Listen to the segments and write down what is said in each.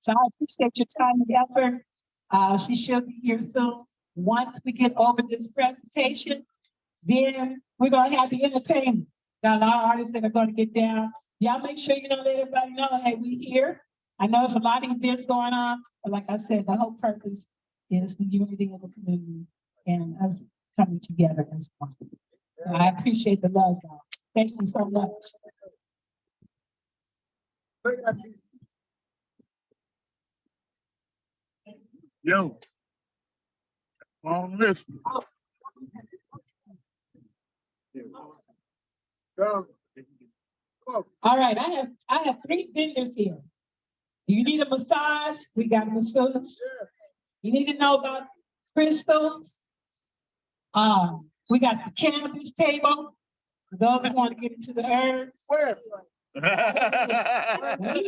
So I appreciate your time and effort. She should be here soon. Once we get over this presentation, then we're gonna have the entertainment. Got a lot of artists that are gonna get down. Y'all make sure you know, let everybody know, hey, we here. I know there's a lot of events going on, but like I said, the whole purpose is the unity of the community and us coming together as one. So I appreciate the love, y'all. Thank you so much. Yo, on this. All right, I have 3 vendors here. You need a massage, we got masseuses. You need to know about crystals. We got the cannabis table. For those who want to get into the herbs. Where? We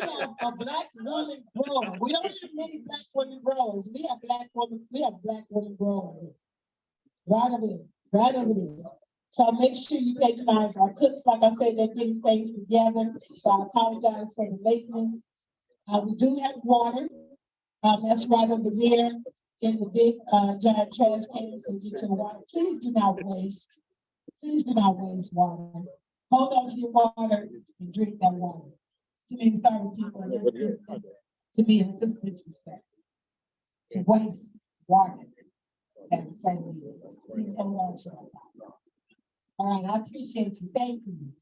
have a black woman grower. We don't have many black women growers. We have black women growers. Right over there, right over there. So make sure you patronize our cooks. Like I said, they're getting things together. So I apologize for the lateness. We do have water. That's right over there in the big giant trash cans and get your water. Please do not waste. Please do not waste water. Hold on to your water and drink that water. Too many starving people. To me, it's just disrespect. To waste water. At the same time. Please hold on to your water. All right, I appreciate you. Thank you.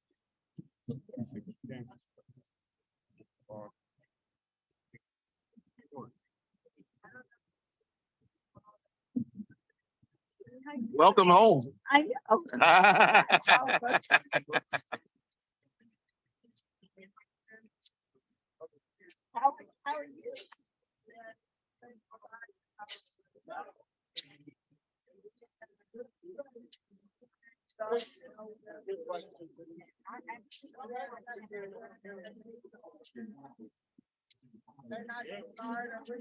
Welcome home. I know. How are you? They're not hard or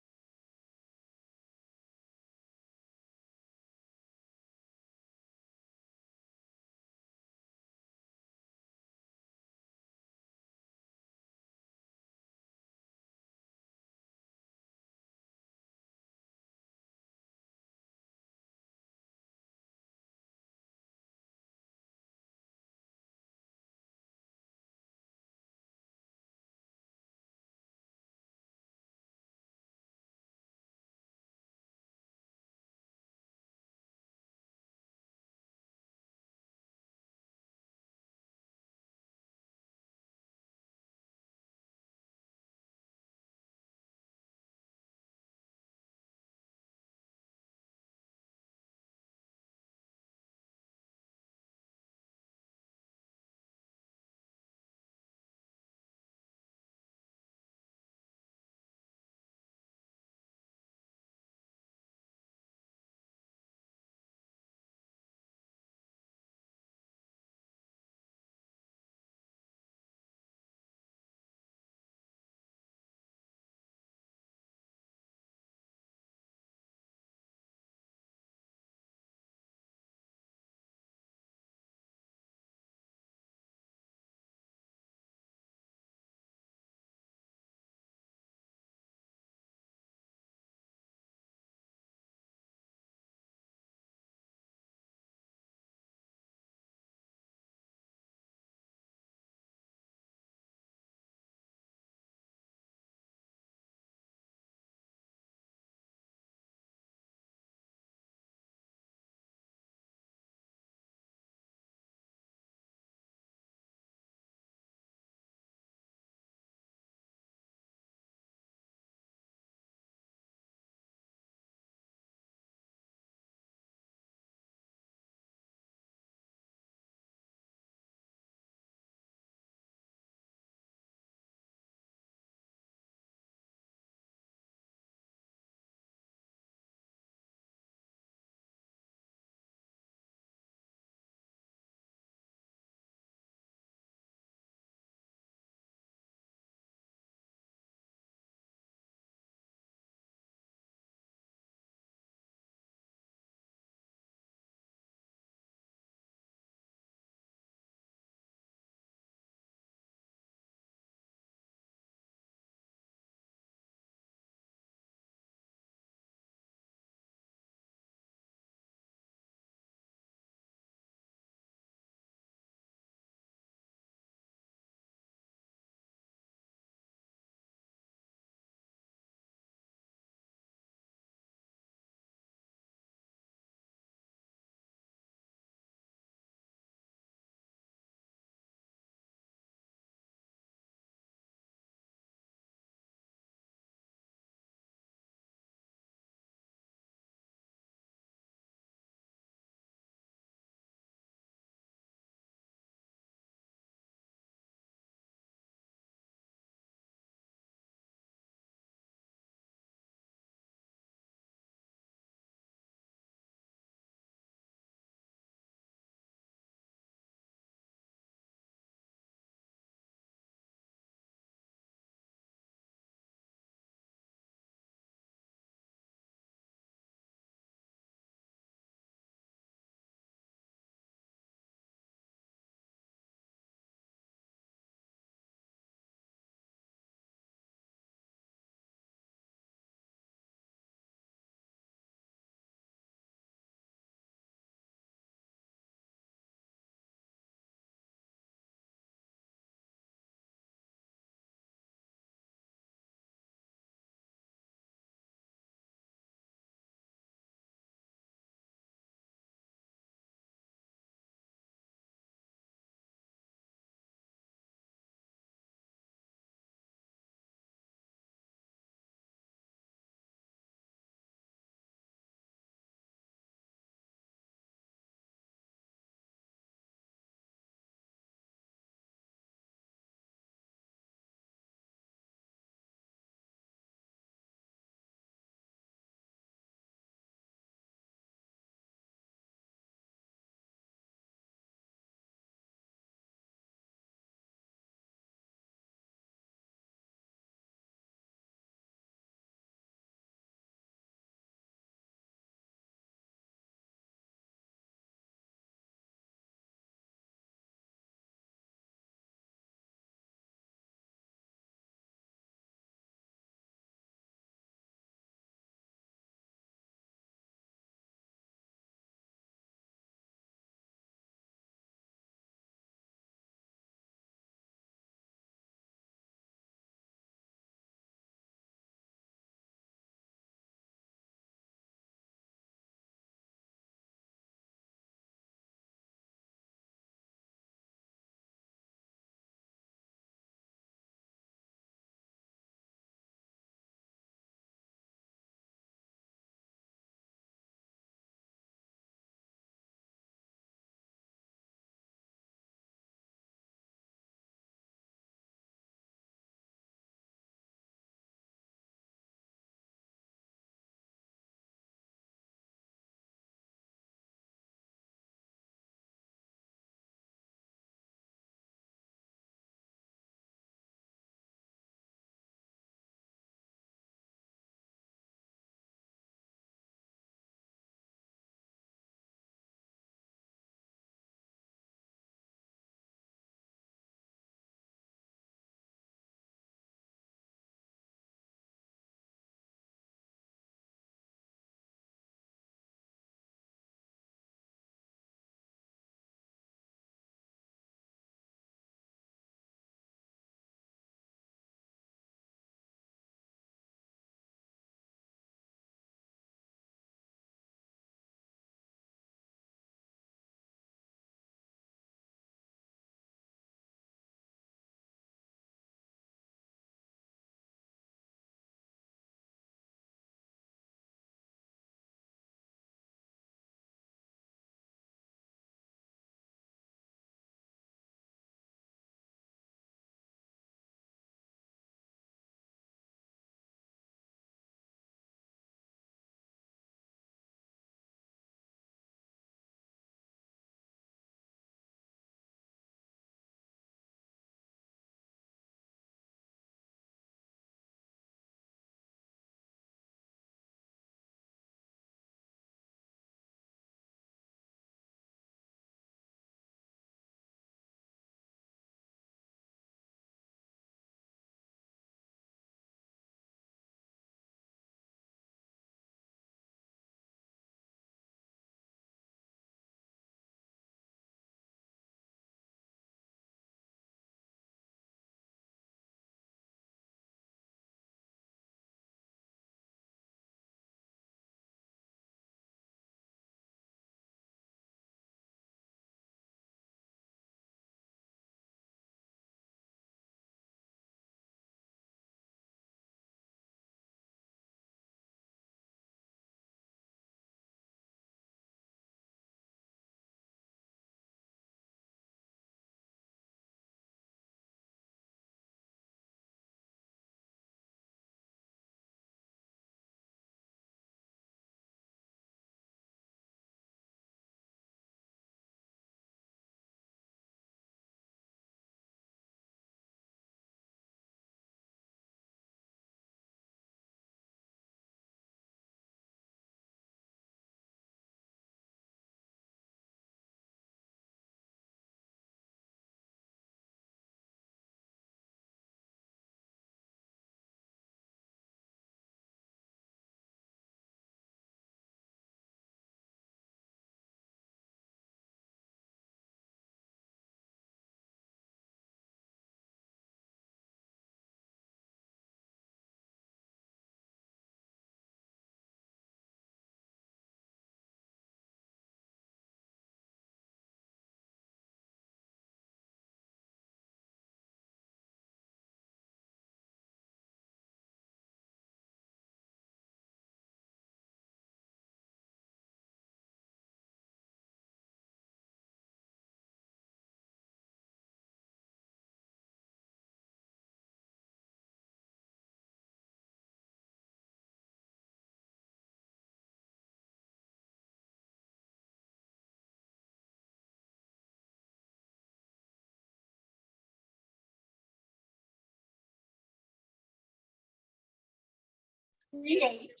create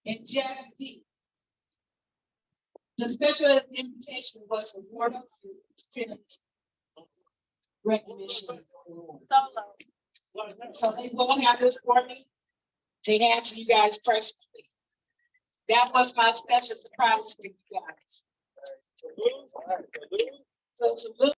and just be. The special invitation was awarded to Senate recognition. Solo. So they will have this for me to hand to you guys personally. That was my special surprise for you guys. So salute.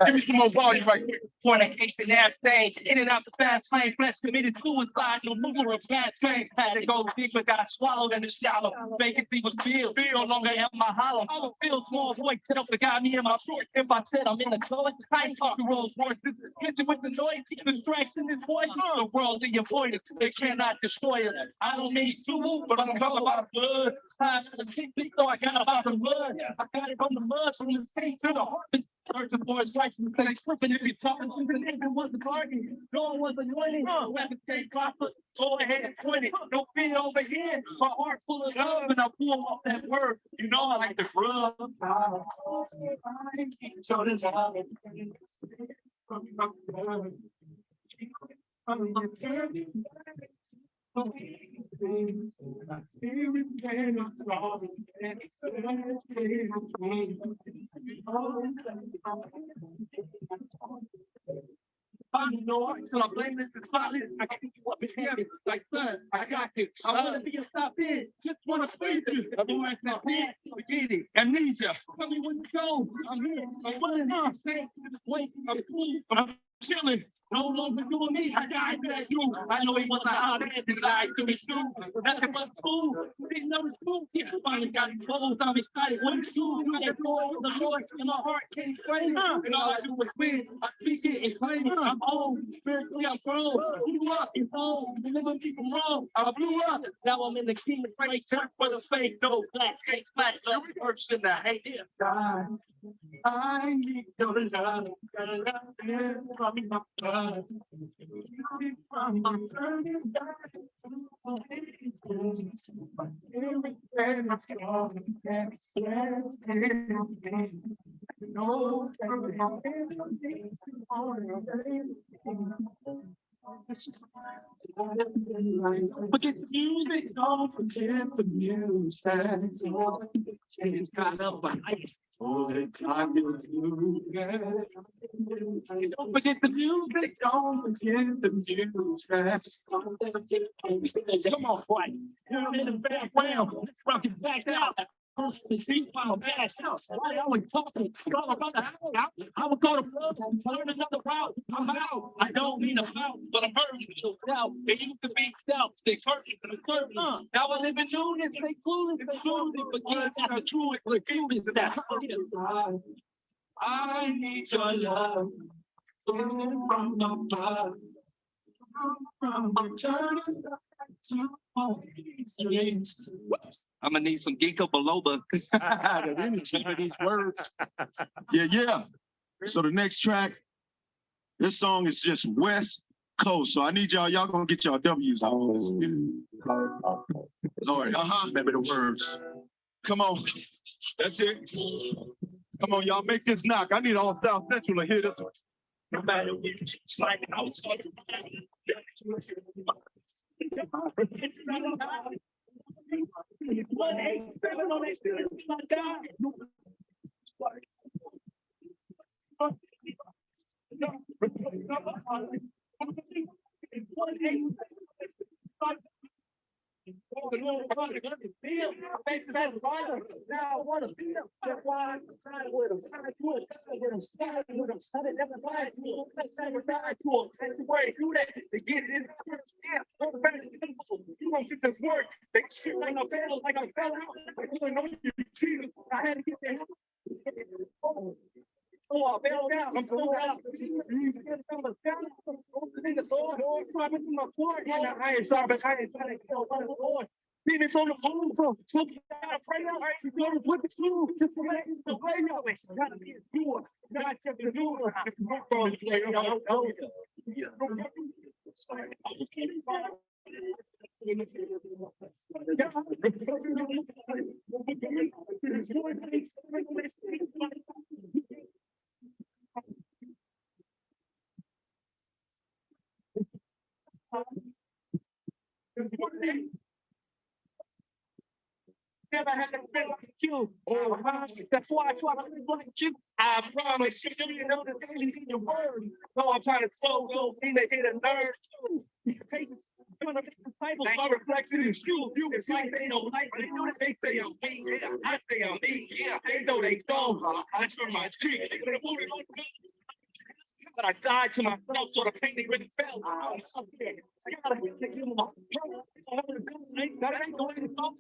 Give me some more volume right quick. Fornication, abstain, in and out the fast lane, flesh committed suicide, no more of bad things. Had to go deeper, got swallowed in the shallow. Vacancy was filled, no longer am I hollow. I don't feel small voice, set up the guy me in my short. If I said I'm in the toilet, I ain't talking Rolls Royces. Get with the noise, distraction is voice. The world the avoided, they cannot destroy it. I don't need two, but I'm talking about blood. Time for the king, so I got about the blood. I got it from the mud, from the state to the harvest. Searching for his righteousness, and flipping if you talking to the nigga was the bargain. No one was anointed. Weapons came proper. Go ahead and point it. No fear over here. My heart full of love, and I pull off that word. You know I like to rub. So this I know until I blame this is solid. I can you up in heaven. Like, son, I got you. I want to be a stop in. Just want to please you. Otherwise, not bad. Forget it. Amnesia. Tell me when to go. I'm here. I'm running now. I'm saying to this place. I'm cool. I'm chilling. No longer doing me. I died for that you. I know he wasn't out there. He lied to me too. Nothing but fool. Didn't know the truth. Yeah, finally got exposed. I'm excited. When you do that door, the Lord in my heart can't claim. And all I do is win. I speak it and claim it. I'm old. Spiritually, I'm grown. Blew up. It's home. Deliver people wrong. I blew up. Now I'm in the kingdom. Praise turn for the faith. No black. Hate black. Love first in the hate. God. I need your love. From my blood. From my burning Forget the music, don't forget the music. It's kind of ice. Don't forget the music, don't forget the music. Come on, fight. You're in the background. Let's rock it back out. The street while bass out. Why I was talking all about the house. I would go to blood and learn another route. I'm out. I don't mean about, but I'm hurting so now. It used to be self. They hurting for the certain. Now I live in newness. They clueless. They clueless. But yeah, that's the truth. The truth is that I need your love. From my blood. I'm gonna need some ginkgo biloba. The energy for these words. Yeah. So the next track, this song is just West Coast. So I need y'all gonna get y'all W's on this. Lord, remember the words. Come on. That's it. Come on, y'all, make this knock. I need all South Central to hear this one. No matter what you slide outside. Now I want to beat him. That's why I'm trying with him. Standing with him. Started never died to him. Never died to him. That's the way to do that. To get it in the first step. You won't get this work. They shoot like I fell out. I didn't know you see this. I had to get there. Oh, I fell down. I'm so out. I ain't sorry, but I ain't trying to kill one of the Lord. Demons on the phone, so gotta pray out. You gotta put the shoe just to let the play out. It's gotta be a doer, not just a doer. Never had to feel like you. That's why I try to live like you. I promise you didn't know the daily in your word. No, I'm trying to go in the hit a nerd too. Pages doing a disciples are reflection in school. You it's like they don't like it. They say I'm me. I say I'm me. Yeah, they know they don't. I turn my cheek. They gonna move it on. But I died to myself, so the pain they really felt. I gotta give him a that ain't the way to go.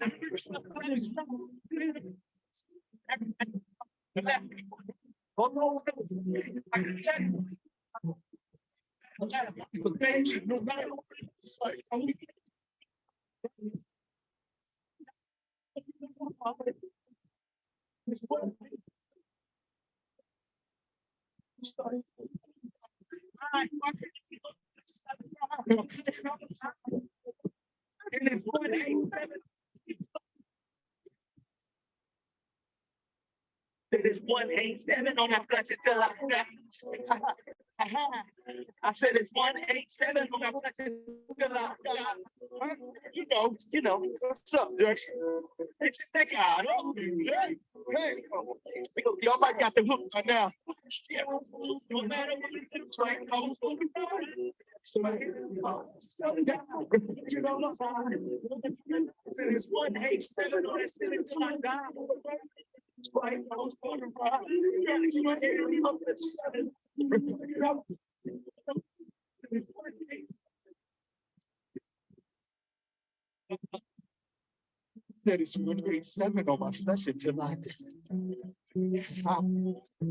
It is 187 on my blessed till I die. I said it's 187 on my blessed till I die. You know, what's up, Dutch? It's just that guy. Hey, y'all might got the hook right now. No matter what you do, right? It's 187 on this till I die. Right, I was born in Prague. Said it's 187 on my flesh until I die.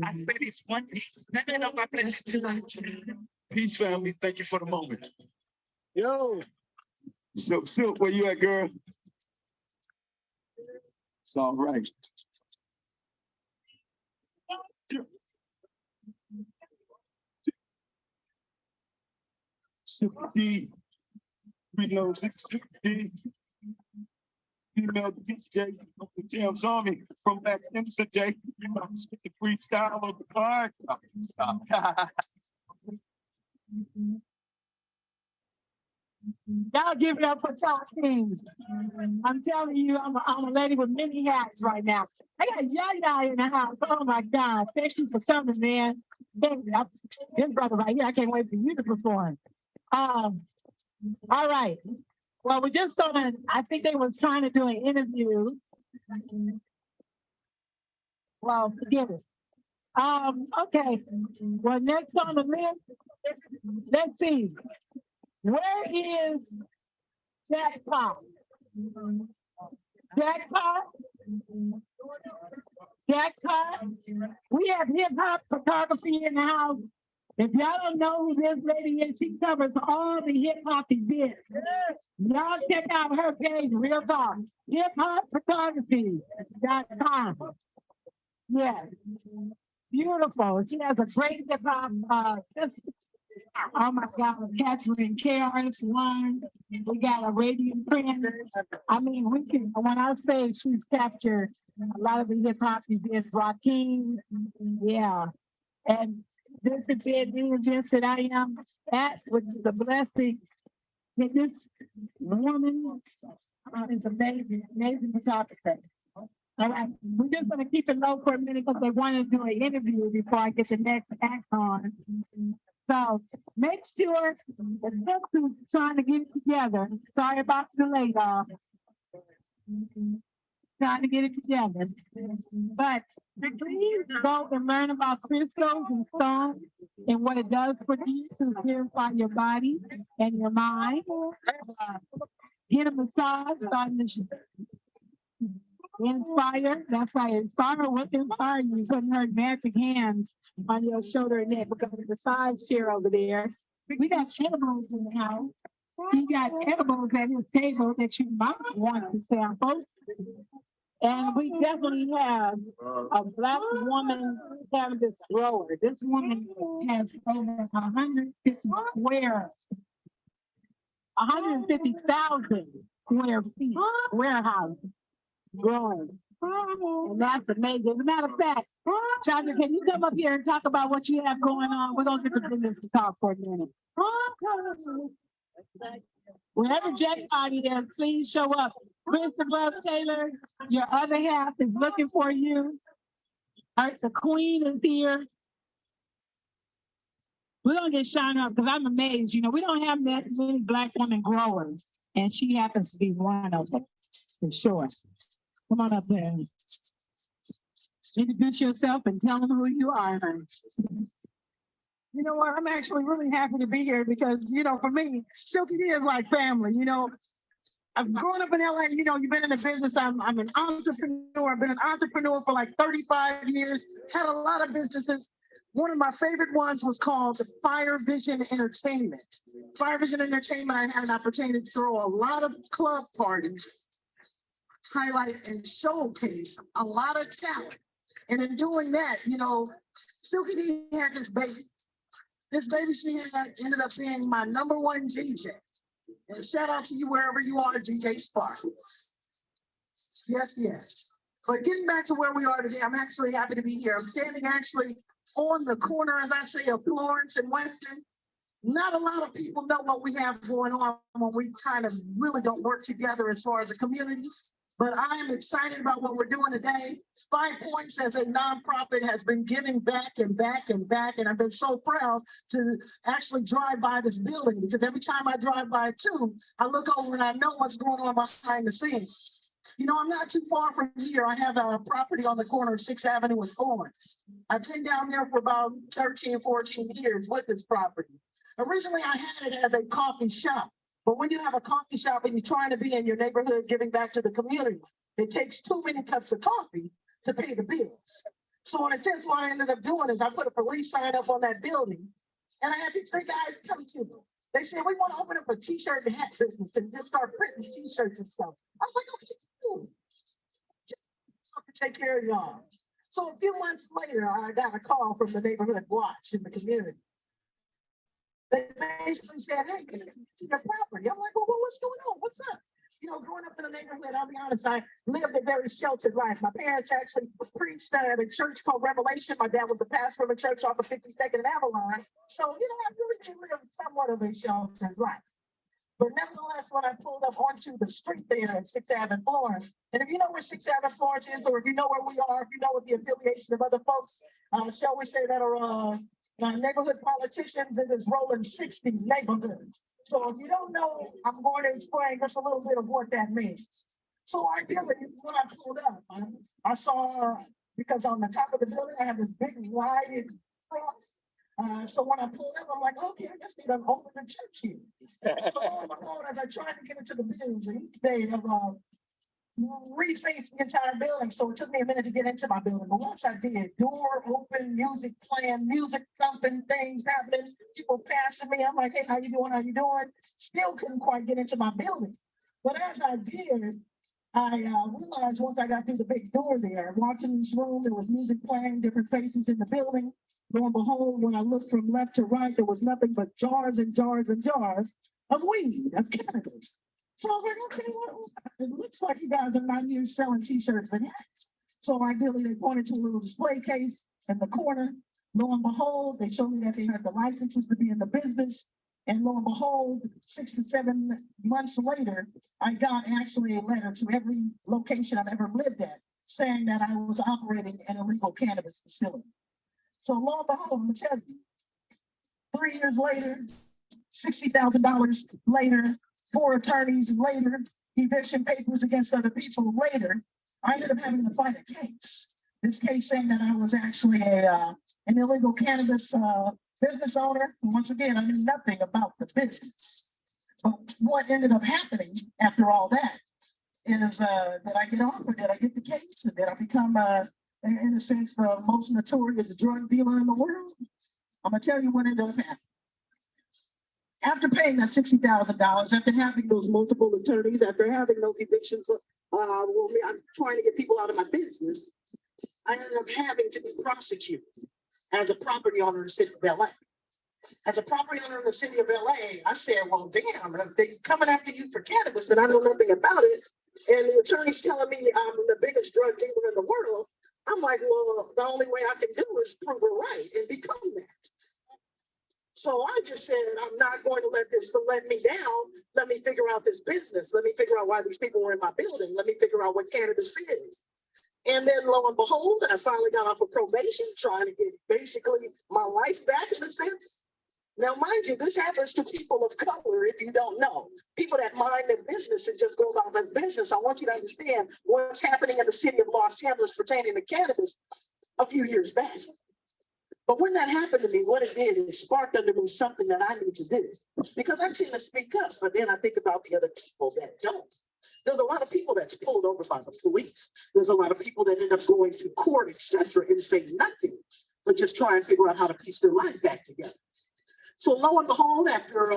I said it's 187 on my flesh until I die. Peace, family. Thank you for the moment. Yo. Silk, where you at, girl? It's all right. Super D, reload 660, female DJ, the Jams Army from back in the day. You know, spit the freestyle on the bar. Y'all give it up for Top Kings. I'm telling you, I'm a lady with many hats right now. I got Yaya in the house. Oh my God. Thank you for coming, man. Thank you. This brother right here, I can't wait for you to perform. All right. Well, we're just gonna, I think they was trying to do an interview. Well, forget it. Okay. Well, next on the list, let's see. Where is Jackpot? Jackpot? Jackpot? We have hip hop photography in the house. If y'all don't know who this lady is, she covers all the hip hop events. Y'all check out her page, real talk. Hip hop photography.com. Yes. Beautiful. She has a great hip hop oh my God, Catherine KRS-One. We got a radiant print. I mean, we can, when I say she's captured a lot of the hip hop events, Rakim, yeah. And this is the events that I am at, which is a blessing. That this woman is amazing, amazing photographer. All right, we're just gonna keep it low for a minute because they want to do an interview before I get the next act on. So make sure the folks who's trying to get it together. Sorry about the delay, y'all. Trying to get it together. But please go and learn about crystals and stones and what it does for you to purify your body and your mind. Get a massage, starting to inspire. That's why Inspire will inspire you. Putting her magic hands on your shoulder and neck. We're going to massage chair over there. We got edibles in the house. He got edibles at his table that you might want to sample. And we definitely have a Black woman cannabis grower. This woman has over 150,000 square feet warehouse growing. And that's amazing. As a matter of fact, Chandra, can you come up here and talk about what you have going on? We're going to get the business to talk for a minute. Whenever Jackpot is, please show up. Christopher Taylor, your other half is looking for you. All right, the queen is here. We're going to get Shine up because I'm amazed. You know, we don't have that many Black women growers, and she happens to be one of them, for sure. Come on up there. Introduce yourself and tell them who you are. You know what? I'm actually really happy to be here because, for me, Silky D is like family. I've grown up in LA. You've been in the business. I'm an entrepreneur. I've been an entrepreneur for like 35 years, had a lot of businesses. One of my favorite ones was called Fire Vision Entertainment. Fire Vision Entertainment, I had an opportunity to throw a lot of club parties, highlight and showcase a lot of talent. And in doing that, Silky D had this baby. This baby she had ended up being my #1 DJ. And shout out to you wherever you are, DJ Spark. Yes, yes. But getting back to where we are today, I'm actually happy to be here. I'm standing actually on the corner, as I say, of Florence and Weston. Not a lot of people know what we have going on when we kind of really don't work together as far as a community. But I am excited about what we're doing today. 5 Points as a nonprofit has been giving back and back and back. And I've been so proud to actually drive by this building because every time I drive by it too, I look over and I know what's going on behind the scenes. I'm not too far from here. I have a property on the corner of 6th Avenue and Florence. I've been down there for about 13, 14 years with this property. Originally, I had it as a coffee shop. But when you have a coffee shop and you're trying to be in your neighborhood giving back to the community, it takes too many cups of coffee to pay the bills. So in a sense, what I ended up doing is I put a police sign up on that building and I had these 3 guys come to me. They said, we want to open up a t-shirt and hat business and just start printing t-shirts and stuff. I was like, okay, cool. Take care of y'all. So a few months later, I got a call from the neighborhood watch in the community. They basically said, hey, can you see your property? I'm like, well, what's going on? What's up? Growing up in the neighborhood, I'll be honest, I lived a very sheltered life. My parents actually preached at a church called Revelation. My dad was the pastor of a church off of 52nd and Avalon. So, I really did live somewhat of a sheltered life. But nevertheless, when I pulled up onto the street there at 6th Avenue Florence, and if you know where 6th Avenue Florence is, or if you know where we are, if you know what the affiliation of other folks, shall we say that are neighborhood politicians in this rolling 60s neighborhood. So if you don't know, I'm going to explain just a little bit of what that means. So ideally, when I pulled up, I saw, because on the top of the building, I have this big wide cross. So when I pulled up, I'm like, okay, I guess they done opened a church here. So on the road, as I tried to get into the building, they have refaced the entire building. So it took me a minute to get into my building. But once I did, door open, music playing, music thumping, things happening, people passing me. I'm like, hey, how you doing? How you doing? Still couldn't quite get into my building. But as I did, I realized once I got through the big door there, watching this room, there was music playing, different faces in the building. Lo and behold, when I looked from left to right, there was nothing but jars and jars and jars of weed, of cannabis. So I was like, okay, well, it looks like you guys are not here selling t-shirts and hats. So ideally, they pointed to a little display case in the corner. Lo and behold, they showed me that they had the licenses to be in the business. And lo and behold, 6 to 7 months later, I got actually a letter to every location I've ever lived at saying that I was operating an illegal cannabis facility. So lo and behold, I'm gonna tell you, 3 years later, $60,000 later, 4 attorneys later, eviction papers against other people later, I ended up having to fight a case. This case saying that I was actually an illegal cannabis business owner. And once again, I knew nothing about the business. But what ended up happening after all that is that I get offered, that I get the case, and that I become, in a sense, the most notorious drug dealer in the world. I'm gonna tell you what ended up happening. After paying that $60,000, after having those multiple attorneys, after having those evictions, I'm trying to get people out of my business, I ended up having to be prosecuted as a property owner in the city of LA. As a property owner in the city of LA, I said, well, damn, if they're coming after you for cannabis and I know nothing about it, and the attorney's telling me I'm the biggest drug dealer in the world, I'm like, well, the only way I can do is prove it right and become that. So I just said, I'm not going to let this let me down. Let me figure out this business. Let me figure out why these people were in my building. Let me figure out what cannabis is. And then lo and behold, I finally got off of probation, trying to get basically my life back in a sense. Now, mind you, this happens to people of color if you don't know. People that mind their business and just go about their business. I want you to understand what's happening in the city of Los Angeles pertaining to cannabis a few years back. But when that happened to me, what it did is sparked under me something that I need to do. Because I tend to speak up, but then I think about the other people that don't. There's a lot of people that's pulled over by the police. There's a lot of people that end up going to court, etc., and say nothing, but just try and figure out how to piece their life back together. So lo and behold, after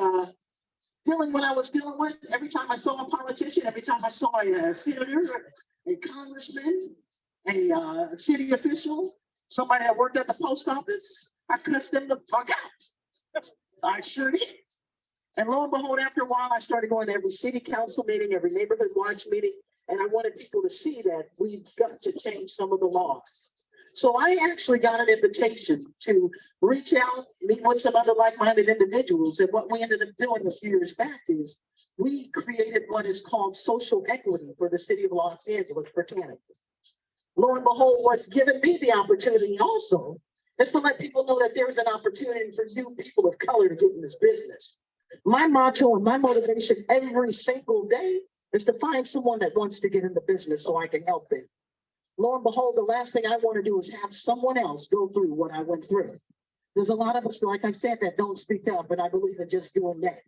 dealing what I was dealing with, every time I saw a politician, every time I saw a senator, a congressman, a city official, somebody that worked at the post office, I cussed them the fuck out. I sure did. And lo and behold, after a while, I started going to every city council meeting, every neighborhood watch meeting, and I wanted people to see that we've got to change some of the laws. So I actually got an invitation to reach out, meet with some other like-minded individuals. And what we ended up doing a few years back is we created what is called social equity for the city of Los Angeles for cannabis. Lo and behold, what's given me the opportunity also is to let people know that there's an opportunity for you people of color to get in this business. My motto and my motivation every single day is to find someone that wants to get in the business so I can help them. Lo and behold, the last thing I want to do is have someone else go through what I went through. There's a lot of us, like I said, that don't speak up, but I believe in just doing that.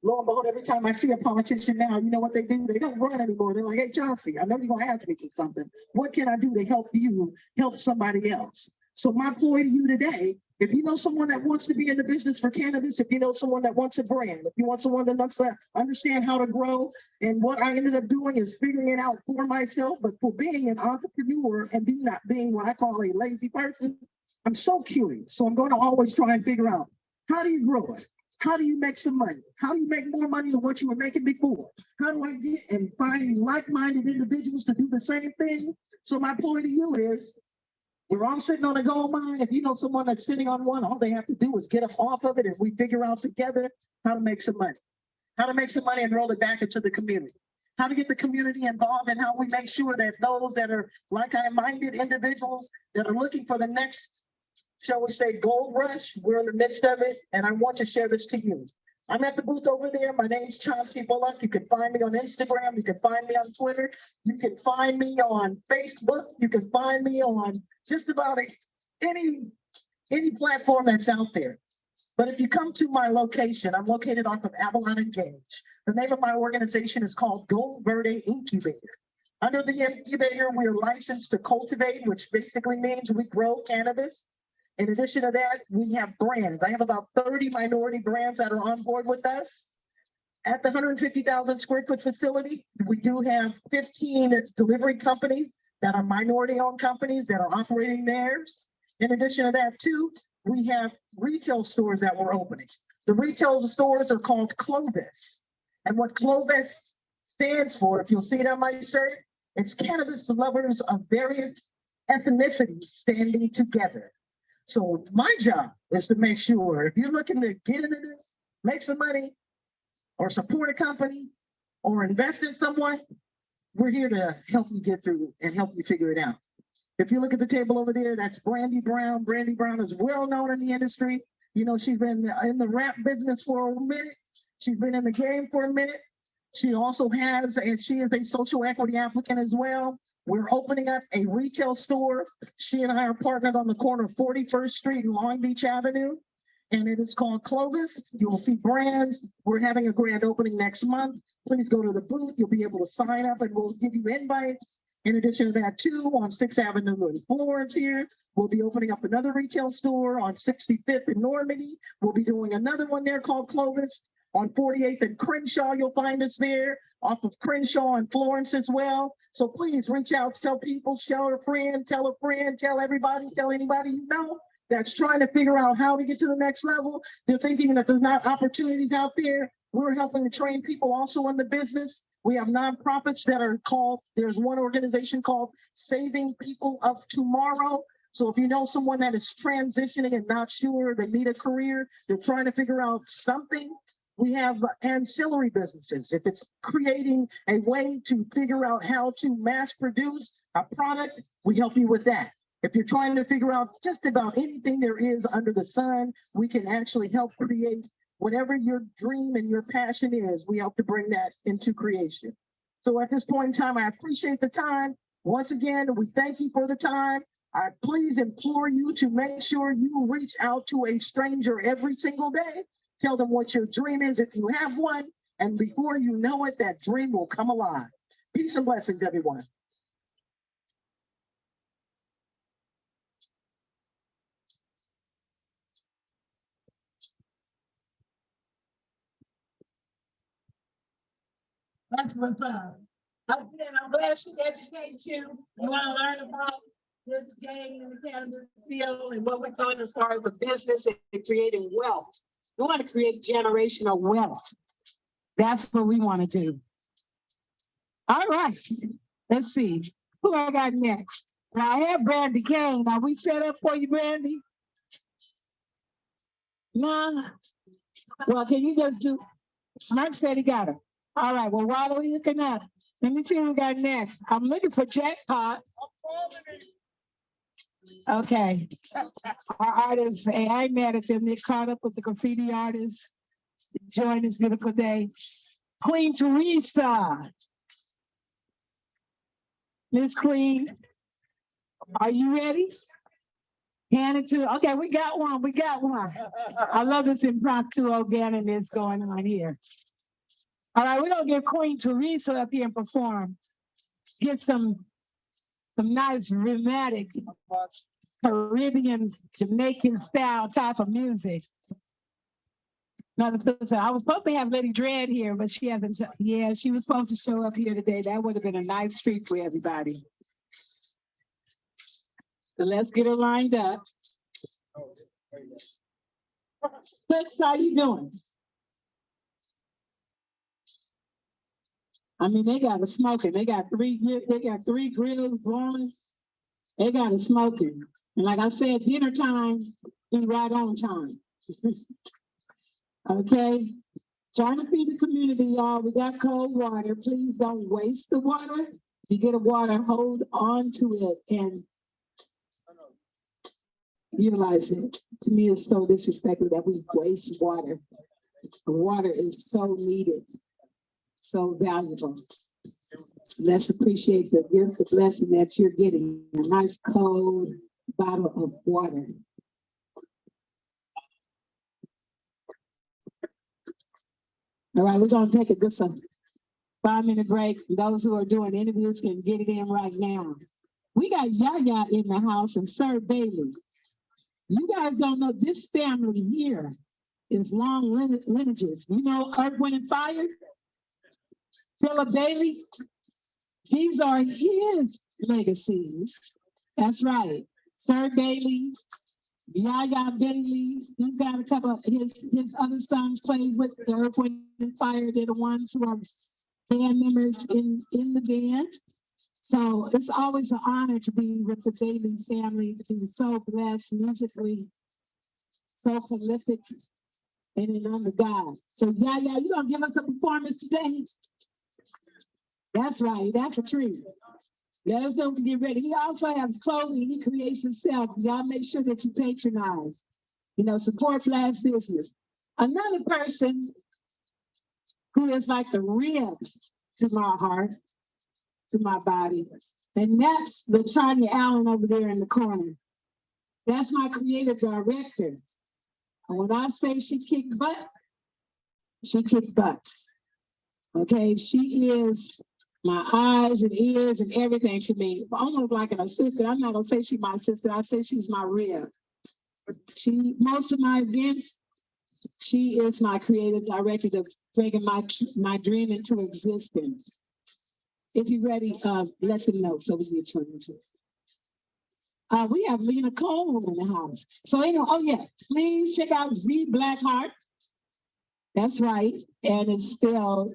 Lo and behold, every time I see a politician now, you know what they do? They don't run anymore. They're like, hey, Chauncey, I know you're going to ask me for something. What can I do to help you help somebody else? So my ploy to you today, if you know someone that wants to be in the business for cannabis, if you know someone that wants a brand, if you want someone that wants to understand how to grow, and what I ended up doing is figuring it out for myself, but for being an entrepreneur and not being what I call a lazy person, I'm so curious. So I'm going to always try and figure out, how do you grow it? How do you make some money? How do you make more money than what you were making before? How do I get and find like-minded individuals to do the same thing? So my point to you is, we're all sitting on a gold mine. If you know someone that's sitting on one, all they have to do is get up off of it, and we figure out together how to make some money. How to make some money and roll it back into the community. How to get the community involved, and how we make sure that those that are like-minded individuals that are looking for the next, shall we say, gold rush, we're in the midst of it, and I want to share this to you. I'm at the booth over there. My name's Chauncey Bullock. You can find me on Instagram. You can find me on Twitter. You can find me on Facebook. You can find me on just about any platform that's out there. But if you come to my location, I'm located off of Avalon and Gage. The name of my organization is called Gold Verde Incubator. Under the incubator, we are licensed to cultivate, which basically means we grow cannabis. In addition to that, we have brands. I have about 30 minority brands that are on board with us. At the 150,000 square foot facility, we do have 15 delivery companies that are minority-owned companies that are operating theirs. In addition to that, too, we have retail stores that we're opening. The retail stores are called Clovis. And what Clovis stands for, if you'll see it on my shirt, it's cannabis lovers of various ethnicities standing together. So my job is to make sure if you're looking to get into this, make some money, or support a company, or invest in someone, we're here to help you get through and help you figure it out. If you look at the table over there, that's Brandy Brown. Brandy Brown is well known in the industry. You know, she's been in the rap business for a minute. She's been in the game for a minute. She also has, and she is a social equity applicant as well. We're opening up a retail store. She and I are partnered on the corner of 41st Street and Long Beach Avenue, and it is called Clovis. You'll see brands. We're having a grand opening next month. Please go to the booth. You'll be able to sign up, and we'll give you invites. In addition to that, too, on 6th Avenue in Florence here, we'll be opening up another retail store on 65th in Normandy. We'll be doing another one there called Clovis. On 48th and Crenshaw, you'll find us there, off of Crenshaw and Florence as well. So please reach out, tell people, tell a friend, tell everybody, tell anybody you know that's trying to figure out how to get to the next level. They're thinking that there's not opportunities out there. We're helping to train people also in the business. We have nonprofits that are called, there's one organization called Saving People of Tomorrow. So if you know someone that is transitioning and not sure, they need a career, they're trying to figure out something, we have ancillary businesses. If it's creating a way to figure out how to mass produce a product, we help you with that. If you're trying to figure out just about anything there is under the sun, we can actually help create whatever your dream and your passion is. We help to bring that into creation. So at this point in time, I appreciate the time. Once again, we thank you for the time. I please implore you to make sure you reach out to a stranger every single day. Tell them what your dream is if you have one. And before you know it, that dream will come alive. Peace and blessings, everyone. That's what's up. Again, I'm glad she educated you. You want to learn about this game in the cannabis field and what we're doing as far as the business and creating wealth. We want to create generational wealth. That's what we want to do. All right. Let's see. Who I got next? Now, I have Brandy Kane. Are we set up for you, Brandy? No. Well, can you just do? Smart said he got her. All right. Well, while we're looking up, let me see who we got next. I'm looking for Jackpot. Okay. Our artists, hey, I ain't mad at them. They caught up with the graffiti artists. Enjoying this beautiful day. Queen Teresa. Miss Queen, are you ready? Hand it to, okay, we got one. I love this impromptu organic that's going on here. All right, we're gonna get Queen Teresa up here and perform. Get some nice rhythmic Caribbean, Jamaican style type of music. I was supposed to have Lady Dread here, but she hasn't. Yeah, she was supposed to show up here today. That would have been a nice treat for everybody. So let's get her lined up. Flex, how you doing? I mean, they got it smoking. They got three grills going. They got it smoking. And like I said, dinner time be right on time. Okay. Trying to feed the community, y'all. We got cold water. Please don't waste the water. If you get a water, hold on to it and utilize it. To me, it's so disrespectful that we waste water. Water is so needed, so valuable. Let's appreciate the gift, the blessing that you're getting. A nice cold bottle of water. All right, we're gonna take a good 5-minute break. Those who are doing interviews can get it in right now. We got Yaya in the house and Sir Bailey. You guys don't know this family here is long lineages. You know Earth, Wind, and Fire? Philip Bailey? These are his legacies. That's right. Sir Bailey, Yaya Bailey, he's got a couple of his other sons played with the Earth, Wind, and Fire. They're the ones who are band members in the band. So it's always an honor to be with the Bailey family, to be so blessed musically, so prolific, and in under God. So Yaya, you gonna give us a performance today? That's right, that's a treat. Let us know when we get ready. He also has clothing he creates himself. Y'all make sure that you patronize. You know, support Black business. Another person who is like the rib to my heart, to my body, and that's Latanya Allen over there in the corner. That's my creative director. And when I say she kicked butt, she kicked butts. Okay, she is my eyes and ears and everything to me, almost like an assistant. I'm not gonna say she's my assistant, I say she's my rib. Most of my events, she is my creative director to bringing my dream into existence. If you're ready, let them know so we can get we have Lena Cole in the house. So anyway, oh yeah, please check out Z Blackheart. That's right, and it's spelled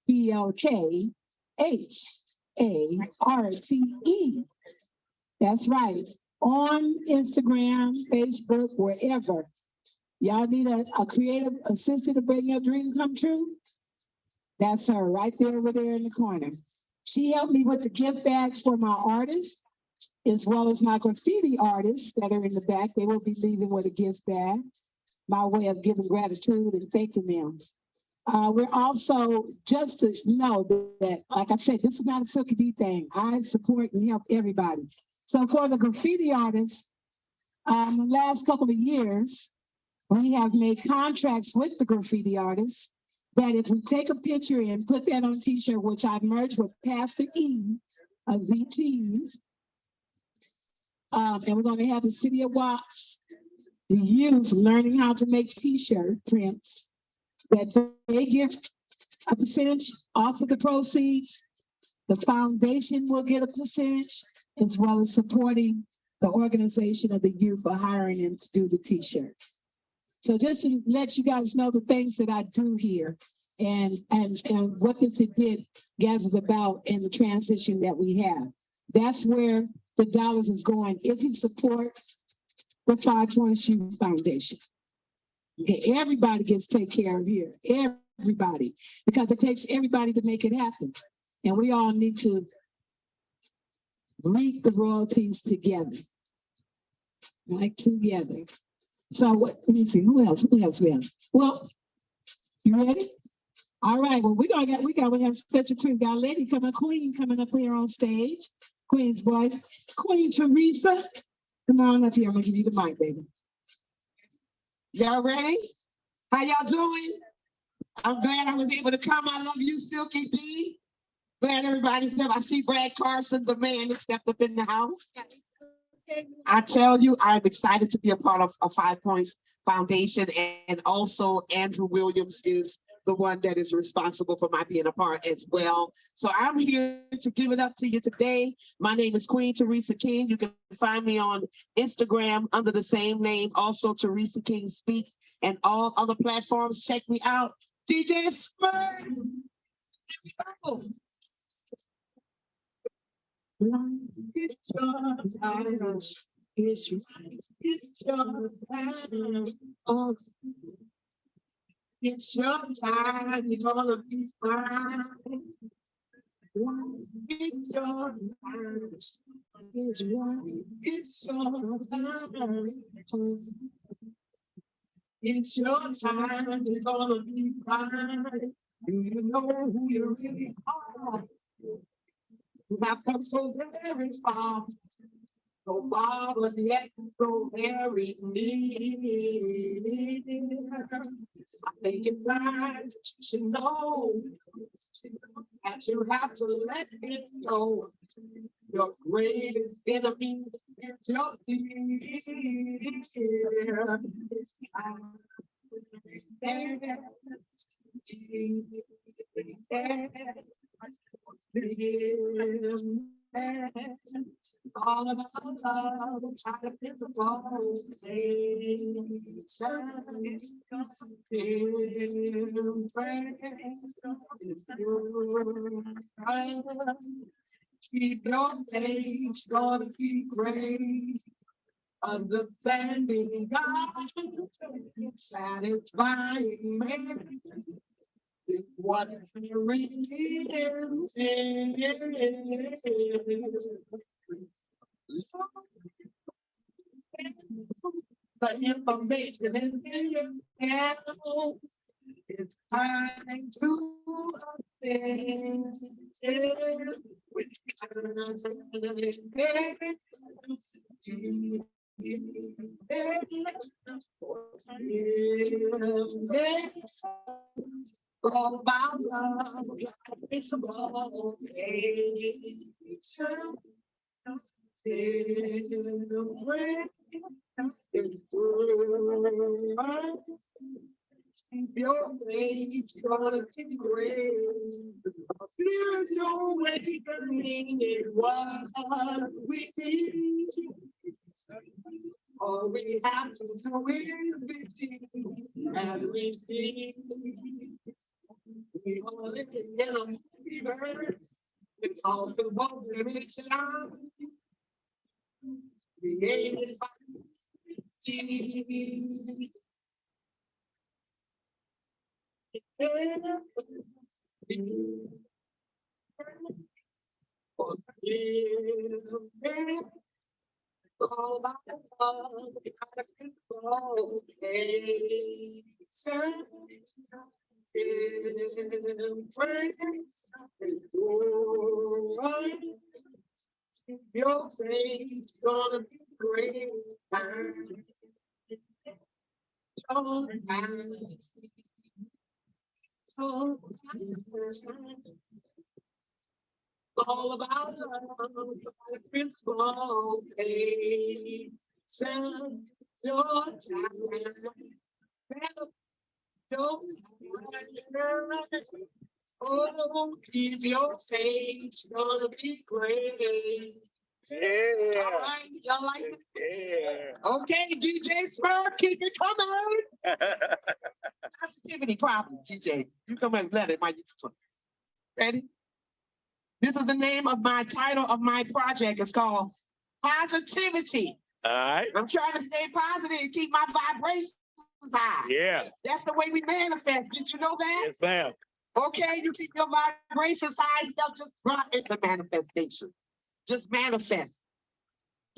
ZBLKHARTE. That's right. On Instagram, Facebook, wherever. Y'all need a creative assistant to bring your dreams come true? That's her right there over there in the corner. She helped me with the gift bags for my artists, as well as my graffiti artists that are in the back. They will be leaving with a gift bag, my way of giving gratitude and thanking them. We're also, just to know that, like I said, this is not a Silky D thing. I support and help everybody. So for the graffiti artists, the last couple of years, we have made contracts with the graffiti artists that if we take a picture and put that on a t-shirt, which I merged with Pastor E of ZTs, and we're going to have the city of Watts, the youth learning how to make t-shirt prints, that they give a percentage off of the proceeds. The foundation will get a percentage, as well as supporting the organization of the youth for hiring them to do the t-shirts. So just to let you guys know the things that I do here and what this event is about and the transition that we have. That's where the dollars is going if you support the 5 Points Youth Foundation. Okay, everybody gets taken care of here, everybody, because it takes everybody to make it happen. And we all need to reap the royalties together, like together. So let me see, who else? Well, you ready? All right, well, we have special treat. We got a lady coming, Queen coming up here on stage. Queen's voice. Queen Teresa, come on up here. I'm gonna give you the mic, baby. Y'all ready? How y'all doing? I'm glad I was able to come. I love you, Silky D. Glad everybody's there. I see Brad Carson, the man that stepped up in the house. I tell you, I'm excited to be a part of a 5 Points Foundation, and also Andrew Williams is the one that is responsible for my being a part as well. So I'm here to give it up to you today. My name is Queen Teresa King. You can find me on Instagram under the same name, also Teresa King Speaks, and all other platforms. Check me out. DJ Smurf. It's your time. It's your time. Oh, it's your time. You're gonna be fine. It's your time. It's your time. It's your time. You're gonna be fine. Do you know who you really are? You have come so very far. So far, but yet so very near. I think it's time to know that you have to let it go. Your greatest enemy is your all about love, try to pick the ball. Keep your faith, gonna be great. Understanding God, satisfying man. It's what we really the information is in your hand. It's time to understand. All about love, it's about your faith, gonna be great. There's no way for me what we need. All we have to do is believe, and we see. We all live in a universe. It's all the world dimension. Created by see. All about love, gotta control. Your faith's gonna be great. Oh, all about love, principle, send your time. Oh, keep your faith, gonna be great. Yeah. All right, y'all like it? Yeah. Okay, DJ Smurf, keep it coming. Positivity problem, DJ. You come and let it, Mike. Ready? This is the name of my title of my project. It's called Positivity. All right. I'm trying to stay positive and keep my vibrations high. Yeah. That's the way we manifest. Did you know that? Yes, ma'am. Okay, you keep your vibrations high, stuff just brought into manifestation. Just manifest.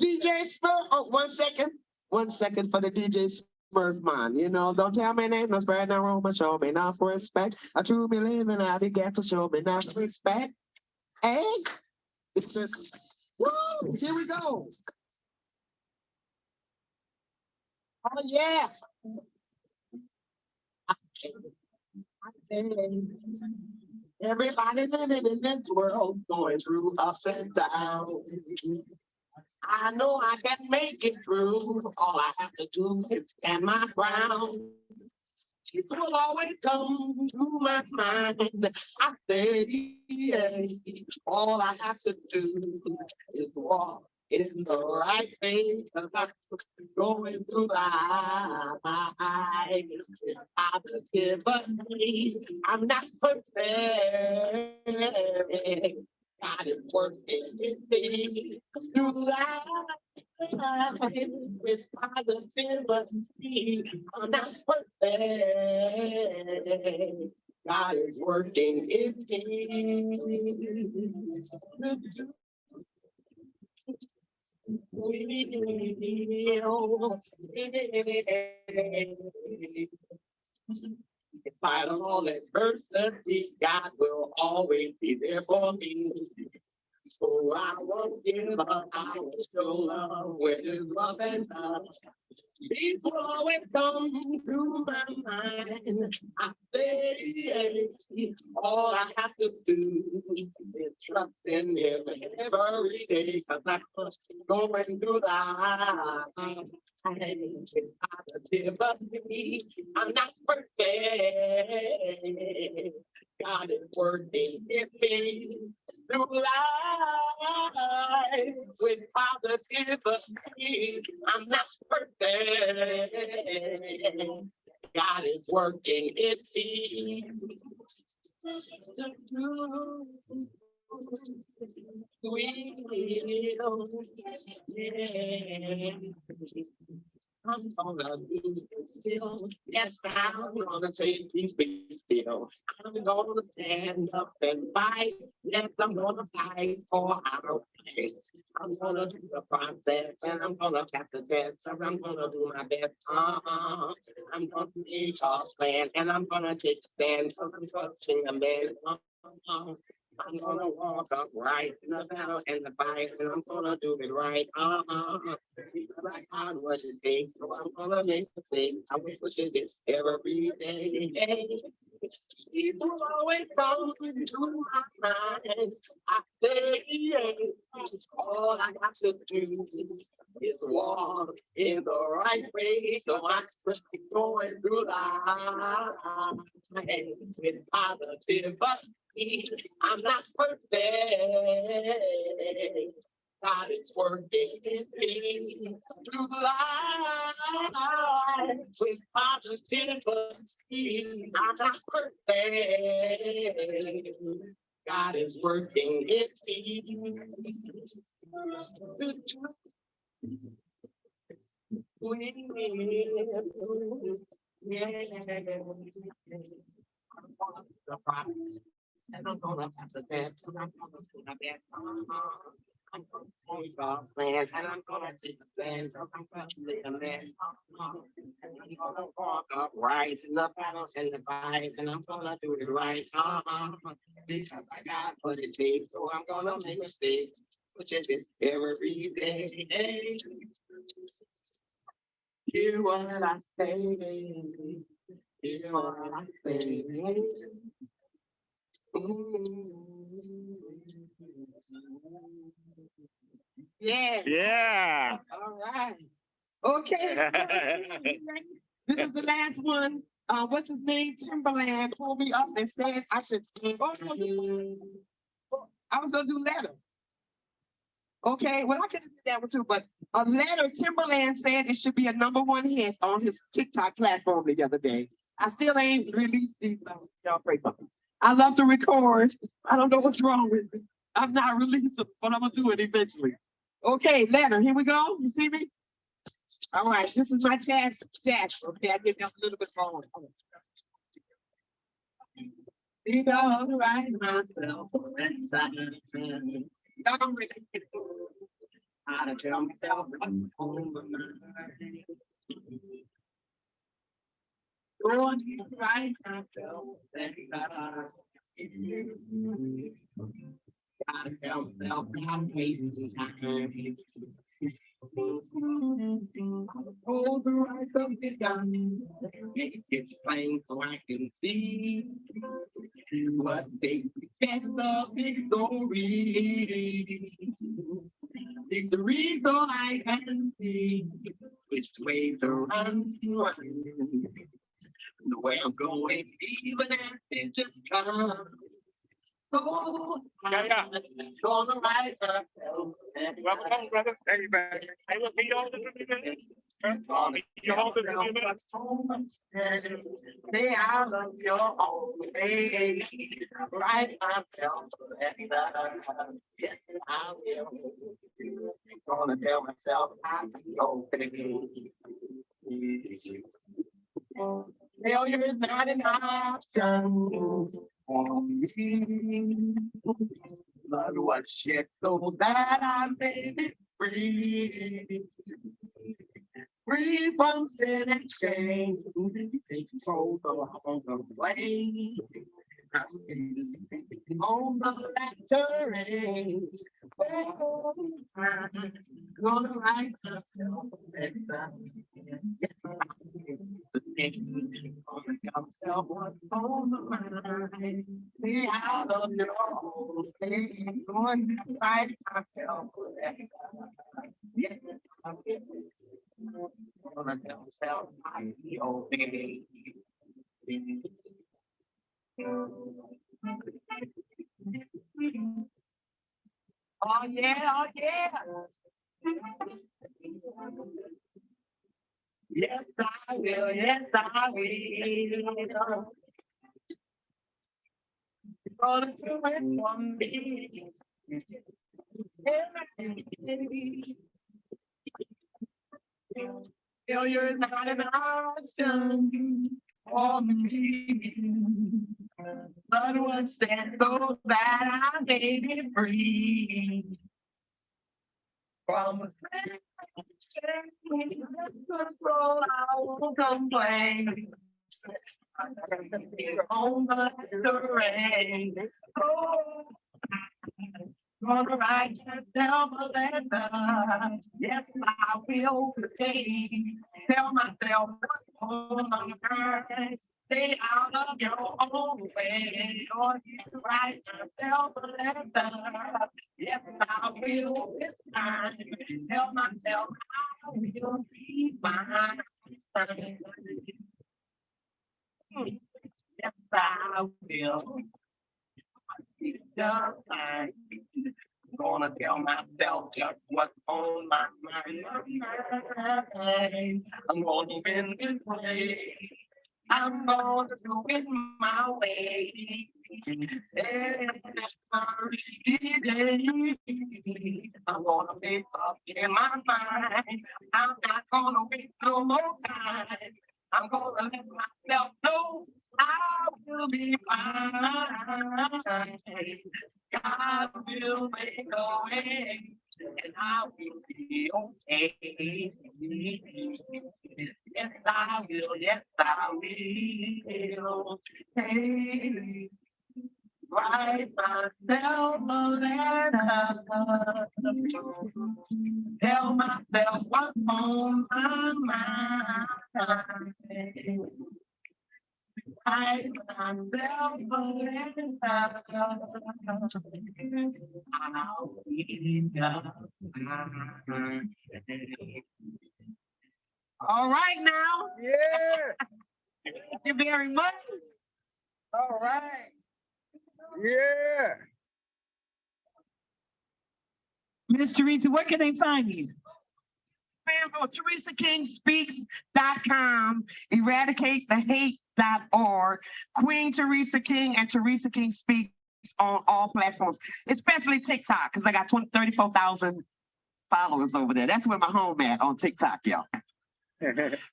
DJ Smurf, oh, 1 second. 1 second for the DJ Smurf man. You know, don't tell me name, no spread no rumor, show me enough respect. I truly believe in how they get to show me enough respect. Hey, it's just, woo, here we go. Oh, yeah. Everybody living in this world going through ups and downs. I know I can make it through. All I have to do is stand my ground. It will always come to my mind. I say, yeah, all I have to do is walk in the right way. Cause I'm going through life. Positive, but me, I'm not perfect. God is working in me through life. With positivity, I'm not perfect. God is working in me. Despite all adversity, God will always be there for me. So I won't give up. I will show love with love and love. People always come through my mind. I say, all I have to do is trust in Him every day. Cause I'm going through life. Positive, but me, I'm not perfect. God is working in me through life with positivity. I'm not perfect. God is working in me. I'm gonna be still. Yes, I'm gonna take these big still. I'm gonna stand up and fight. Yes, I'm gonna fight for our rights. I'm gonna do the process and I'm gonna pass the test. I'm gonna do my best. I'm gonna make a plan and I'm gonna take a stand. I'm trusting a man. I'm gonna walk upright in the battle and the fight, and I'm gonna do it right. Because I got what it takes, so I'm gonna make a thing. I wish we did this every day. People always come to my mind. I say, yeah, all I got to do is walk in the right way. So I just keep going through life with positive, but I'm not perfect. God is working in me through life with positivity. I'm not perfect. God is working in me. And I'm gonna have to dance, and I'm gonna do my best. I'm gonna take off plans, and I'm gonna take the plans. I'm gonna live a man. And I'm gonna walk upright in the battles and the fight, and I'm gonna do it right. Because I got what it takes, so I'm gonna make a mistake. Which is it every day. Hear what I say. Hear what I say. Yeah. Yeah. All right. Okay. This is the last one. What's his name? Timberland pulled me up and said I should sing. I was gonna do letter. Okay, well I could have did that one too, but a letter. Timberland said it should be a #1 hit on his TikTok platform the other day. I still ain't released these. Y'all pray for me. I love to record. I don't know what's wrong with me. I'm not releasing, but I'm gonna do it eventually. Okay, letter. Here we go. You see me? All right, this is my jazz. Okay, I give them a little bit more. Be all right, myself. Y'all don't really get it. How to tell myself I'm home. Going right myself. Gotta tell myself I'm waiting. Hold the right of it down. It's plain so I can see what they get the victory. Victory so I can see which way to run. The way I'm going, even if it just comes. Oh, Yeah. gonna ride myself. Welcome home, brother. Thank you, man. I will be all the way. You hold it. Stay out of your own way. Right myself. Yes, I will. Gonna tell myself I'll be okay. Failure is not an option for me. Blood was shed so that I made it free. Free from sin and shame. Take control of the way. On the back terrain. Oh, I'm gonna write myself a letter. Myself what's on the mind. Be out of your own way. Going to write myself a letter. Yes, I'm gonna tell myself I'll be okay. Oh yeah, oh yeah. Yes, I will. Yes, I will. Gonna do it for me. Failure is not an option for me. But was that so that I made it free from a control, I won't complain. On the rain. Oh, gonna write myself a letter. Yes, I will today. Tell myself on my mind. Stay out of your own way. Or write myself a letter. Yes, I will this time. Tell myself I will be fine. Yes, I will. Just fine. Gonna tell myself just what's on my mind. I'm gonna win this way. I'm gonna do it my way. I'm gonna make up in my mind. I'm not gonna waste no more time. I'm gonna let myself know I will be fine. God will make a way, and I will be okay. Yes, I will. Yes, I will. Hey, write myself a letter. Tell myself what's on my mind. I myself all right now. Yeah. Thank you very much. All right. Yeah. Miss Teresa, where can they find you? TeresaKingSpeaks.com, EradicateTheHate.org, Queen Teresa King and Teresa King Speaks on all platforms, especially TikTok, because I got 34,000 followers over there. That's where my home at on TikTok, y'all.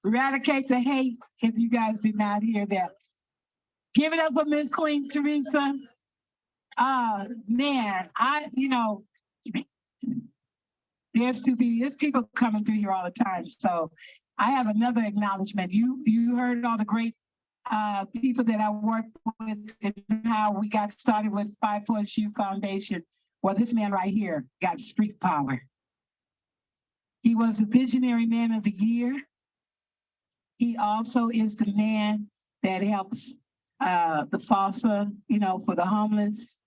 Eradicate the hate, if you guys did not hear that. Give it up for Miss Queen Teresa. Man, there's people coming through here all the time. So I have another acknowledgement. You heard all the great people that I work with and how we got started with 5 Plus U Foundation. Well, this man right here got street power. He was the Visionary Man of the Year. He also is the man that helps the FOSA, for the homeless.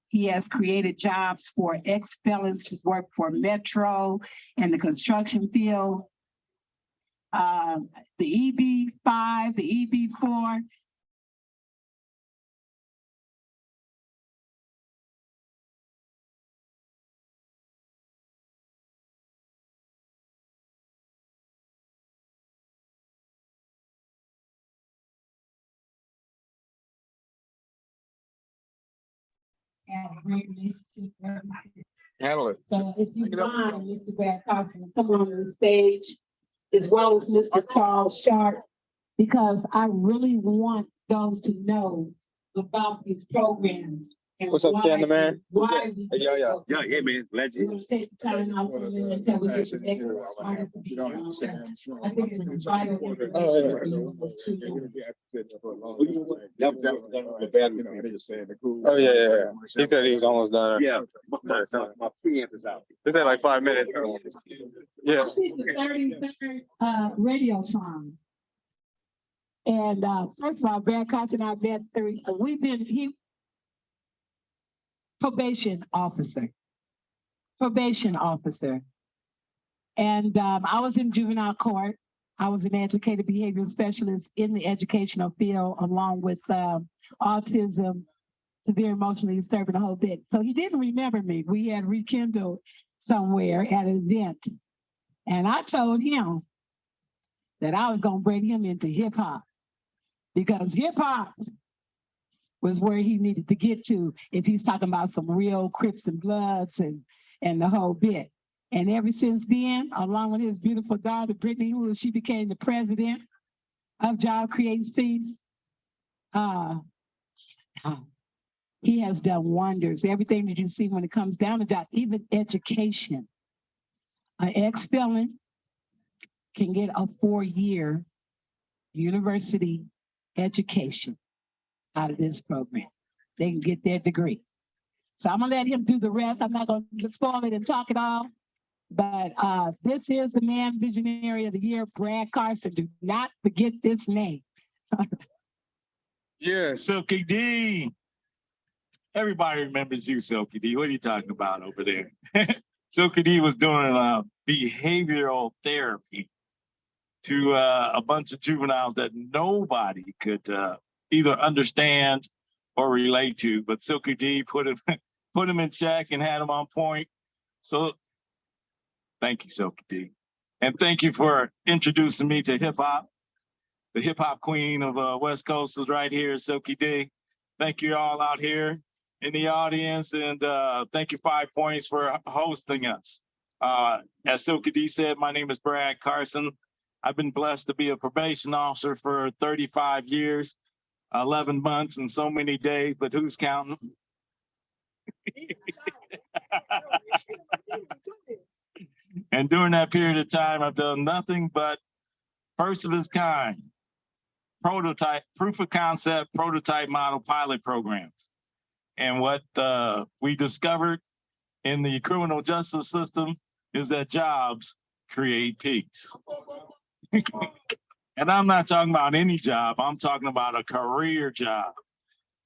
He has created jobs for ex-felons who work for Metro and the construction field. The EB5, the EB4. And a great relationship. Handle it. So if you mind, Mr. Brad Carson, come on the stage, as well as Mr. Charles Sharp, because I really want those to know about these programs. And What's up, Stan, man? Why we do Yeah, them. man. We're gonna take the time out from them until we get the next artist. I think it's vital. Oh, yeah. He said he was almost done. Yeah. My preamp is out. He said like 5 minutes. Yeah. I think the 33rd radio song. And first of all, Brad Carson and I met probation officer. And I was in juvenile court. I was an educated behavioral specialist in the educational field, along with autism, severe emotionally disturbed, the whole bit. So he didn't remember me. We had rekindled somewhere at an event. And I told him that I was going to bring him into hip hop, because hip hop was where he needed to get to if he's talking about some real Crips and Bloods and the whole bit. And ever since then, along with his beautiful daughter, Brittany, who she became the president of Job Creates Peace, he has done wonders. Everything that you see when it comes down to job, even education. An ex-felon can get a 4-year university education out of this program. They can get their degree. So I'm gonna let him do the rest. I'm not gonna spoil it and talk it all. But this is the man visionary of the year, Brad Carson. Do not forget this name. Yeah. Silky D. Everybody remembers you, Silky D. What are you talking about over there? Silky D was doing behavioral therapy to a bunch of juveniles that nobody could either understand or relate to. But Silky D put him in check and had him on point. So thank you, Silky D. And thank you for introducing me to hip hop. The hip hop queen of West Coast is right here, Silky D. Thank you all out here in the audience, and thank you 5 Points for hosting us. As Silky D said, my name is Brad Carson. I've been blessed to be a probation officer for 35 years, 11 months and so many days, but who's counting? And during that period of time, I've done nothing but first of its kind, prototype, proof of concept, prototype model pilot programs. And what we discovered in the criminal justice system is that jobs create peace. And I'm not talking about any job. I'm talking about a career job.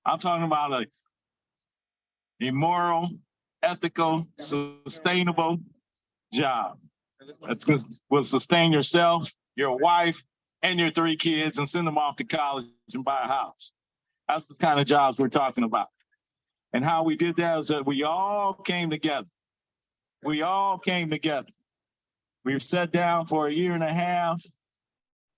I'm talking about a moral, ethical, sustainable job that's going to sustain yourself, your wife, and your 3 kids and send them off to college and buy a house. That's the kind of jobs we're talking about. And how we did that is that we all came together. We all came together. We've sat down for 1.5 years,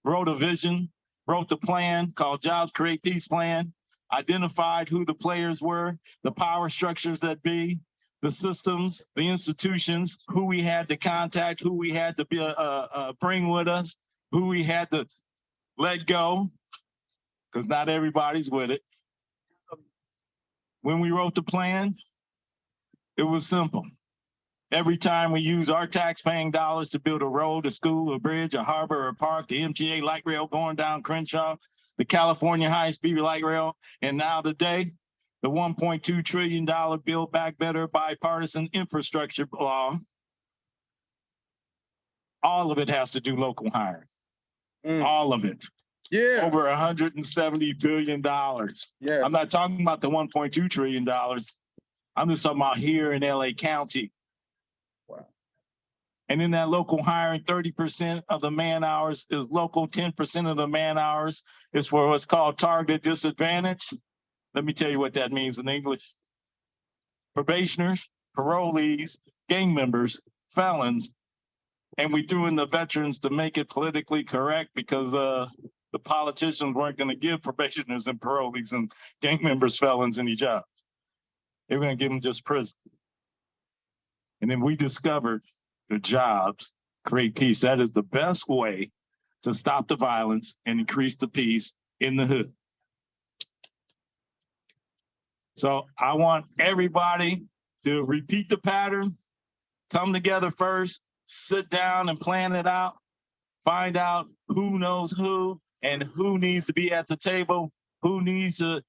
wrote a vision, wrote the plan called Jobs Create Peace Plan, identified who the players were, the power structures that be, the systems, the institutions, who we had to contact, who we had to be, bring with us, who we had to let go, because not everybody's with it. When we wrote the plan, it was simple. Every time we use our tax-paying dollars to build a road, a school, a bridge, a harbor, or a park, the MTA light rail going down Crenshaw, the California high-speed light rail, and now today, the $1.2 trillion Build Back Better bipartisan infrastructure law, all of it has to do local hiring. All of it. Yeah. Over $170 billion. Yeah. I'm not talking about the $1.2 trillion. I'm just talking about here in LA County. Wow. And in that local hiring, 30% of the man hours is local, 10% of the man hours is for what's called targeted disadvantage. Let me tell you what that means in English. Probationers, parolees, gang members, felons, and we threw in the veterans to make it politically correct because the politicians weren't going to give probationers and parolees and gang members, felons any jobs. They were going to give them just prison. And then we discovered the jobs create peace. That is the best way to stop the violence and increase the peace in the hood. So I want everybody to repeat the pattern, come together first, sit down and plan it out, find out who knows who and who needs to be at the table, who needs to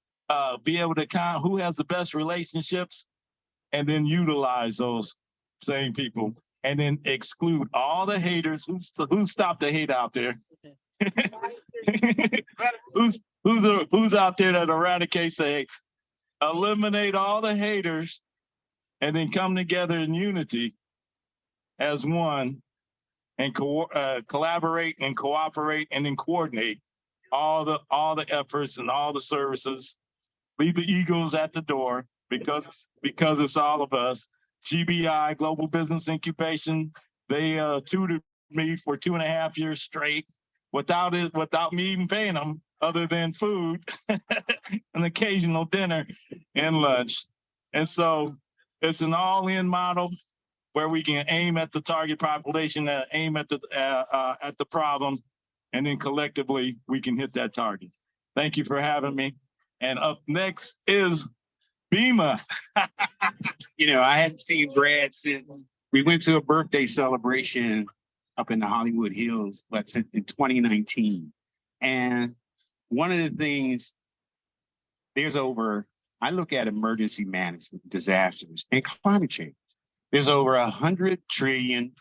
be able to count, who has the best relationships, and then utilize those same people, and then exclude all the haters. Who stopped the hate out there? who's out there that eradicates the hate? Eliminate all the haters, and then come together in unity as one, and collaborate and cooperate and then coordinate all the efforts and all the services. Leave the egos at the door because it's all of us. GBI, Global Business Incubation, they tutored me for 2.5 years straight without me even paying them, other than food, an occasional dinner and lunch. And so it's an all-in model where we can aim at the target population, aim at the problem, and then collectively we can hit that target. Thank you for having me. And up next is Bima. You know, I hadn't seen Brad since we went to a birthday celebration up in the Hollywood Hills, but in 2019. And one of the things, I look at emergency management, disasters, and climate change. There's over $100 trillion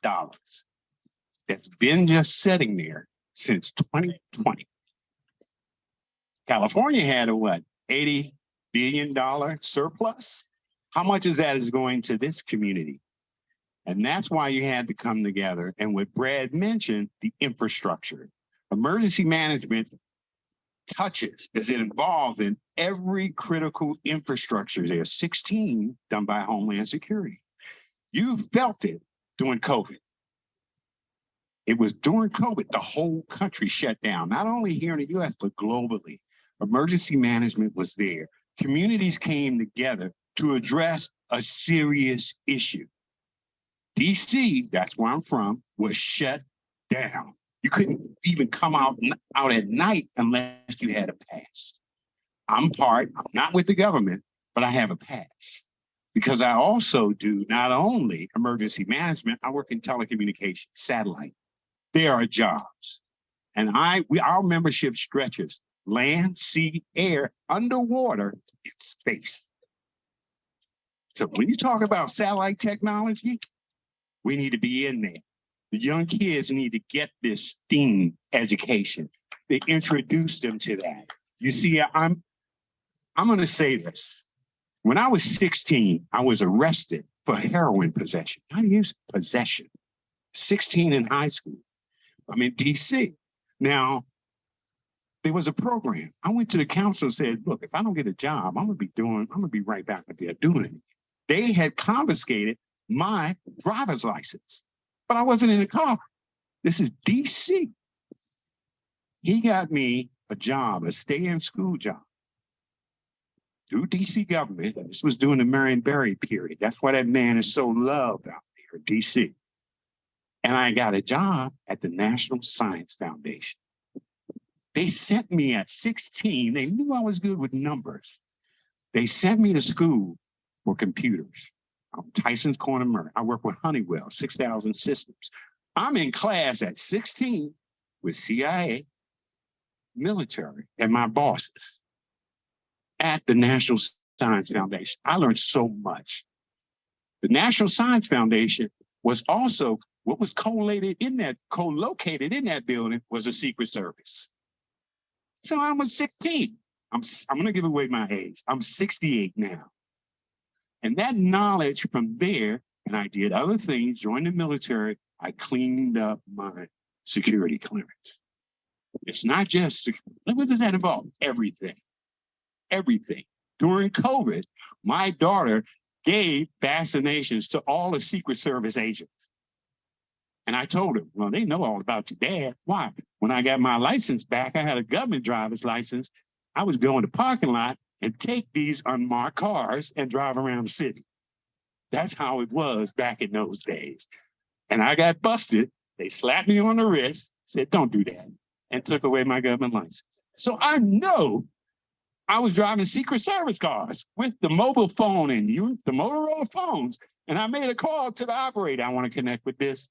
that's been just sitting there since 2020. California had a $80 billion surplus. How much of that is going to this community? And that's why you had to come together. And what Brad mentioned, the infrastructure. Emergency management is involved in every critical infrastructure. There's 16 done by Homeland Security. You felt it during COVID. It was during COVID, the whole country shut down, not only here in the US, but globally. Emergency management was there. Communities came together to address a serious issue. DC, that's where I'm from, was shut down. You couldn't even come out at night unless you had a pass. I'm not with the government, but I have a pass. Because I also do not only emergency management, I work in telecommunications, satellite. There are jobs. And our membership stretches land, sea, air, underwater, and space. So when you talk about satellite technology, we need to be in there. The young kids need to get this STEAM education. They introduce them to that. You see, I'm going to say this. When I was 16, I was arrested for heroin possession. I used possession. 16 in high school. I'm in DC. Now, there was a program. I went to the council and said, look, if I don't get a job, I'm going to be right back up there doing it. They had confiscated my driver's license, but I wasn't in the car. This is DC. He got me a job, a stay-in-school job through DC government. This was during the Marion Barry period. That's why that man is so loved out there, DC. And I got a job at the National Science Foundation. They sent me at 16. They knew I was good with numbers. They sent me to school for computers. I'm Tyson's Corner Murray. I work with Honeywell, 6,000 systems. I'm in class at 16 with CIA, military, and my bosses at the National Science Foundation. I learned so much. The National Science Foundation was also what was co-located in that building was a Secret Service. So I was 16. I'm going to give away my age. I'm 68 now. And that knowledge from there, and I did other things, joined the military, I cleaned up my security clearance. It's not just, what does that involve? Everything. Everything. During COVID, my daughter gave vaccinations to all the Secret Service agents. And I told her, well, they know all about your dad. Why? When I got my license back, I had a government driver's license. I was going to parking lot and take these unmarked cars and drive around the city. That's how it was back in those days. And I got busted. They slapped me on the wrist, said, don't do that, and took away my government license. So I know I was driving Secret Service cars with the mobile phone and the Motorola phones. And I made a call to the operator. I want to connect with this.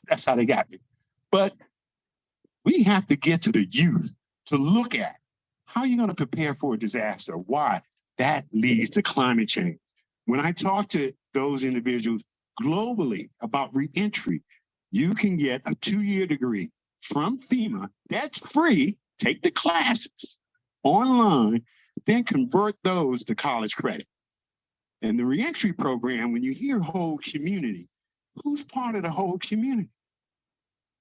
That's how they got me. But we have to get to the youth to look at how you're going to prepare for a disaster. Why? That leads to climate change. When I talk to those individuals globally about reentry, you can get a 2-year degree from FEMA. That's free. Take the classes online, then convert those to college credit. And the reentry program, when you hear whole community, who's part of the whole community?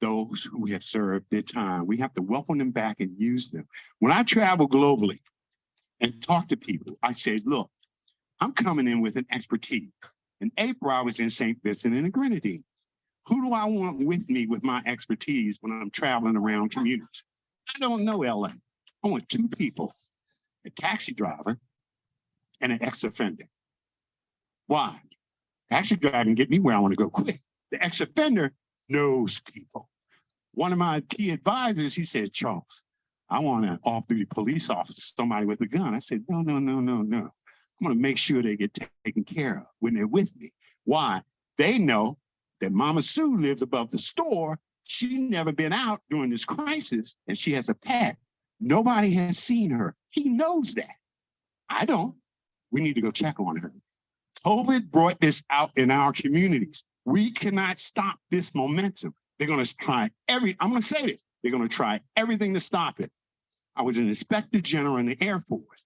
Those who have served their time. We have to welcome them back and use them. When I travel globally and talk to people, I say, look, I'm coming in with an expertise. In April, I was in St. Vincent and the Grenadines. Who do I want with me with my expertise when I'm traveling around communities? I don't know LA. I want 2 people, a taxi driver and an ex-offender. Why? Taxi driver can get me where I want to go quick. The ex-offender knows people. One of my key advisors, he said, Charles, I want an off-duty police officer, somebody with a gun. I said, no. I'm going to make sure they get taken care of when they're with me. Why? They know that Mama Sue lives above the store. She's never been out during this crisis, and she has a pet. Nobody has seen her. He knows that. I don't. We need to go check on her. COVID brought this out in our communities. We cannot stop this momentum. They're going to try I'm going to say this. They're going to try everything to stop it. I was an inspector general in the Air Force,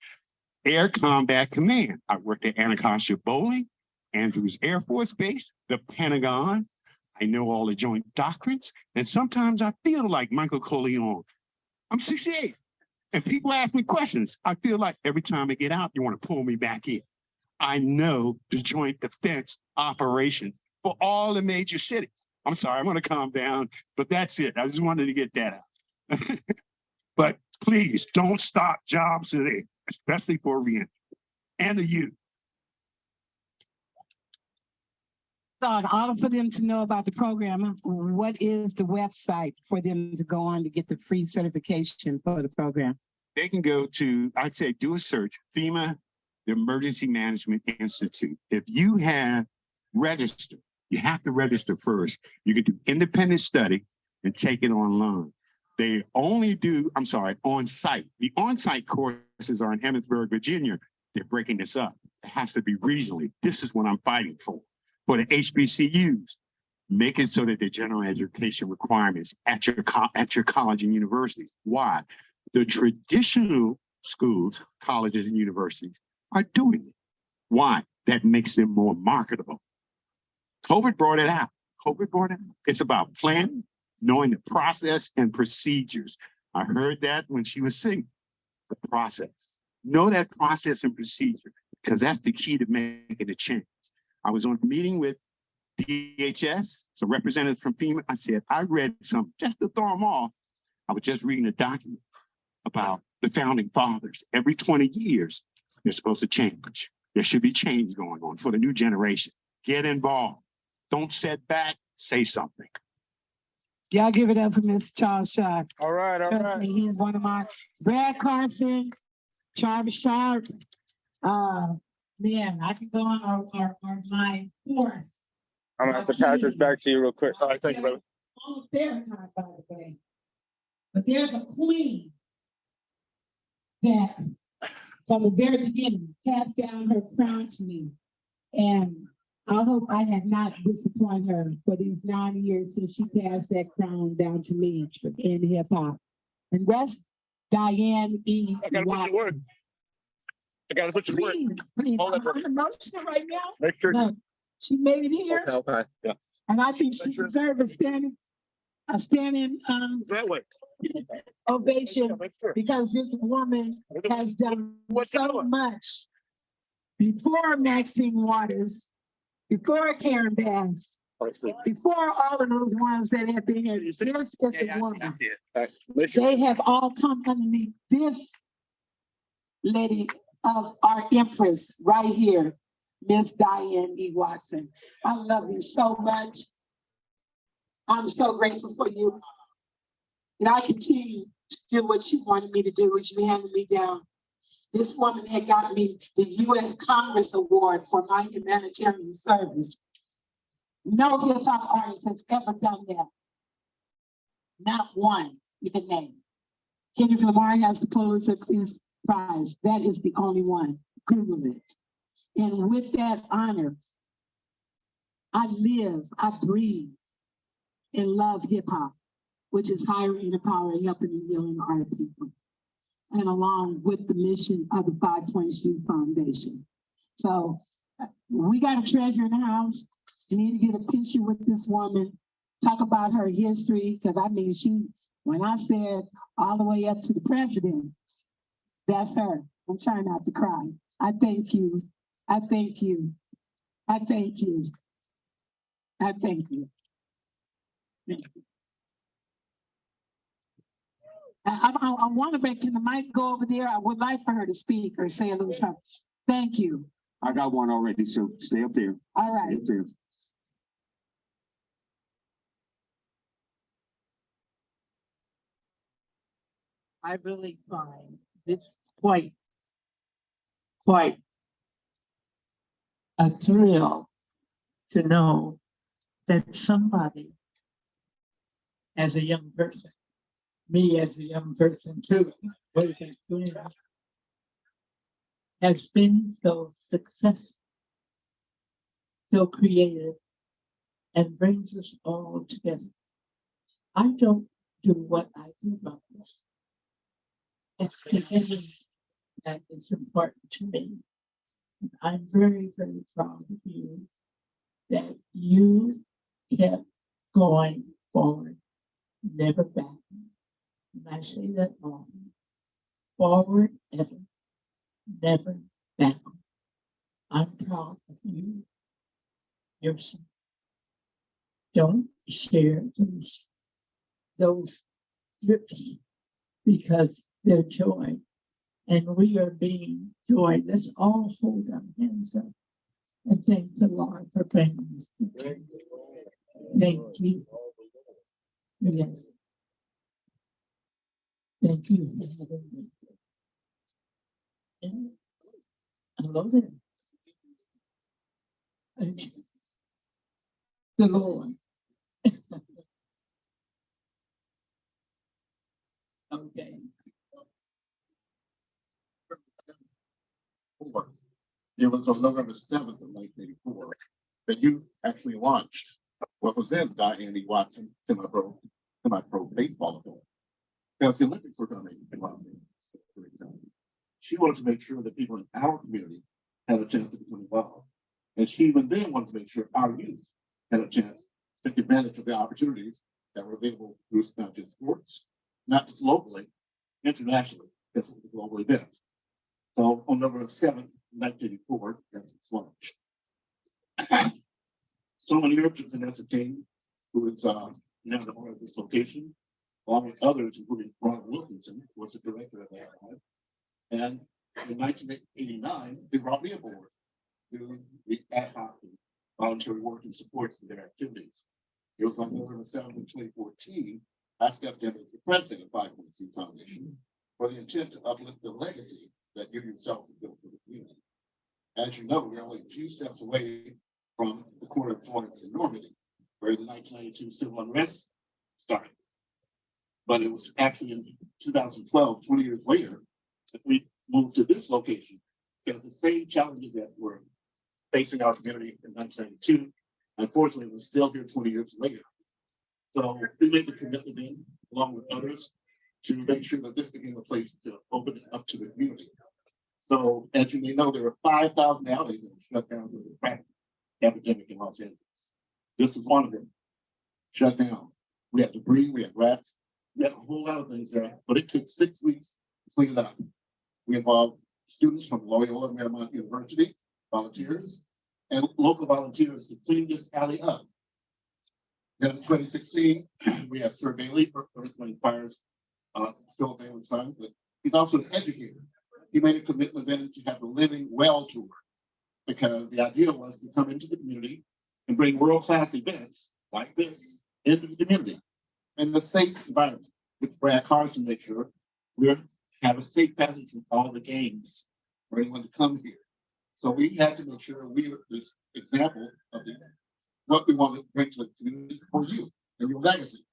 Air Combat Command. I worked at Anacostia Bowling, Andrews Air Force Base, the Pentagon. I know all the joint doctrines. And sometimes I feel like Michael Corleone. I'm 68. And people ask me questions. I feel like every time I get out, you want to pull me back in. I know the joint defense operations for all the major cities. I'm sorry, I'm going to calm down, but that's it. I just wanted to get that out. But please don't stop jobs today, especially for reentry and the youth. So in order for them to know about the program, what is the website for them to go on to get the free certification for the program? They can go to, I'd say, do a search, FEMA, the Emergency Management Institute. If you have registered, you have to register first. You can do independent study and take it online. They only do, on-site. The on-site courses are in Emmitsburg, Virginia. They're breaking this up. It has to be regionally. This is what I'm fighting for the HBCUs. Make it so that the general education requirements at your college and universities. Why? The traditional schools, colleges, and universities are doing it. Why? That makes them more marketable. COVID brought it out. It's about planning, knowing the process and procedures. I heard that when she was singing. The process. Know that process and procedure, because that's the key to making a change. I was on a meeting with DHS, some representatives from FEMA. I said, I read some, just to throw them off. I was just reading a document about the founding fathers. Every 20 years, they're supposed to change. There should be change going on for the new generation. Get involved. Don't sit back, say something. Y'all give it up for Mr. Charles Shaw. All right, all Trust right. me, he's one of my, Brad Carson, Charlie Sharp. Man, I can go on or my horse. I'm gonna have to pass this back to you real quick. All right, thank you, brother. Almost there time, by the way. But there's a queen that from the very beginning cast down her crown to me. And I hope I have not disappointed her for these 9 years since she passed that crown down to me in hip hop. And that's Diane E. I gotta put you to work. Watson. I gotta put you to work. Please, Hold I'm that for me. emotional right now. Make sure. No, she made it here, Okay. Yeah. and I think she deserves a standing That way. ovation Make sure. because this woman has done so much before Maxine Waters, before Karen Bass, before all of those ones that have been here. This is the woman. Make sure. They have all come underneath this lady of our empress right here, Miss Diane E. Watson. I love you so much. I'm so grateful for you. And I continue to do what you wanted me to do, which you handed me down. This woman had got me the U.S. Congress Award for my humanitarian service. No hip hop artist has ever done that. Not one you can name. Kendrick Lamar has the Pulitzer Prize. That is the only one. Google it. And with that honor, I live, I breathe, and love hip hop, which is hiring, empowering, helping, and healing our people. And along with the mission of the 5 Points Youth Foundation. So we got a treasure in the house. You need to get a picture with this woman, talk about her history, because I mean, when I said all the way up to the president, that's her. I'm trying not to cry. I thank you. I thank you. I thank you. I thank you. Thank you. I want to break in the mic, go over there. I would like for her to speak or say a little something. Thank you. I got one already, so stay up there. All right. Stay up there. I really find this quite a thrill to know that somebody, as a young person, me as a young person too, has been so successful, so creative, and brings us all together. I don't do what I do about this. It's the vision that is important to me. I'm very, very proud of you that you kept going forward, never back. And I say that long. Forward ever, never backward. I'm proud of you, yourself. Don't share those trips because they're joy. And we are being joy. Let's all hold our hands up and thank the Lord for bringing us. Thank you. Yes. Thank you for having me. And hello there. Thank you. The Lord. Okay. It was on November 7th of 1984 that you actually launched what was then Diane E. Watson semi-pro baseball event. Because the Olympics were coming in Los Angeles. She wanted to make sure that people in our community had a chance to become involved. And she even then wanted to make sure our youth had a chance to take advantage of the opportunities that were available through not just sports, not just locally, internationally, because it was a global event. So on November 7th, 1984, that's its launch. So many urchins in Vanessa King, who is now the owner of this location, along with others, including Ron Wilkinson, who was the director of that time. And in 1989, they brought me aboard to the AHIABGA voluntary work and support for their activities. It was on November 7th, 2014, I stepped in as the president of 5.C Foundation for the intent to uplift the legacy that you yourself have built for the community. As you know, we're only a few steps away from the corner of Florence and Normandy, where the 1992 civil unrest started. But it was actually in 2012, 20 years later, that we moved to this location, because the same challenges that were facing our community in 1992, unfortunately, we're still here 20 years later. So we made the commitment in, along with others, to make sure that this became a place to open it up to the community. So as you may know, there were 5,000 alleys that were shut down due to the crack epidemic in Los Angeles. This is one of them, shut down. We had debris, we had rats, we had a whole lot of things there, but it took 6 weeks to clean it up. We involved students from Loyola Marymount University, volunteers, and local volunteers to clean this alley up. Then in 2016, we have Sir Bailey, Earth, Wind, Fire's Phil Bailey's son, but he's also an educator. He made a commitment then to have a living well tour, because the idea was to come into the community and bring world-class events like this into the community in a safe environment, with Brad Carson make sure we have a safe passage from all the games for anyone to come here. So we had to make sure we were this example of what we want to bring to the community for you and your legacy.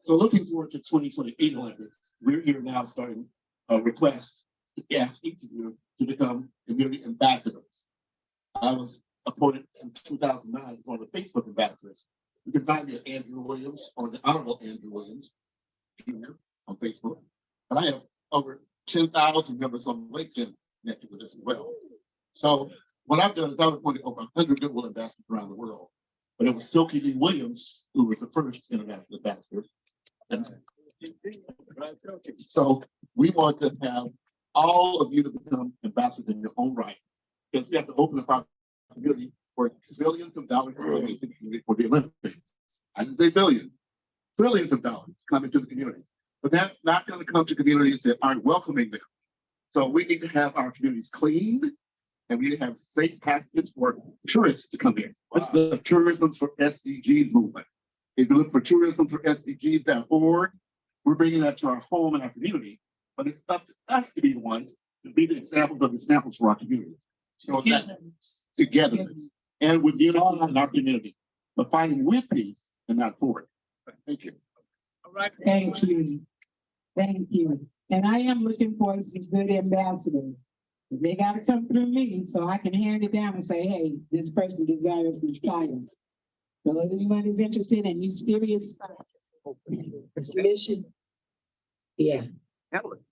So looking forward to 2028 Olympics, we're here now starting a request to ask each of you to become community ambassadors. I was appointed in 2009 as one of the Facebook ambassadors. You can find me at Andrew Williams or the Honorable Andrew Williams Jr. on Facebook. And I have over 10,000 members on LinkedIn connected with us as well. So what I've done is I've appointed over 100 goodwill ambassadors around the world. But it was Silky D. Williams who was the first international ambassador. And so we want to have all of you to become ambassadors in your own right, because we have to open up our community for billions of dollars for the Olympics. I didn't say billions, billions of dollars coming to the community. But that's not going to come to communities that aren't welcoming them. So we need to have our communities clean, and we need to have safe passages for tourists to come in. This is the Tourism for SDGs movement. If you look for tourism for SDGs.org, we're bringing that to our home and our community, but it's up to us to be the ones to be the examples of examples for our community. So together, and with unity in our community, but fighting with peace and not for it. Thank you. All right. Thank you. Thank you. And I am looking for some good ambassadors. They got to come through me so I can hand it down and say, hey, this person desires this title. So if anyone is interested and you serious submission. Yeah.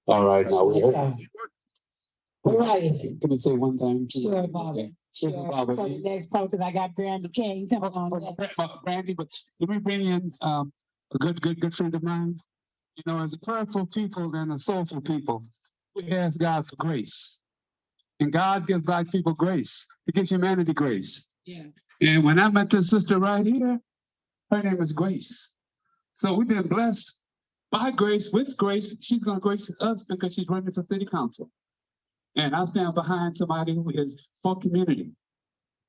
All right, now we All right. Can I say one thing? Sure, Bobby. Sure. For the next post, because I got Brandy King. Come on. Brandy, but let me bring in a good friend of mine. You know, as a prayerful people and a soulful people, we ask God for grace. And God gives Black people grace. He gives humanity grace. Yes. And when I met this sister right here, her name is Grace. So we've been blessed by grace, with grace. She's going to grace us because she's running for city council. And I stand behind somebody who is for community.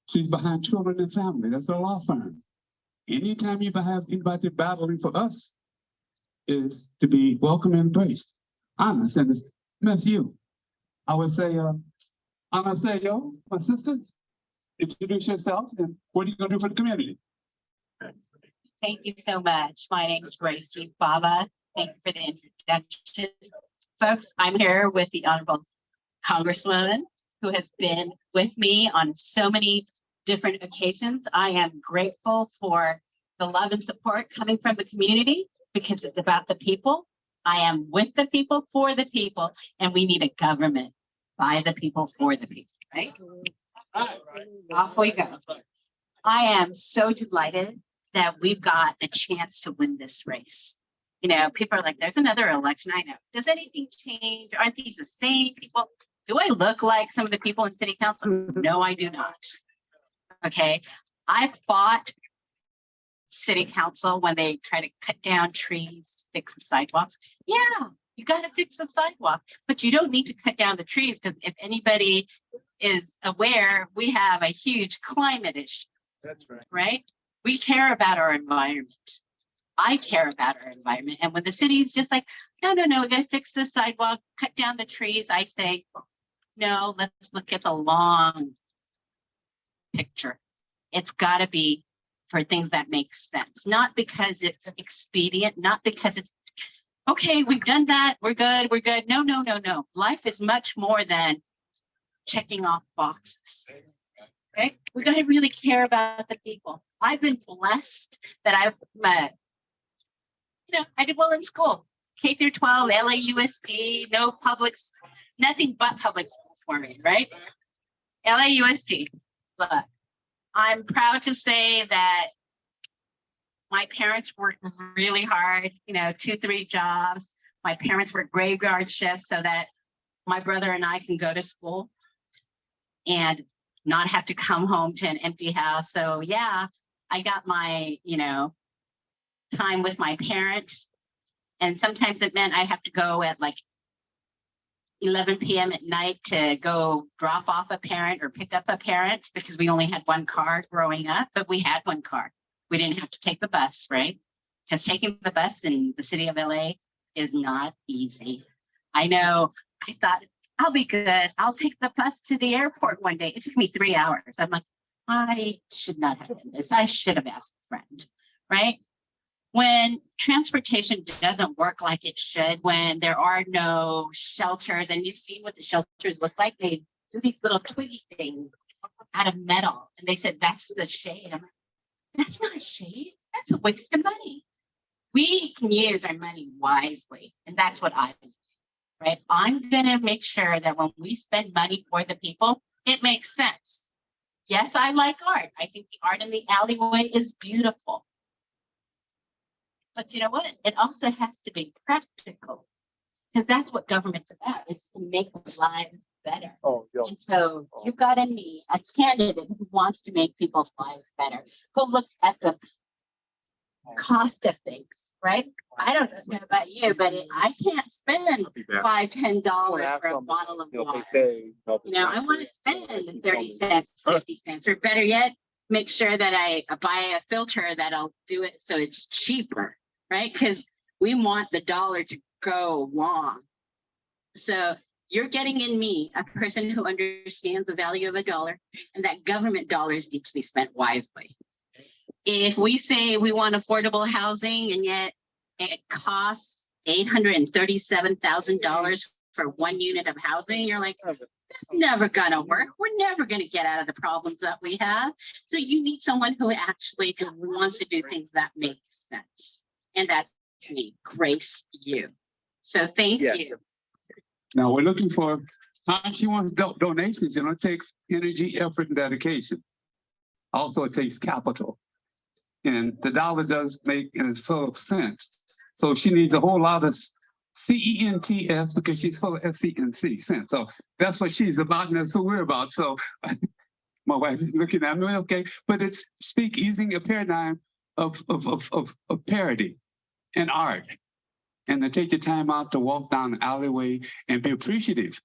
She's behind Children and Family. That's a law firm. Anytime you have anybody battling for us, is to be welcome and embraced. I'm gonna send this mess you. I would say, I'm gonna say, yo, my sister, introduce yourself and what are you gonna do for the community? Thank you so much. My name is Gracie Baba. Thank you for the introduction. Folks, I'm here with the Honorable Congresswoman, who has been with me on so many different occasions. I am grateful for the love and support coming from the community because it's about the people. I am with the people, for the people, and we need a government by the people, for the people, right? Off we go. I am so delighted that we've got a chance to win this race. You know, people are like, there's another election. I know. Does anything change? Aren't these the same people? Do I look like some of the people in city council? No, I do not. Okay. I fought city council when they try to cut down trees, fix the sidewalks. Yeah, you got to fix the sidewalk, but you don't need to cut down the trees because if anybody is aware, we have a huge climate issue. That's right. Right? We care about our environment. I care about our environment. And when the city is just like, no, we got to fix the sidewalk, cut down the trees, I say, no, let's look at the long picture. It's got to be for things that make sense, not because it's expedient, not because it's, okay, we've done that, we're good. No. Life is much more than checking off boxes. Right? We got to really care about the people. I've been blessed that I've met, I did well in school, K through 12, LAUSD, no publics, nothing but public school for me, right? LAUSD, but I'm proud to say that my parents worked really hard, 2-3 jobs. My parents worked graveyard shifts so that my brother and I can go to school and not have to come home to an empty house. So yeah, I got my, time with my parents. And sometimes it meant I'd have to go at like 11 p.m. at night to go drop off a parent or pick up a parent because we only had one car growing up, but we had one car. We didn't have to take the bus, right? Because taking the bus in the city of LA is not easy. I know, I thought, I'll be good. I'll take the bus to the airport one day. It took me 3 hours. I'm like, I should not have done this. I should have asked a friend, right? When transportation doesn't work like it should, when there are no shelters, and you've seen what the shelters look like, they do these little twiggy things out of metal. And they said, that's the shade. I'm like, that's not shade. That's a waste of money. We can use our money wisely. And that's what I do, right? I'm going to make sure that when we spend money for the people, it makes sense. Yes, I like art. I think the art in the alleyway is beautiful. But you know what? It also has to be practical because that's what government's about. It's to make lives better. And so you've got in me a candidate who wants to make people's lives better, who looks at the cost of things, right? I don't know about you, but I can't spend $5-10 for a bottle of water. I want to spend 30 cents, 50 cents, or better yet, make sure that I buy a filter that'll do it so it's cheaper. Right? Because we want the dollar to go long. So you're getting in me a person who understands the value of a dollar and that government dollars need to be spent wisely. If we say we want affordable housing and yet it costs $837,000 for one unit of housing, you're like, that's never gonna work. We're never gonna get out of the problems that we have. So you need someone who actually wants to do things that make sense. And that's me, Grace you. So thank you. Now we're looking for how she wants donations. It takes energy, effort, and dedication. Also, it takes capital. And the dollar does make in its full sense. So she needs a whole lot of CENTS because she's full of SCNC sense. So that's what she's about, and that's what we're about. So my wife is looking at me, okay, but it's using a paradigm of parody in art, and to take the time out to walk down the alleyway and be appreciative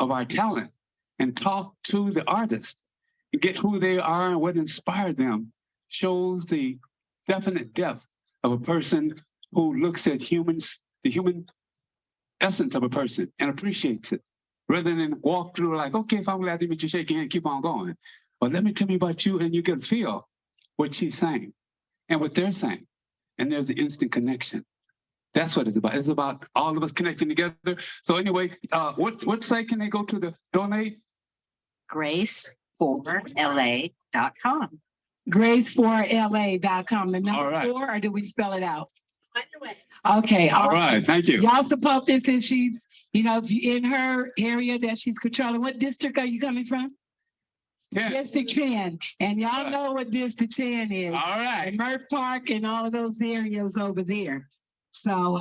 of our talent and talk to the artists and get who they are and what inspired them shows the definite depth of a person who looks at humans, the human essence of a person, and appreciates it rather than walk through like, okay, if I'm glad to meet you, shake your hand, keep on going. But let me tell me about you, and you can feel what she's saying and what they're saying. And there's an instant connection. That's what it's about. It's about all of us connecting together. So anyway, what site can they go to donate? grace4la.com. Grace4la.com. The All number right. 4, or do we spell it out? Underway. Okay. All awesome. right, thank you. Y'all support this and she's, in her area that she's controlling. What district are you coming from? 10. District 10. And y'all Right. know what District 10 is. All right. And Murph Park and all of those areas over there. So,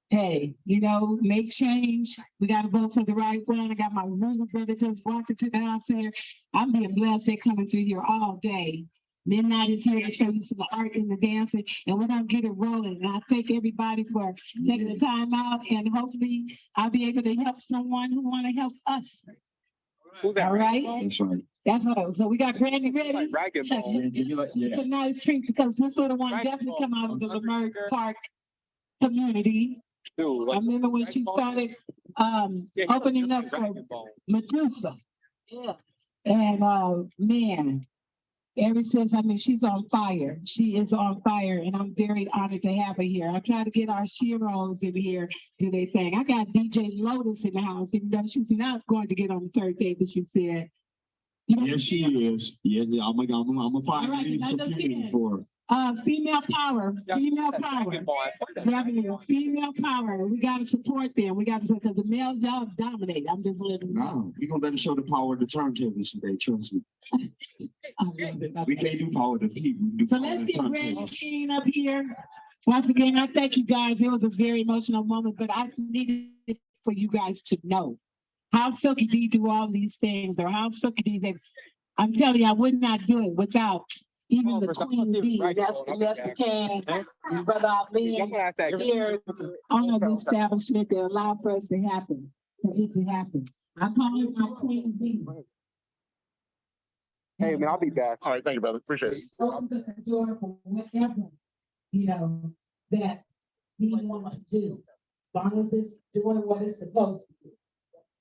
hey, make change. We got to vote for the right one. I got my little brother just walking to the house here. I'm being blessed. They're coming through here all day. Midnight is here to show you some art and the dancing, and we're going to get it rolling. And I thank everybody for taking the time out, and hopefully I'll be able to help someone who want to help us. Who's that? All right? That's right. That's what. So we got Brandy ready. Like racquetball. It's a nice treat because this little one definitely come out of the Lamert Park community. Dude, I remember when she started opening up for Medusa. Yeah. And man, ever since, she's on fire. She is on fire, and I'm very honored to have her here. I try to get our Sheroes in here, do their thing. I got DJ Lotus in the house, even though she's not going to get on the third day, but she said. Yes, she is. Yeah, I'm gonna All find right, some understand. community for her. Female power, female power. Revenue, female power. We gotta support them. We gotta, because the males, y'all dominate. I'm just letting them know. No, we gonna let her show the power of the turntables today, trust me. We can't do power of the people. we do So power let's of the get Brandy turntables. Sheen up here. Once again, I thank you guys. It was a very emotional moment, but I needed it for you guys to know how Silky D do all these things, or how Silky D, I'm telling you, I would not do it without even the Queen B. That's the King, and Brother Ali here on the establishment that allowed for us to happen, for it to happen. I call it my Queen B. Hey, man, I'll be back. All right, thank you, brother. Appreciate it. Opens up the door for whatever, that he wants to do. As long as it's doing what it's supposed to do.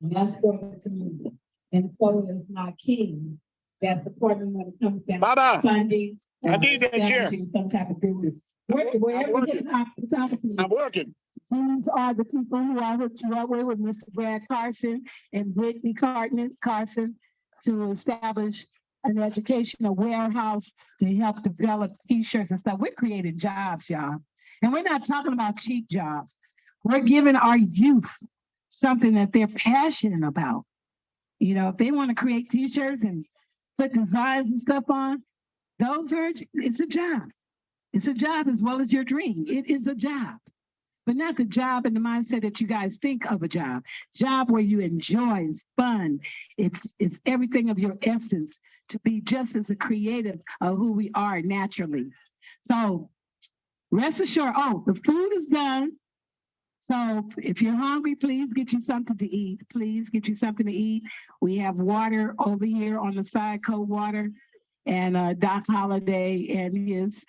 And that's for the community. And so is my king that supports me when it comes down Baba, to funding. I need that chair. establishing some type of business. Wherever we get an opportunity. I'm working. These are the people who I hooked you up with Mr. Brad Carson and Brittany Carson to establish an educational warehouse to help develop t-shirts and stuff. We're creating jobs, y'all. And we're not talking about cheap jobs. We're giving our youth something that they're passionate about. If they want to create t-shirts and put designs and stuff on, it's a job. It's a job as well as your dream. It is a job. But not the job in the mindset that you guys think of a job. Job where you enjoy, it's fun. It's everything of your essence to be just as a creative of who we are naturally. So rest assured, the food is done. So if you're hungry, please get you something to eat. Please get you something to eat. We have water over here on the side, cold water. And Doc Holliday and his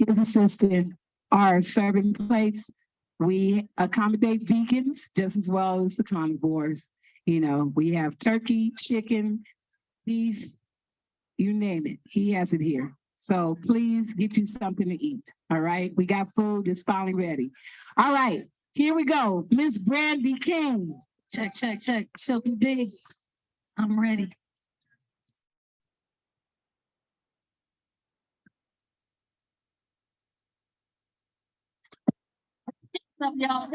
assistant are serving plates. We accommodate vegans just as well as the carnivores. We have turkey, chicken, beef, you name it. He has it here. So please get you something to eat. All right. We got food. It's finally ready. All right. Here we go. Miss Brandy King. Check. Silky D. I'm ready. What's up, y'all?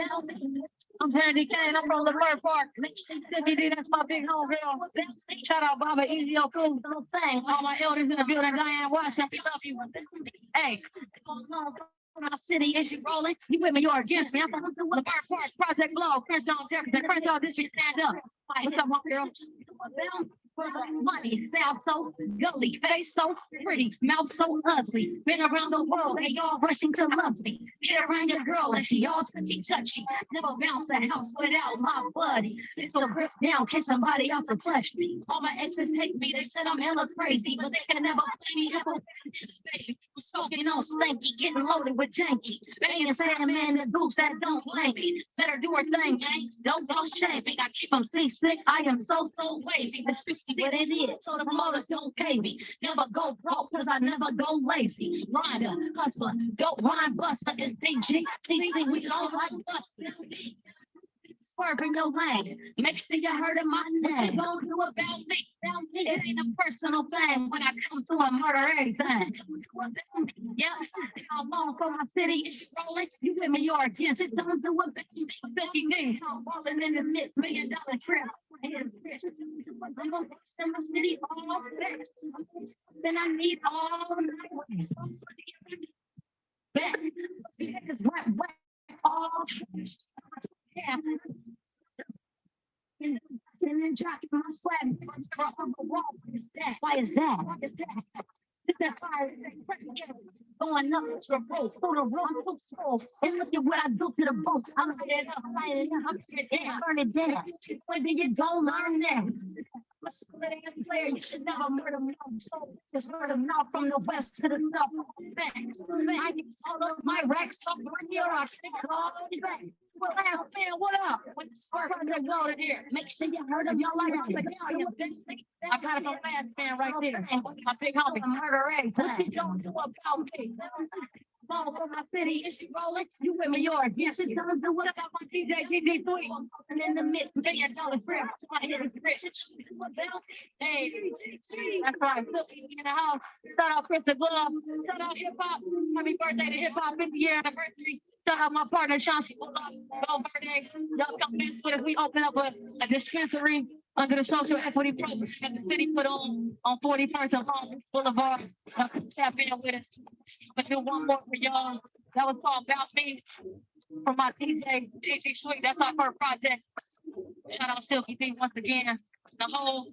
I'm Brandy King. I'm from Lamert Park. Silky D, that's my big home girl. Shout out Baba Easy Cool. Don't thing. All my elders in the building. Diane Watson. We love you. Hey. My city, is she rolling? You with me? You are against me. I'm from Lamert Park, Project Blow, First Down Jefferson, First Down District, stand up. What's up, my girl? Money, sound so gully, face so pretty, mouth so ugly. Been around the world, they all rushing to love me. Get around your girl and she all touchy. Never bounce the house without my buddy. So grip down, kiss somebody else to flesh me. All my exes hate me, they said I'm hella crazy, but they can never play me. I'm soaking on stanky, getting loaded with janky. Banging and saying, man, this goose ass don't blame me. Better do her thing, man. Don't shame me. I keep them sick. I am so wavy. That's what it is. So the promoters don't pay me. Never go broke, cause I never go lazy. Rider, hustler, go rhyme buster, it's DG. TV, we all like buster. swerve in your lane. Make sure you heard of my name. Don't do about me. It ain't a personal thing when I come through and murder everything. Yeah, I'm on for my city. If you rolling, you with me, you're against it. Don't do a baby. I'm rolling in the midst, $1 million trip. I'm gonna send my city all back. Then I need all night. Back. Because whack, all. Yeah. And then drop my swag. Why is that? Why is that? It's that fire. Going up to the boat, through the road, to school. And look at what I do to the boat. I'm light it up, burn it down. When did you go learn that? I'm a split ass player, you should never murder me. Just murder me out from the west to the south. Back. I get all of my racks up right here. I can call you back. Well, man, what up? With the spark on the go to here. Make sure you heard of y'all like I got it from last man right there. My big homie. Murder everything. What you don't do about me? Ball for my city, is she rolling? You with me, you're against it. Don't do what about my DJ GD3. And in the midst, $1 million trip. I hit his rich. Hey, that's right. Look, in the house. Shout out Chris the Glove. Shout out hip hop. Happy birthday to hip hop 50-year anniversary. Shout out my partner, Chauncey. Go birthday. Y'all come in with us. We open up a dispensary under the social equity program that the city put on 41st and Home Boulevard. Tap in with us. But do one more for y'all. That was called About Me from my DJ, GG Sweet. That's our first project. Shout out Silky D once again. The whole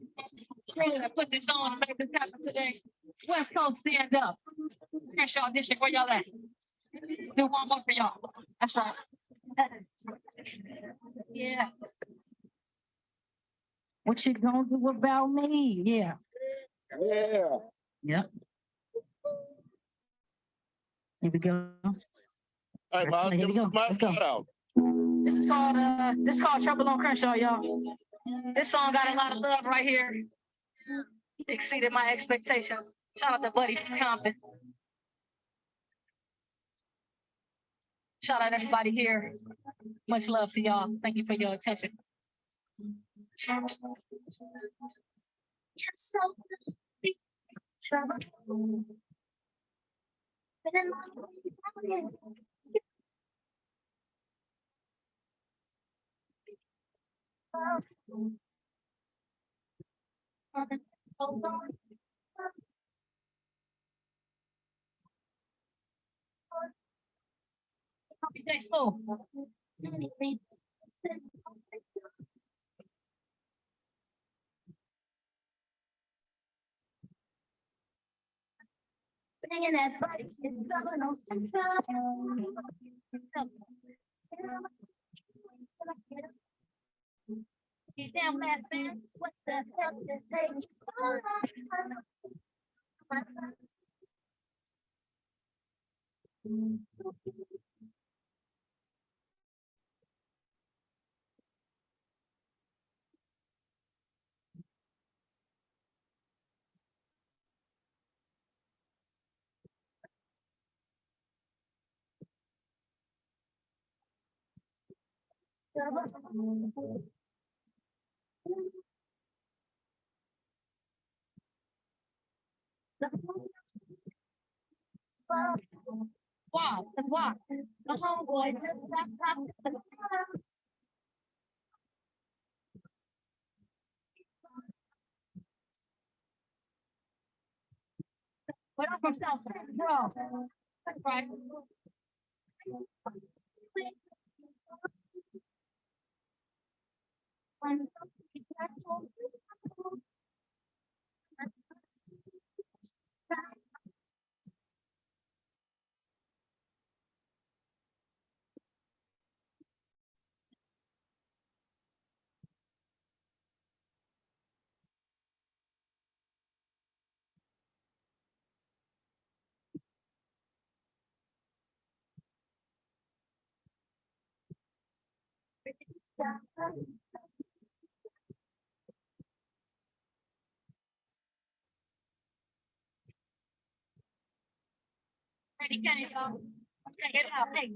crew that put this on and made this happen today. West Coast, stand up. Crenshaw District, where y'all at? Do one more for y'all. That's right. Yeah. What you gonna do about me? Yeah. Yeah. Yep. Here we go. All right, Miles, Here give we go. us my Let's go. shout out. This is called Trouble on Crenshaw, y'all. This song got a lot of love right here. Exceeded my expectations. Shout out to Buddy from Compton. Shout out everybody here. Much love to y'all. Thank you for your attention. Banging that body, it's double on you damn fast man, what the hell is this? Wow, that's why. The homeboy just but I'm from South Central. That's right. Ready, get it out. Check it out. Hey.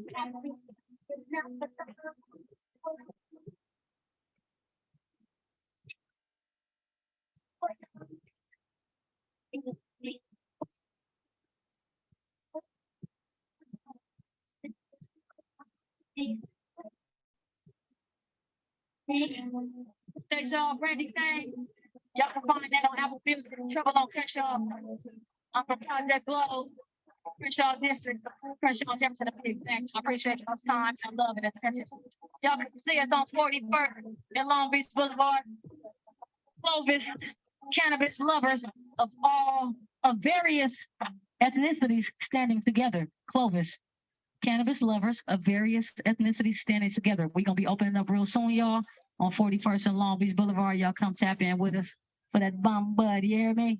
Appreciate y'all, Brandy Kane. Y'all can find that on Apple Music. Trouble on Catch y'all. I'm from Project Glow. Crenshaw District, Crenshaw Jefferson, I appreciate y'all's time and love and attention. Y'all can see us on 41st and Long Beach Boulevard. Clovis, cannabis lovers of various ethnicities standing together. Clovis, cannabis lovers of various ethnicities standing together. We're gonna be opening up real soon, y'all, on 41st and Long Beach Boulevard. Y'all come tap in with us for that bomb bud, you hear me?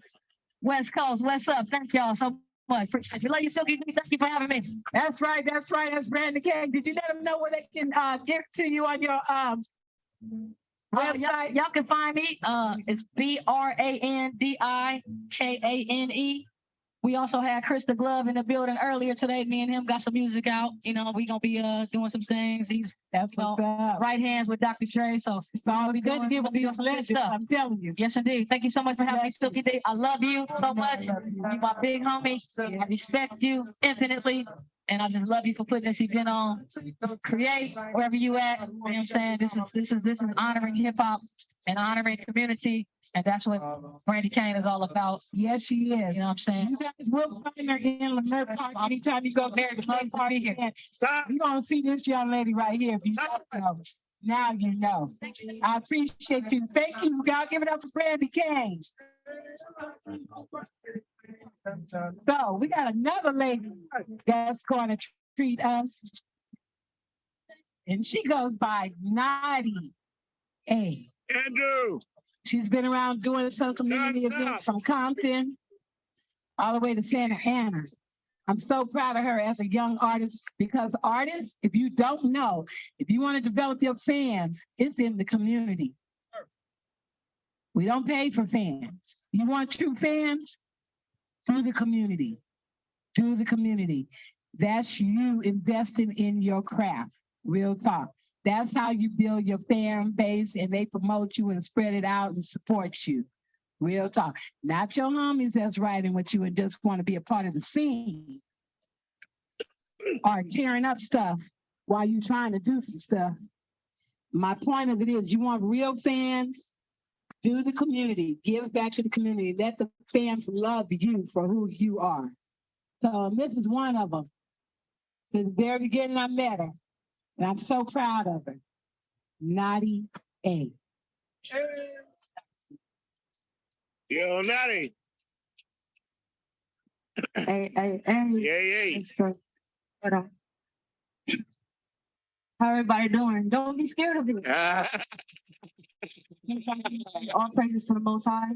West Coast, what's up? Thank y'all so much. Appreciate you. Love you, Silky. Thank you for having me. That's right. That's right. That's Brandon King. Did you let them know where they can give to you on your website? Y'all can find me. It's BRANDIKANE. We also had Chris the Glove in the building earlier today. Me and him got some music out. You know, we gonna be doing some things. That's what's up. Right hands with Dr. Dre. So It's all good to give these legends. I'm telling you. Yes, indeed. Thank you so much for having me, Silky D. I love you so much. You're my big homie. I respect you infinitely. And I just love you for putting this event on. Create wherever you at. You know what I'm saying? This is honoring hip hop and honoring community. And that's what Brandy Kane is all about. Yes, she is. You know what I'm saying? You guys will find her in Lemur Park anytime you go there. The place party here. You're gonna see this young lady right here. If you don't know, now you know. I appreciate you. Thank you. Y'all give it up for Brandy Kane. So we got another lady that's going to treat us. And she goes by Naughty A. Andrew. She's been around doing some community events from Compton all the way to Santa Ana. I'm so proud of her as a young artist because artists, if you don't know, if you want to develop your fans, it's in the community. We don't pay for fans. You want true fans? Through the community. Through the community. That's you investing in your craft. Real talk. That's how you build your fan base and they promote you and spread it out and support you. Real talk. Not your homies that's writing with you and just want to be a part of the scene or tearing up stuff while you're trying to do some stuff. My point of it is you want real fans, do the community, give back to the community, let the fans love you for who you are. So this is one of them. Since the very beginning I met her, and I'm so proud of her. Naughty A. Yo, Natty. Hey. Yeah. It's good. Hold on. How everybody doing? Don't be scared of it. All praises to the Most High.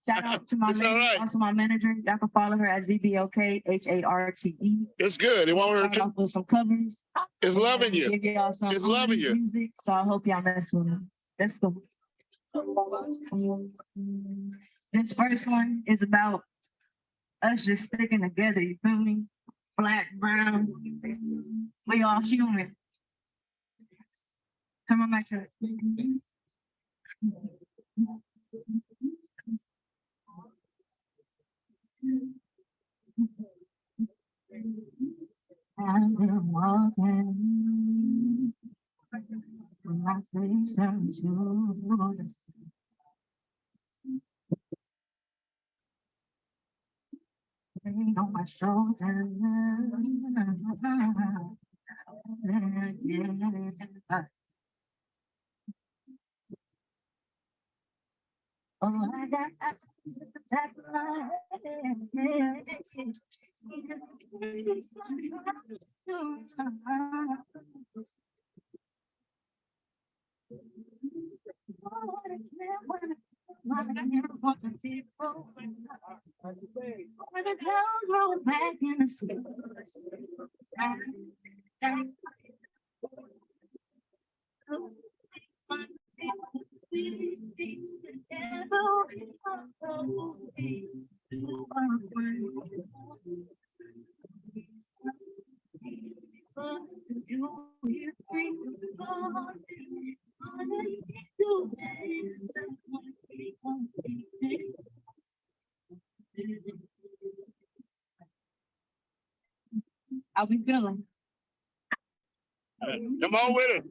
Shout out to my It's lady, all right. also my manager. Y'all can follow her at ZBOKHARTE. It's good. They want her Start to. off with some covers. It's loving you. Give y'all some It's loving you. music. So I hope y'all mess with me. Let's go. This first one is about us just sticking together. You feel me? Black, brown, we all human. Come on, my son. I've been walking from my face down to the sea. Pain on my shoulder. Oh, I got that when the clouds roll back in the sky. How we feeling? Come on with it.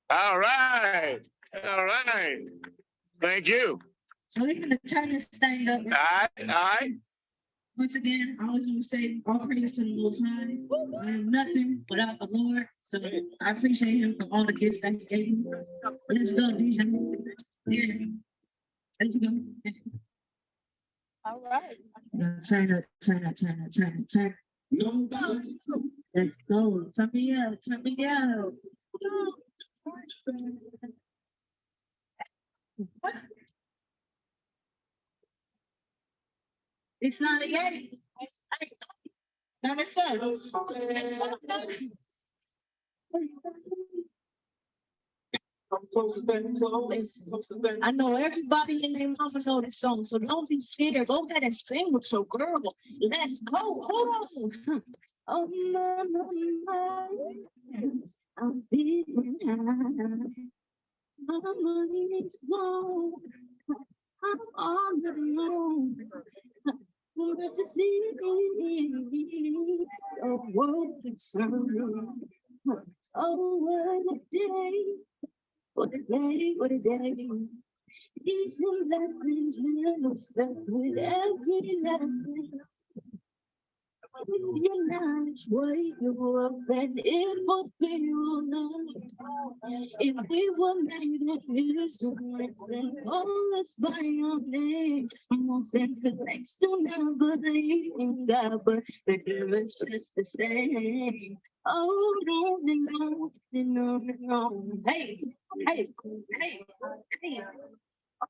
All right. All right. Thank you. So we're gonna turn this thing up. All right. All right. Once again, I always want to say all praise to the Most High. I am nothing without the Lord. So I appreciate him for all the gifts that he gave me. Let's go, DJ. Yeah. Let's go. All right. Turn up, turn up, turn up, turn up, turn up. Let's go. Turn me out, turn me out. It's not a game. No, it's not. I know everybody in their mama know this song, so don't be scared. Go ahead and sing with your girl. Let's go. Hold on. Oh, no. I'm feeling high. My money's low. I'm all alone. What to see the world is turning. Oh, what a day. What a day, what a day. These lessons never left with every lesson. With your knowledge, wake you up, and it will be all night. If we were made of history, then call us by your name. Most intellects do not believe in God, but the difference is the same. Oh, no. Hey, hey, hey, hey.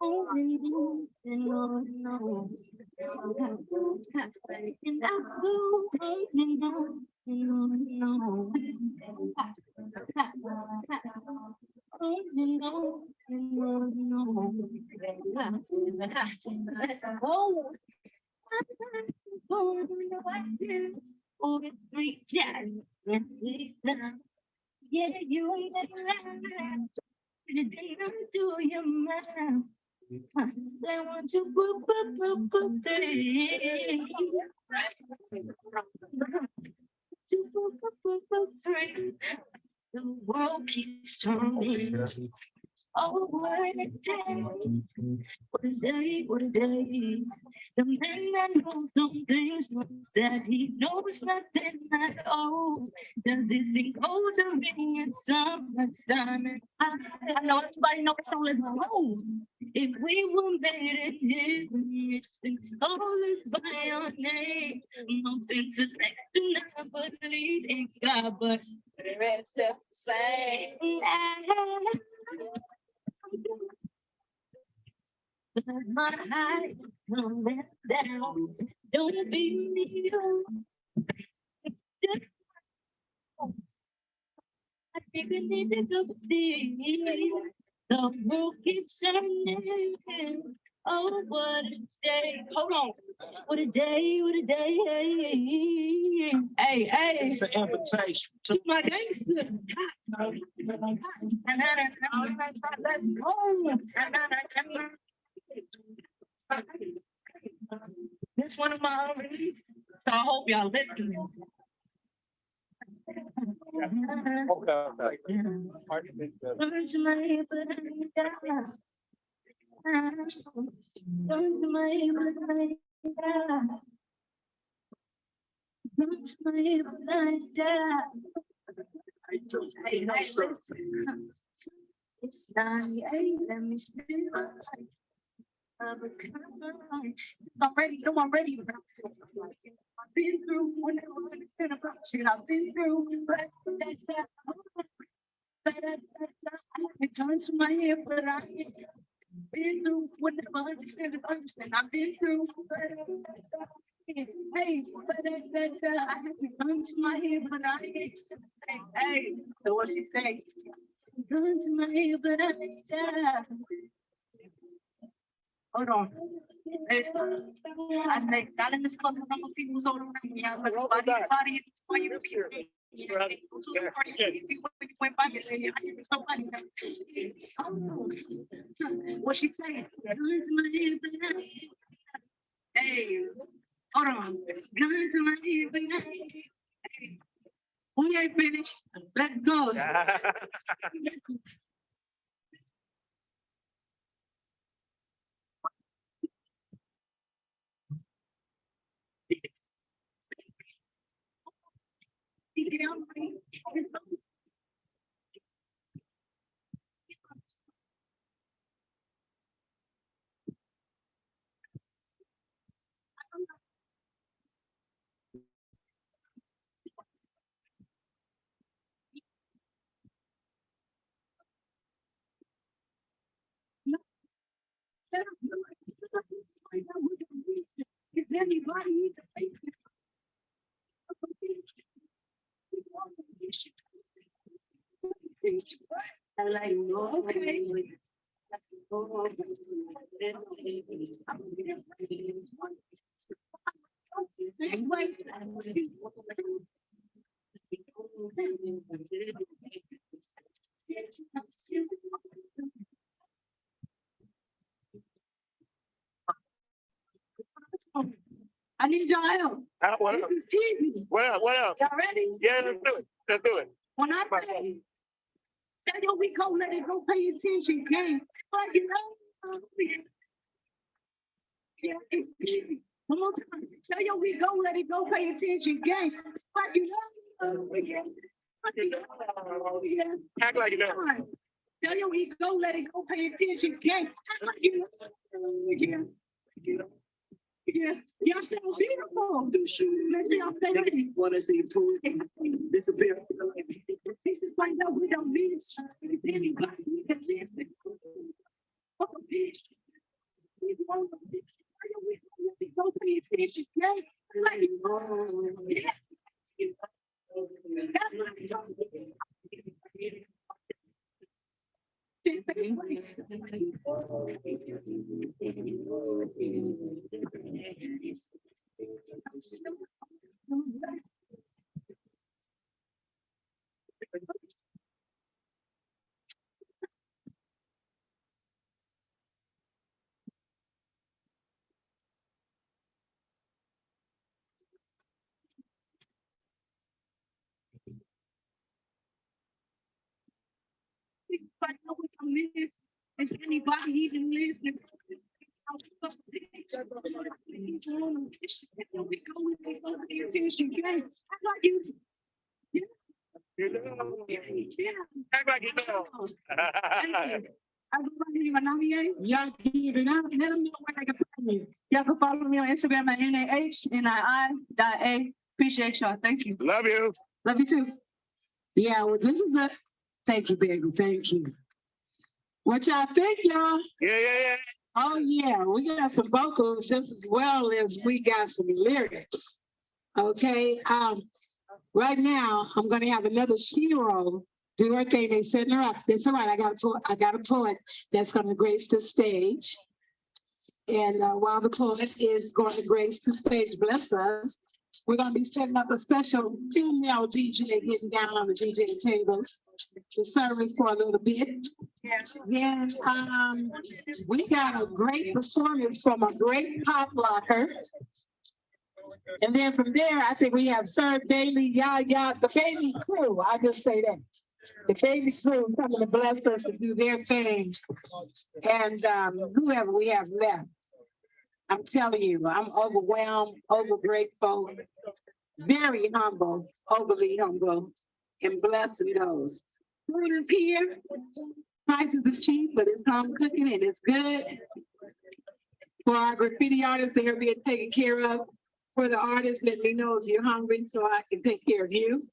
Oh, no. And I go oh, the street jazz, yeah, you ain't never the day do your mind. They want to book the world keeps turning. Oh, what a day. What a day, what a day. The man that knows some things that he knows nothing at all. Does this thing go to me in summertime? I know everybody knows the song is roll. If we were made in his image, all is by our name. Nothing to never believe in God, but the rest of the same. My eyes come down. Don't be me. I think we need to go see. The world keeps turning. Oh, what a day. Hold on. What a day, what a day. Hey. It's an invitation to my gangster. Let's go. It's one of my releases. So I hope y'all listen. It's 98, let me spin my life. I'm ready, no, I'm ready. I've been through whenever it's been a function. I've been through, but it turns to my head, but I've been through whenever it's been I've been through, hey, but I have to turn to my head, but hey, so what she say? Turn to my head, but hold on. I say, not in this club, I'm people's all around me. I'm like, body, what she saying? Hey, hold on. Hey, we ain't finished. Let's go. Is anybody like, no, okay. I need your help. What up? This is TV. What up? Y'all ready? Yeah, let's do it. Let's do it. When I say, tell your we go, let it go, pay attention, gang. Like, you know, yeah, it's TV. One more time. Tell your we go, let it go, pay attention, gang. Like, you know, yeah. Act like you know. Tell your we go, let it go, pay attention, gang. Act like you know. Yeah. Yeah, y'all sound beautiful. Let's y'all stay ready. Wanna see Pooh disappear? This is why now we don't need anybody. We can listen. Oh, bitch. We want to be. We go pay attention, yeah? Like, yeah. That's what I'm talking about. I know we can miss. Is anybody even listening? We go with this over the attention game. I like you. Yeah. You know. Yeah. Act like you know. Y'all give it out. Let them know where they can find me. Y'all can follow me on Instagram at NAHNII.A. Appreciate y'all. Thank you. Love you. Love you too. Yeah, well, this is a thank you, baby. Thank you. What y'all think, y'all? Yeah. Oh, yeah, we got some vocals just as well as we got some lyrics. Okay. Right now, I'm going to have another hero do her thing. They setting her up. That's all right. I got a poet that's going to grace the stage. And while the poet is going to grace the stage, bless us, we're going to be setting up a special female DJ getting down on the DJ tables to serve it for a little bit. Then we got a great performance from a great pop locker. And then from there, I think we have Sir Bailey, the Bailey crew. I just say that. The Bailey crew coming to bless us to do their thing. And whoever we have left. I'm telling you, I'm overwhelmed, over grateful, very humble, overly humble, and blessed in those. Food is here. Prices is cheap, but it's home cooking and it's good. For our graffiti artists, they're being taken care of. For the artists, let me know if you're hungry so I can take care of you.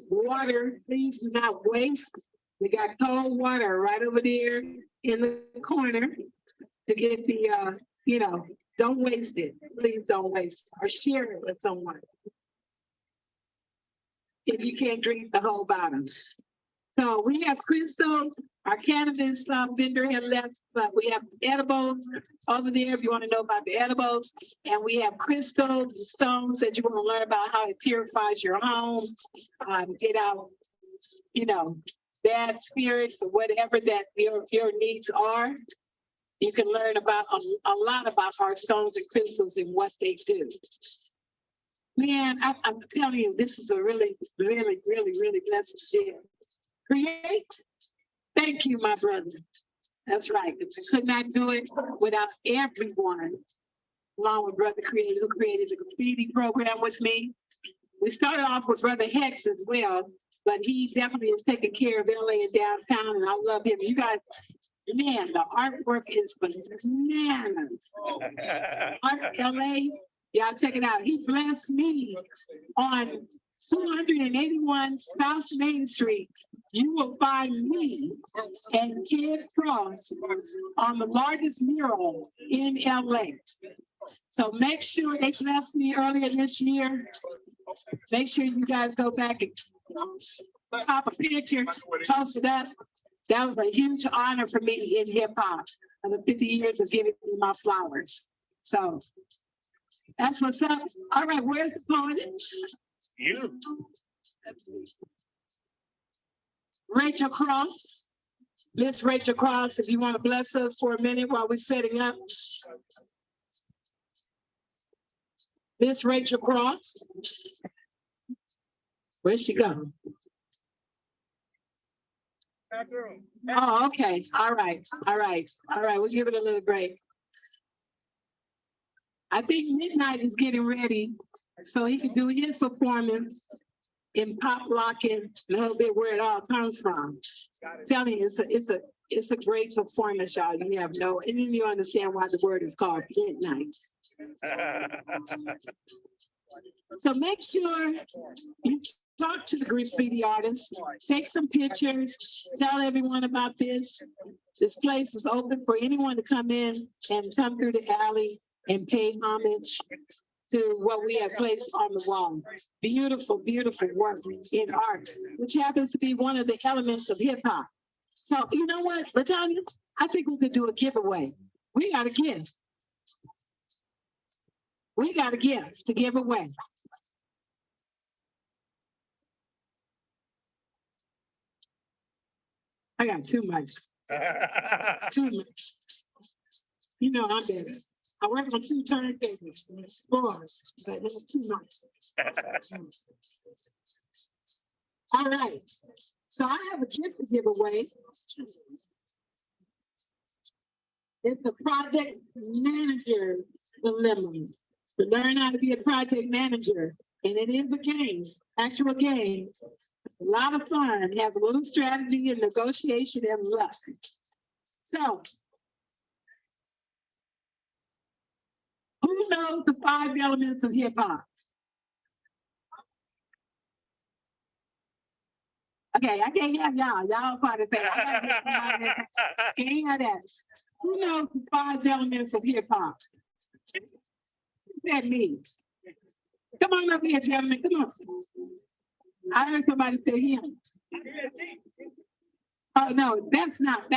Water, please do not waste. We got cold water right over there in the corner to get the, don't waste it. Please don't waste it or share it with someone. If you can't drink the whole bottle. So we have crystals, our cannabis vendor had left, but we have edibles over there if you want to know about the edibles. And we have crystals, the stones that you want to learn about how it purifies your home, get out, bad spirits or whatever that your needs are. You can learn about a lot about our stones and crystals and what they do. Man, I'm telling you, this is a really, really, really, really blessed share. Create. Thank you, my brother. That's right. I could not do it without everyone, along with Brother Creator, who created the graffiti program with me. We started off with Brother Hex as well, but he definitely is taking care of LA and downtown, and I love him. You guys, man, the artwork is bananas. Art LA, y'all check it out. He blessed me on 281 South Main Street. You will find me and Kid Cross on the largest mural in LA. So make sure they blessed me earlier this year. Make sure you guys go back and pop a picture, toss it up. That was a huge honor for me in hip hop and the 50 years of giving me my flowers. So that's what's up. All right, where's the poet? You. Rachel Cross. Miss Rachel Cross, if you want to bless us for a minute while we're setting up. Miss Rachel Cross. Where'd she go? Oh, okay. All right. We'll give it a little break. I think Midnight is getting ready so he can do his performance in pop locking a little bit where it all comes from. I'm telling you, it's a great performance, y'all. You have no, and then you understand why the word is called Midnight. So make sure you talk to the graffiti artists, take some pictures, tell everyone about this. This place is open for anyone to come in and come through the alley and pay homage to what we have placed on the wall. Beautiful, beautiful work in art, which happens to be one of the elements of hip hop. So you know what, LaTanya? I think we could do a giveaway. We got a gift. We got a gift to give away. I got too much. Too much. You know I'm better. I work on 2 turntables, 4, but there's too much. All right. So I have a gift to give away. It's a project manager dilemma. To learn how to be a project manager. And it is a game, actual game. A lot of fun, has a little strategy and negotiation and luck. So, who knows the 5 elements of hip hop? Okay, I can't have y'all. Y'all probably say, can't have that. Who knows the 5 elements of hip hop? What that means? Come on up here, gentlemen. Come on. I heard somebody say him. Oh no, that's not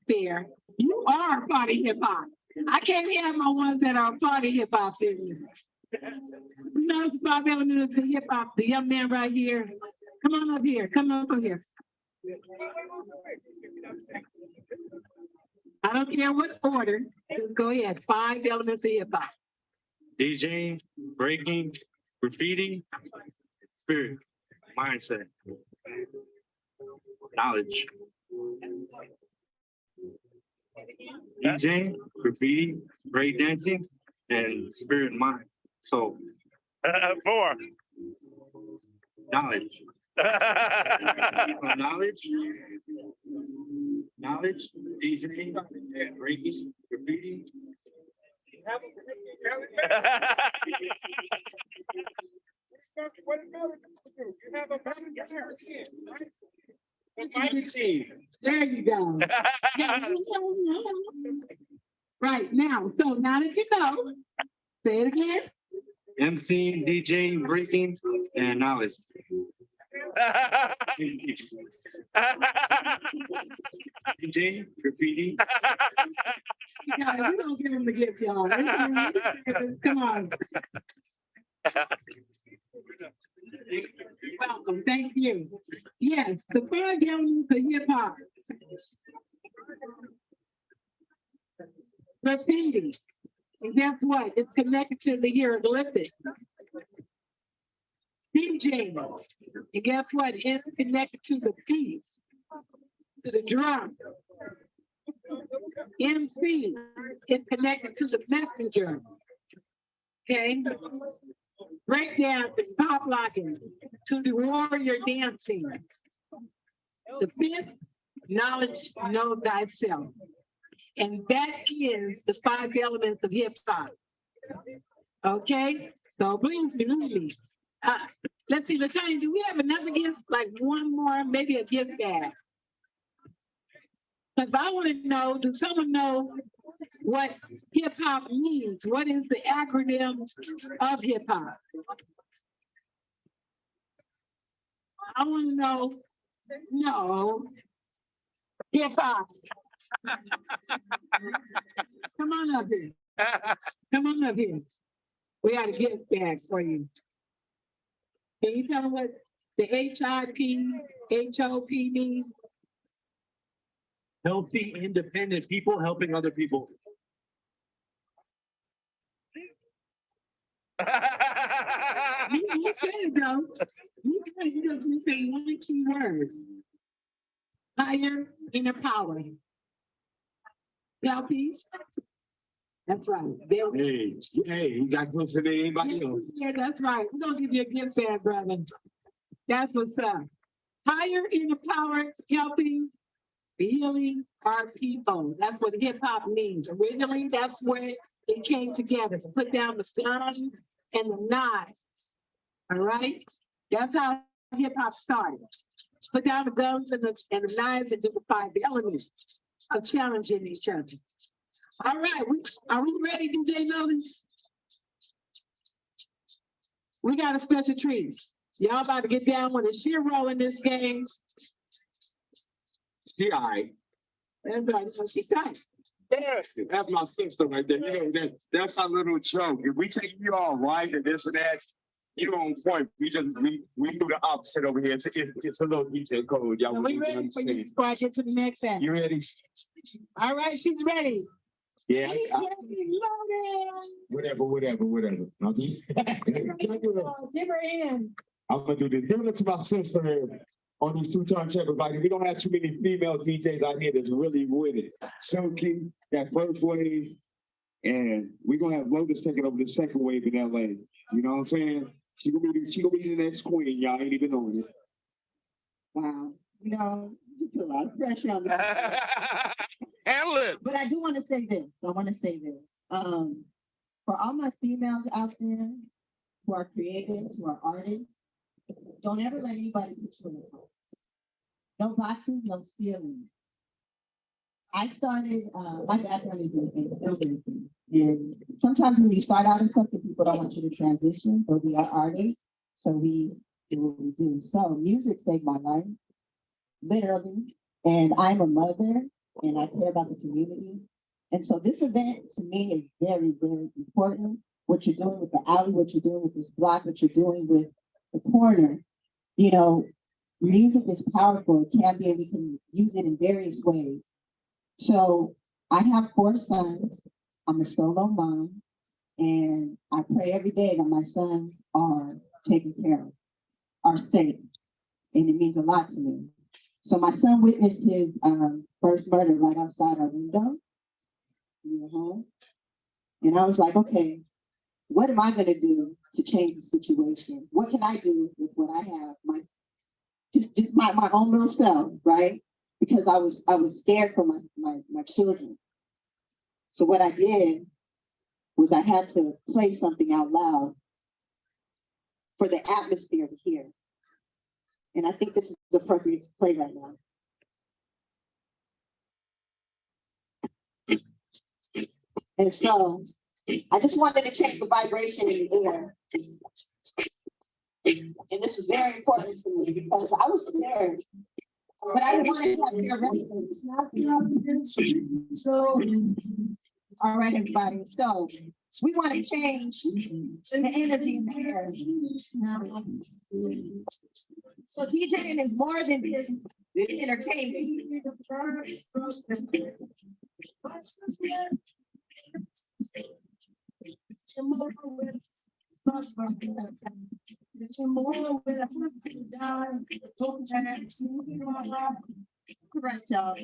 fair. You are a part of hip hop. I can't have my ones that are a part of hip hop in here. Who knows the 5 elements of hip hop? The young man right here. Come on up here. Come up here. I don't care what order. Just go ahead. 5 elements of hip hop. DJing, breaking, graffiti, spirit, mindset, knowledge. DJing, graffiti, breakdancing, and spirit, mind. So 4. knowledge. Knowledge, DJing, and breaking, graffiti. There you go. Right now, so now that you know, say it again. MC, DJing, breaking, and knowledge. DJ, graffiti. Guys, we don't give them the gift, y'all. Come on. Welcome, thank you. Yes, the 5 elements of hip hop. Graffiti. And guess what? It's connected to the hieroglyphics. DJ. And guess what? It's connected to the beat, to the drum. MC is connected to the messenger. Okay. Breakdancing, pop locking, to the warrior dancing. The 5th, knowledge, know thyself. And that is the 5 elements of hip hop. Okay, so please believe me. Let's see, Latanya, do we have another gift? Like one more, maybe a gift bag? Because I want to know, does someone know what hip hop means? What is the acronym of hip hop? I want to know. No. Hip hop. Come on up here. Come on up here. We got a gift bag for you. Can you tell me what the HIP means? Healthy, independent people helping other people. You said it though. You just say 1 or 2 words. Higher, inner power. Healthy. That's right. Hey, you got close to anybody else. Yeah, that's right. We're gonna give you a gift bag, brother. That's what's up. Higher, inner power, helping, healing our people. That's what hip hop means. Originally, that's where it came together to put down the guns and the knives. All right, that's how hip hop started. Put down the guns and the knives and do the 5 elements of challenging each other. All right, are we ready, DJ Notice? We got a special treat. Y'all about to get down with a sheer roll in this game. She all right. That's right, so she nice. Yeah, that's my sister right there. You know, that's our little joke. If we take you all right and this and that, you on point. We do the opposite over here. It's a little detail code. Y'all, so we ready for you before I get to the next end. You ready? All right, she's ready. Yeah. Whatever. I'll do Give her in. I'm gonna do this. Give it to my sister on these 2 turntables. Like, we don't have too many female DJs out here that's really with it. Silky, that first wave, and we're gonna have Lotus taking over the second wave in LA. You know what I'm saying? She gonna be the next queen. Y'all ain't even knowing it. Wow. You know, you put a lot of pressure on me. Handle it. But I do want to say this. For all my females out there who are creatives, who are artists, don't ever let anybody put you in a box. No boxes, no ceiling. I started, my background is in building. And sometimes when you start out in something, people don't want you to transition, but we are artists, so we do what we do. So music saved my life, literally. And I'm a mother, and I care about the community. And so this event to me is very, very important. What you're doing with the alley, what you're doing with this block, what you're doing with the corner. You know, music is powerful. It can be, and we can use it in various ways. So I have 4 sons. I'm a solo mom, And I pray every day that my sons are taken care of, are safe. And it means a lot to me. So my son witnessed his first murder right outside our window. We were home. And I was like, okay, what am I going to do to change the situation? What can I do with what I have? My own little self, right? Because I was scared for my children. So what I did was I had to play something out loud for the atmosphere to hear. And I think this is appropriate to play right now. And so I just wanted to change the vibration in the air. And this was very important to me because I was scared, but I didn't want to have fear ready. So, all right, everybody. So we want to change the energy in the air. So DJing is more than just entertainment. Correct, y'all.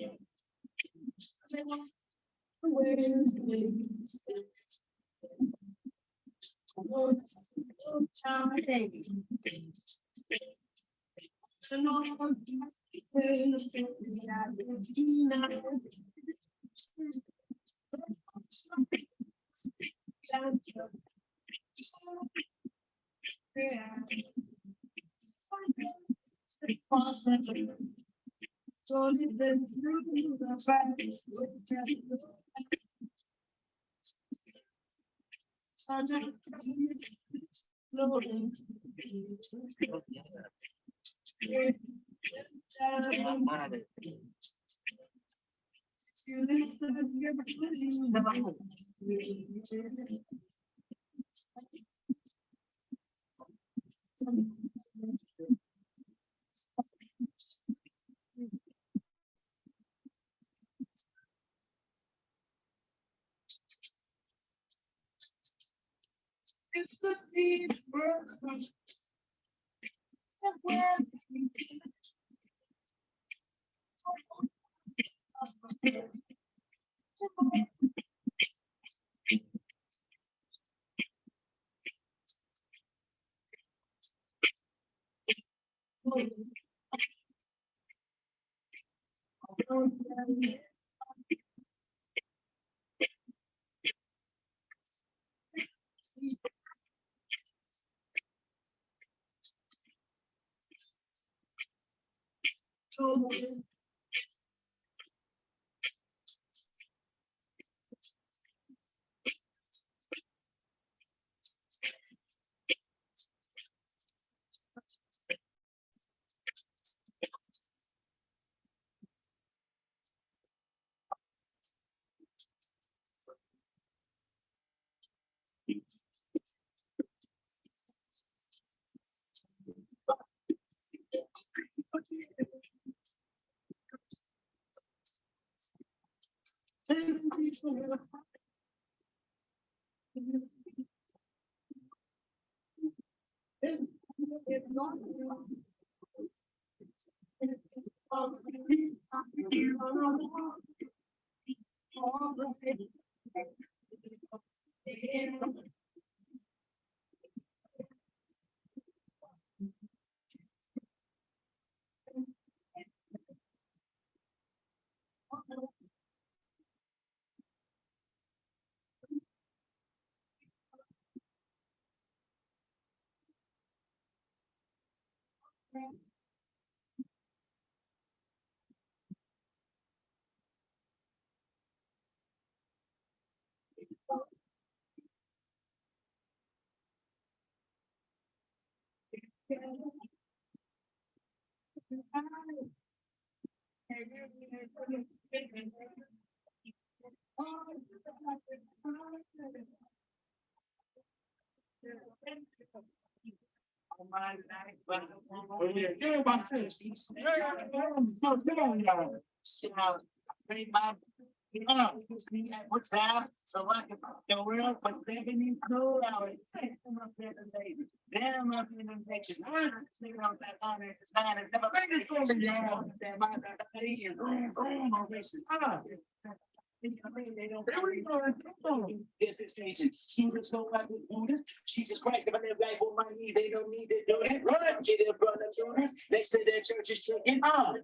What's that? So I can the world for 72 hours. Damn, I'm in the next. Sitting on that honor, it's not as never been this going down. That my this is nation. Students don't like to do this. Jesus Christ, if I never like what my need, they don't need to do it. Run, get it, brother, Jonas. They say that church is drinking on.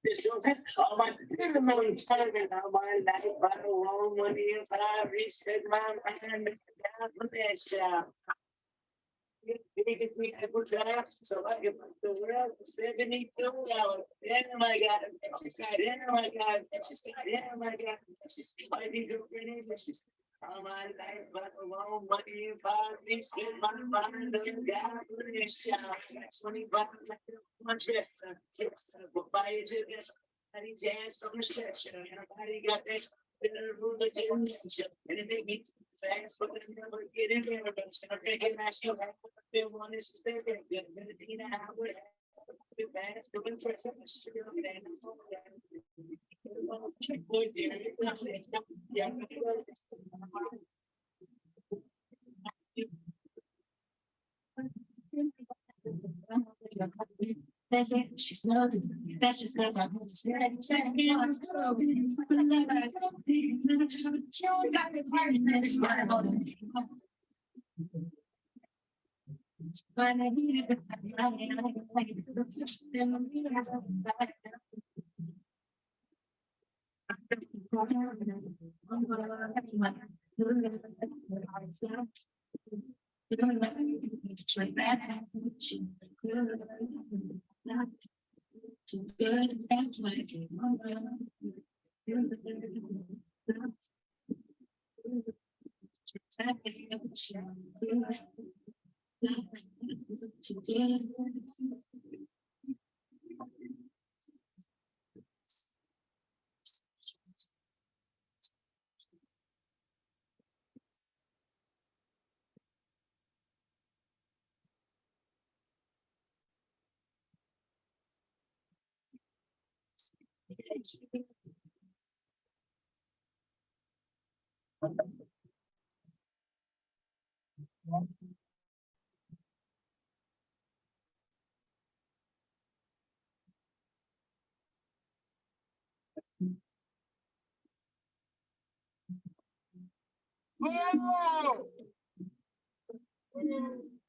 This is all my testimony serving on my life. I don't want money if I reset my mind down from that shop. So I get the world for 72 hours. Then my God, she's got in my God, she's got in my God, she's might be good for it. She's all my life, but alone, money if I reset my mind down from that shop. 25 my dress, but buy it to get. Any dance on the stretch, everybody got that. And it make me fast, but they never get in there. But I'm thinking that she'll have to one is there. Then be now with the fast, but it's for the street. That's it. She's not. That's just because I'm got the party next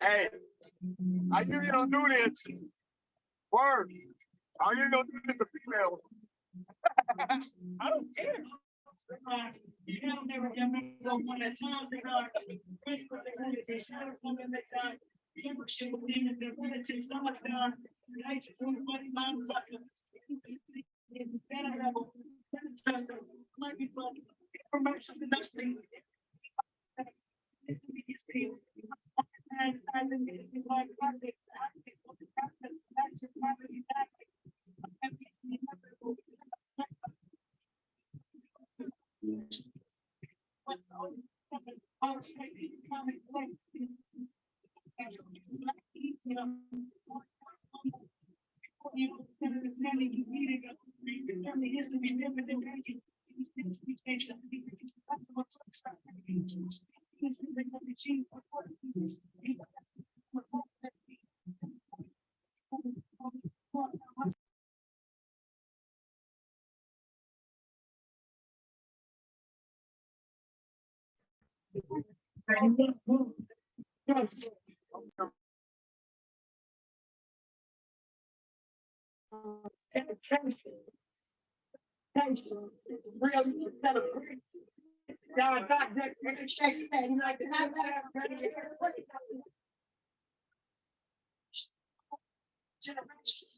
Hey, I knew you don't do this. Word. I knew you don't do this to females. I don't care. You don't never get me so one at times they are. They shot up on them that time. People should believe in their relatives. Some of them, like, funny moms, might be funny. Information the next thing. Really celebrate. Now I got that shake and like that. Generation.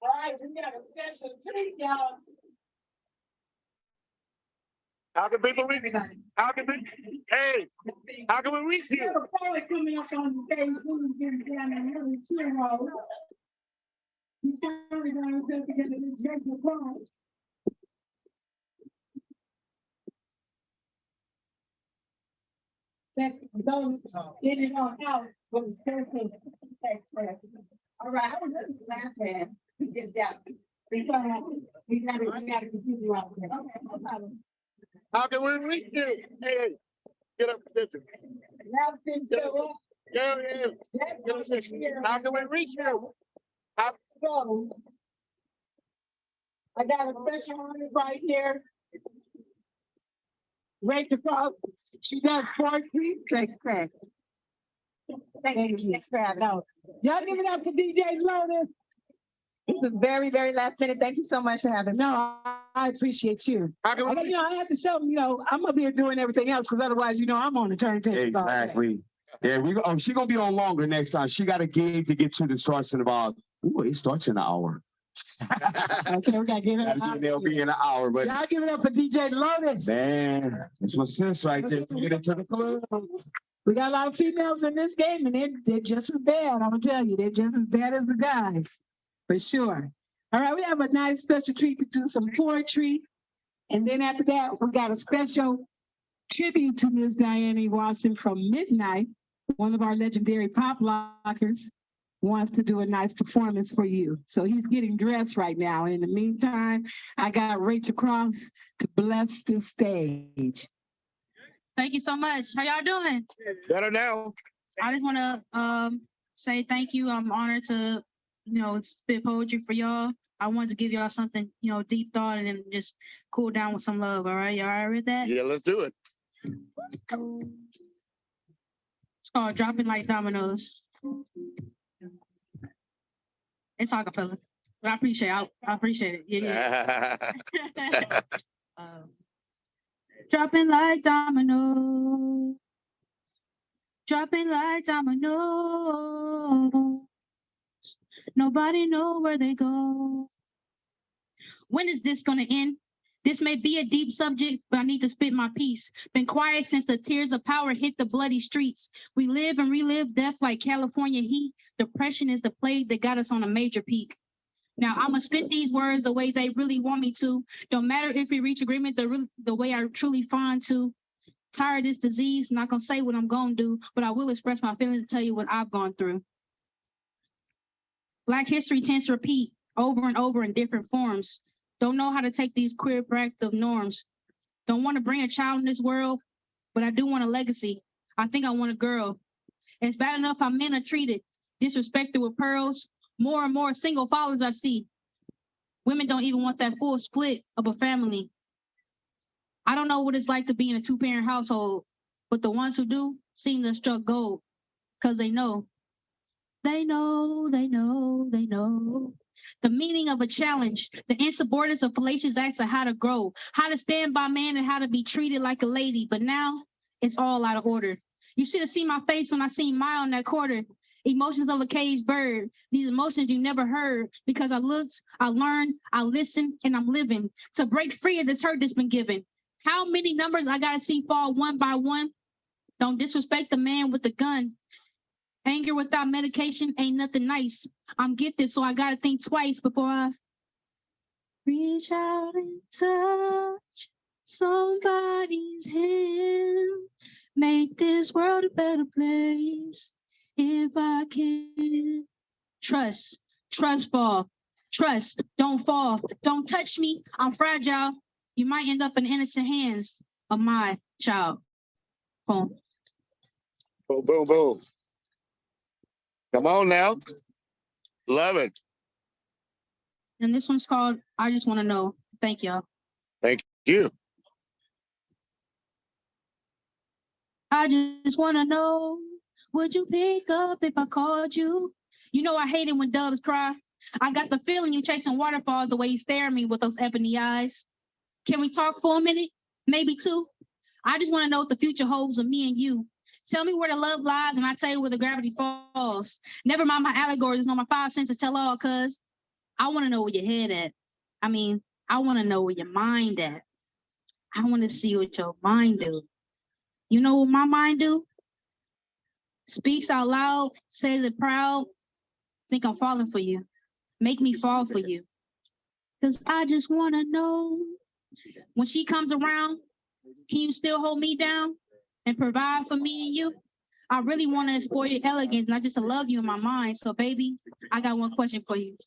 All right, we got a special treat, y'all. How can people reach? How can we? Hey, how can we reach you? Probably coming up on the stage, who's getting down and really cheering all over. You probably gonna put together this regular crowd. Don't get it on out with the circle. All right, I was just laughing to get down. We gotta continue out there. Okay, no problem. How can we reach you? Hey, get up, position. Now, since you're up, Yeah. Get up, position. How can we reach you? How? go. I got a special honor right here. Rachel Cross, she does poetry. Thank you. No. Y'all give it up for DJ Lotus. This is very, very last minute. Thank you so much for having me. No, I appreciate you. How can we I, reach I have to show them, I'm up here doing everything else because otherwise, I'm on the turntable. Exactly. Yeah, she gonna be on longer next time. She got a gig to get to that starts in about. It starts in an hour. Okay, we gotta get it. They'll be in an hour, but Y'all give it up for DJ Lotus. man, that's my sis right there. Get into the club. We got a lot of females in this game, and they're just as bad. I'm gonna tell you, they're just as bad as the guys, for sure. All right, we have a nice special treat to do some poetry, and then after that, we got a special tribute to Miss Diane Watson from Midnight. One of our legendary pop lockers wants to do a nice performance for you, so he's getting dressed right now. In the meantime, I got Rachel Cross to bless the stage. Thank you so much. How y'all doing? Better now. I just want to say thank you. I'm honored to, spit poetry for y'all. I wanted to give y'all something, deep thought and then just cool down with some love. All right, y'all all right with that? Yeah, let's do it. It's called Dropping Like Dominoes. It's acapella, but I appreciate it. Yeah. Dropping like dominoes. Dropping like dominoes. Nobody know where they go. When is this gonna end? This may be a deep subject, but I need to spit my piece. Been quiet since the tears of power hit the bloody streets. We live and relive death like California heat. Depression is the plague that got us on a major peak. Now, I'm going to spit these words the way they really want me to. Don't matter if we reach agreement the way I truly find to. Tired of this disease, not going to say what I'm going to do, but I will express my feelings and tell you what I've gone through. Black history tends to repeat over and over in different forms. Don't know how to take these queer practical norms. Don't want to bring a child in this world, but I do want a legacy. I think I want a girl. It's bad enough how men are treated, disrespected with pearls. More and more single fathers I see. Women don't even want that full split of a family. I don't know what it's like to be in a two-parent household, but the ones who do seem to struck gold because they know. They know. The meaning of a challenge, the insubordinance of fallacious acts of how to grow, how to stand by man and how to be treated like a lady. But now it's all out of order. You should have seen my face when I seen Maya on that quarter. Emotions of a caged bird. These emotions you never heard because I looked, I learned, I listened, and I'm living to break free of this hurt that's been given. How many numbers I gotta see fall one by one? Don't disrespect the man with the gun. Anger without medication ain't nothing nice. I'm gifted, so I gotta think twice before I reach out and touch somebody's hand. Make this world a better place. If I can. Trust, fall, trust, don't fall, don't touch me, I'm fragile. You might end up in innocent hands of my Child. Boom. Boom, boom, boom. Come on now. Love it. And this one's called I Just Want to Know. Thank y'all. Thank you. I just want to know, would you pick up if I called you? You know I hate it when doves cry. I got the feeling you chasing waterfalls the way you stare at me with those ebony eyes. Can we talk for a minute? Maybe two? I just want to know what the future holds of me and you. Tell me where the love lies and I tell you where the gravity falls. Never mind my allegories, no my 5 senses tell all, cuz I want to know where your head at. I mean, I want to know where your mind at. I want to see what your mind do. You know what my mind do? Speaks out loud, says it proud, think I'm falling for you. Make me fall for you. Cause I just wanna know, when she comes around, can you still hold me down and provide for me and you? I really wanna explore your elegance, not just to love you in my mind. So baby, I got one question for you.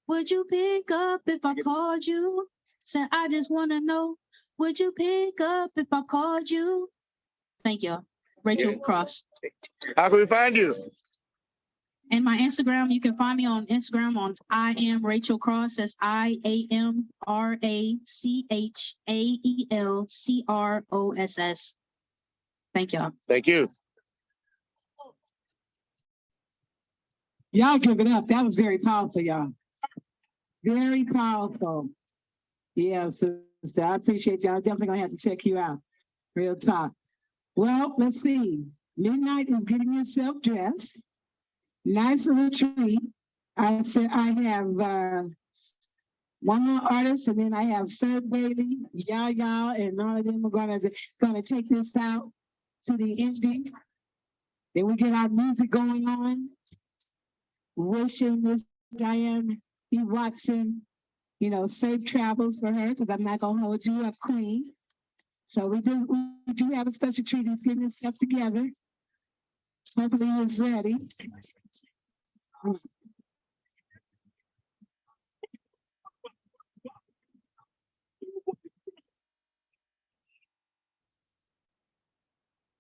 Would you pick up if I called you? Said I just wanna know, would you pick up if I called you? Thank you. Rachel Cross. How can we find you? And my Instagram, you can find me on Instagram on I am Rachel Cross. That's IAMRACHAELCROSS. Thank y'all. Thank you. Y'all give it up. That was very powerful, y'all. Very powerful. Yeah, sister, I appreciate y'all. Definitely gonna have to check you out. Real talk. Well, let's see. Midnight is getting herself dressed. Nice little treat. I said I have one more artist, and then I have Sir Bailey, y'all, and all of them are gonna take this out to the ending. Then we get our music going on. Wishing Miss Diane B. Watson, safe travels for her, because I'm not gonna hold you up, Queen. So we do have a special treat. He's getting his stuff together. Hopefully he's ready.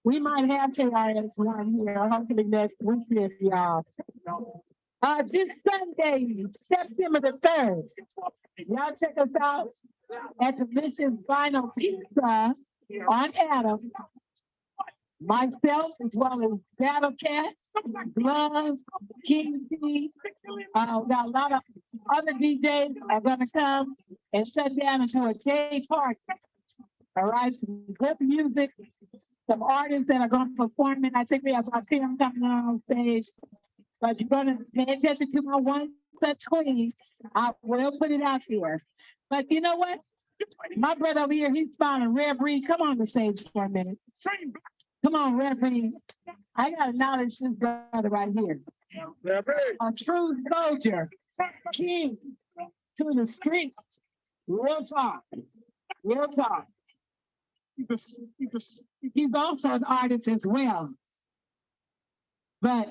We might have KRS-One here, hopefully next week, yes, y'all. This Sunday, September the 3rd, y'all check us out at the Mission's Vinyl Pizza on Adam. Myself, as well as Battle Cat, Gloves, King D. We got a lot of other DJs are going to come and shut down into a day party. All right, some good music, some artists that are going to perform, and I think we have our team coming on stage. But you're going to pay attention to my one such queen. I will put it out there. But you know what? My brother over here, he's smiling. Red Breed, come on the stage for a minute. Come on, Red Breed. I got to acknowledge this brother right here. A true soldier, king to the streets. Real talk. Real talk. He's also an artist as well. But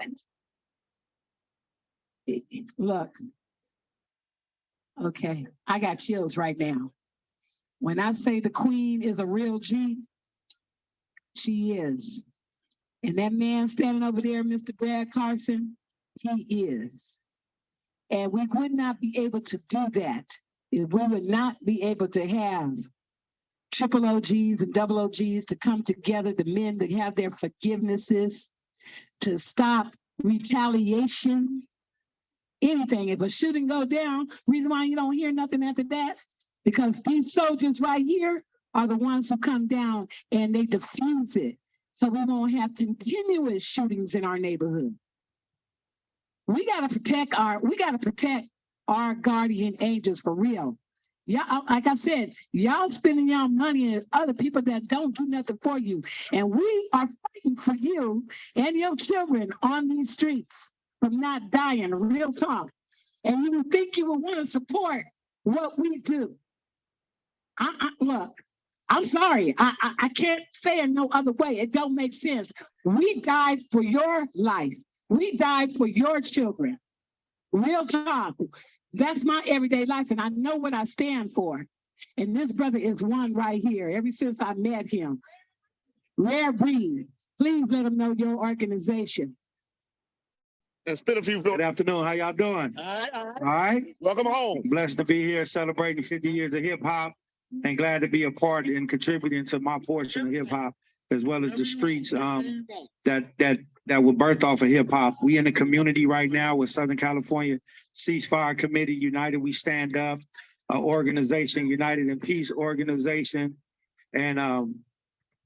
look, okay, I got chills right now. When I say the queen is a real G, she is. And that man standing over there, Mr. Brad Carson, he is. And we would not be able to do that if we would not be able to have triple OGs and double OGs to come together, the men to have their forgivenesses, to stop retaliation, anything. If a shooting go down, reason why you don't hear nothing after that, because these soldiers right here are the ones who come down and they diffuse it. So we won't have continuous shootings in our neighborhood. We gotta protect our guardian angels for real. Yeah, like I said, y'all spending y'all money on other people that don't do nothing for you. And we are fighting for you and your children on these streets from not dying, real talk. And you would think you would want to support what we do. Look, I'm sorry. I can't say it no other way. It don't make sense. We died for your life. We died for your children. Real talk. That's my everyday life, and I know what I stand for. And this brother is one right here, ever since I met him. Rare breed. Please let them know your organization. And spit a few. Good afternoon. How y'all doing? All right. Welcome home. Blessed to be here celebrating 50 years of hip hop and glad to be a part and contributing to my portion of hip hop as well as the streets that were birthed off of hip hop. We in the community right now with Southern California Ceasefire Committee, United We Stand Up, organization, United in Peace organization. And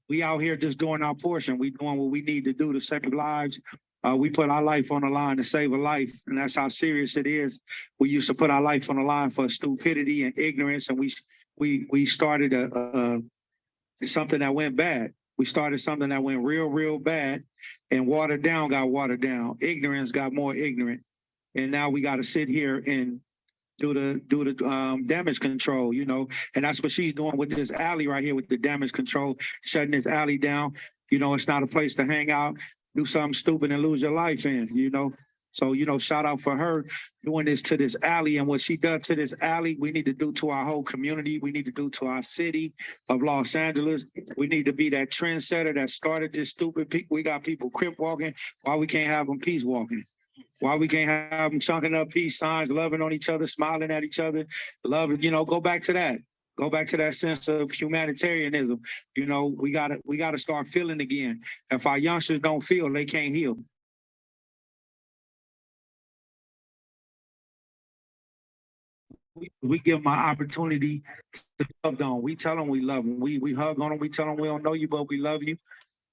we out here just doing our portion. We doing what we need to do to save lives. We put our life on the line to save a life, and that's how serious it is. We used to put our life on the line for stupidity and ignorance, and we started something that went bad. We started something that went real bad, and watered down got watered down. Ignorance got more ignorant, and now we got to sit here and do the damage control, you know, and that's what she's doing with this alley right here with the damage control, shutting this alley down. You know, it's not a place to hang out, do something stupid and lose your life in, you know. So, you know, shout out for her doing this to this alley, and what she does to this alley, we need to do to our whole community. We need to do to our city of Los Angeles. We need to be that trendsetter that started this stupid people. We got people crip walking. Why we can't have them peace walking? Why we can't have them chunking up peace signs, loving on each other, smiling at each other, loving, you know, go back to that. Go back to that sense of humanitarianism. You know, we gotta start feeling again. If our youngsters don't feel, they can't heal. We give them an opportunity to love them. We tell them we love them. We hug on them. We tell them we don't know you, but we love you.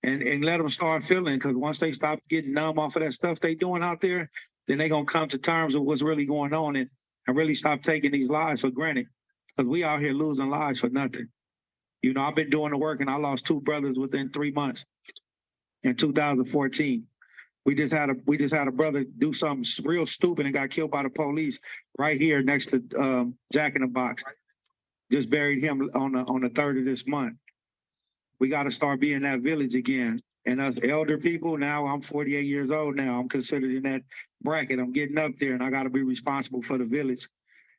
And let them start feeling, because once they stop getting numb off of that stuff they doing out there, then they gonna come to terms with what's really going on and really stop taking these lives for granted. Because we out here losing lives for nothing. You know, I've been doing the work and I lost 2 brothers within 3 months in 2014. We just had a brother do something real stupid and got killed by the police right here next to Jack in the Box. Just buried him on the 3rd of this month. We got to start being that village again. And us elder people, now I'm 48 years old now. I'm considered in that bracket. I'm getting up there and I got to be responsible for the village.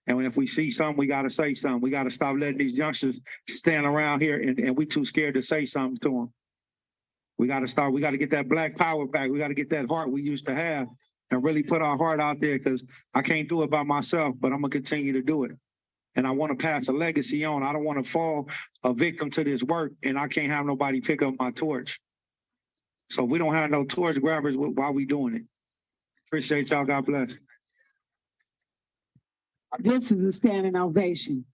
And if we see something, we got to say something. We got to stop letting these youngsters stand around here and we too scared to say something to them. We got to get that black power back. We got to get that heart we used to have and really put our heart out there, because I can't do it by myself, but I'm going to continue to do it. And I want to pass a legacy on. I don't want to fall a victim to this work and I can't have nobody pick up my torch. So we don't have no torch grabbers while we doing it. Appreciate y'all. God bless. This is a standing ovation.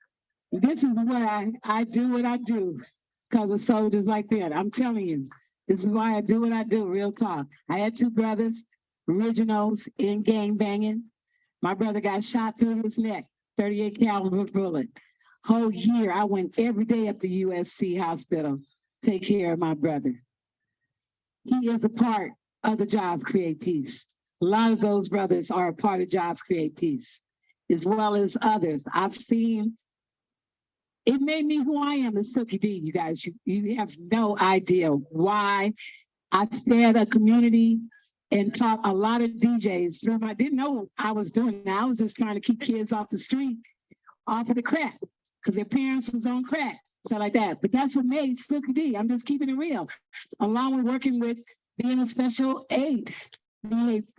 This is why I do what I do, because of soldiers like that. I'm telling you, this is why I do what I do, real talk. I had 2 brothers, originals in gang banging. My brother got shot through his neck, 38 caliber bullet. Whole year, I went every day up to USC hospital, take care of my brother. He is a part of the Jobs Create Peace. A lot of those brothers are a part of Jobs Create Peace, as well as others. I've seen, it made me who I am as Silky D, you guys. You have no idea why I fed a community and taught a lot of DJs. I didn't know I was doing that. I was just trying to keep kids off the street, off of the crack, because their parents was on crack, stuff like that. But that's what made Silky D. I'm just keeping it real. Along with working with being a special aid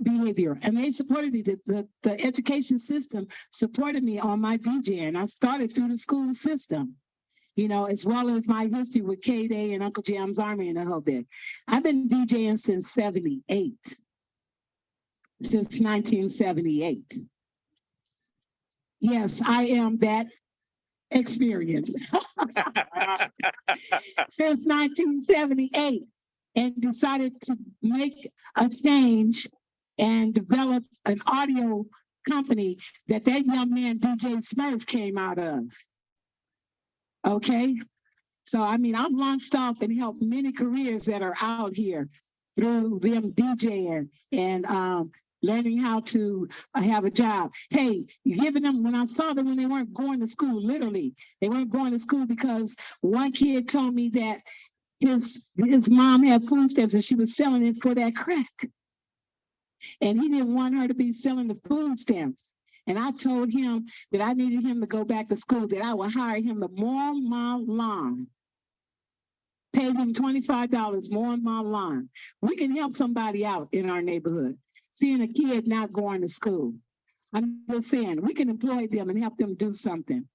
behavior. And they supported me. The education system supported me on my DJing. I started through the school system, you know, as well as my history with K-Day and Uncle Jam's Army and the whole bit. I've been DJing since 78, since 1978. Yes, I am that experienced. Since 1978. And decided to make a change and develop an audio company that young man, DJ Smurf, came out of. Okay? So, I mean, I've launched off and helped many careers that are out here through them DJing and learning how to have a job. Hey, giving them, when I saw them when they weren't going to school, literally, they weren't going to school because one kid told me that his mom had food stamps and she was selling it for that crack. And he didn't want her to be selling the food stamps. And I told him that I needed him to go back to school, that I would hire him to mow my lawn. Pay him $25 more on my lawn. We can help somebody out in our neighborhood, seeing a kid not going to school. I'm just saying, we can employ them and help them do something.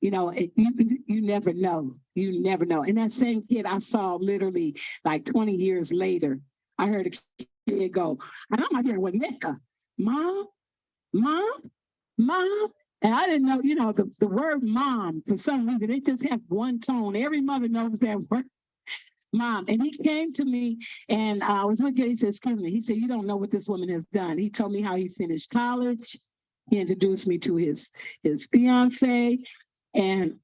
You know, you never know. You never know. And that same kid I saw literally like 20 years later, I heard a kid go, and I'm out here with Nika, mom. And I didn't know, you know, the word mom, for some reason, it just has one tone. Every mother knows that word. Mom. And he came to me and I was with him. He said, excuse me. He said, you don't know what this woman has done. He told me how he finished college. He introduced me to his fiance. And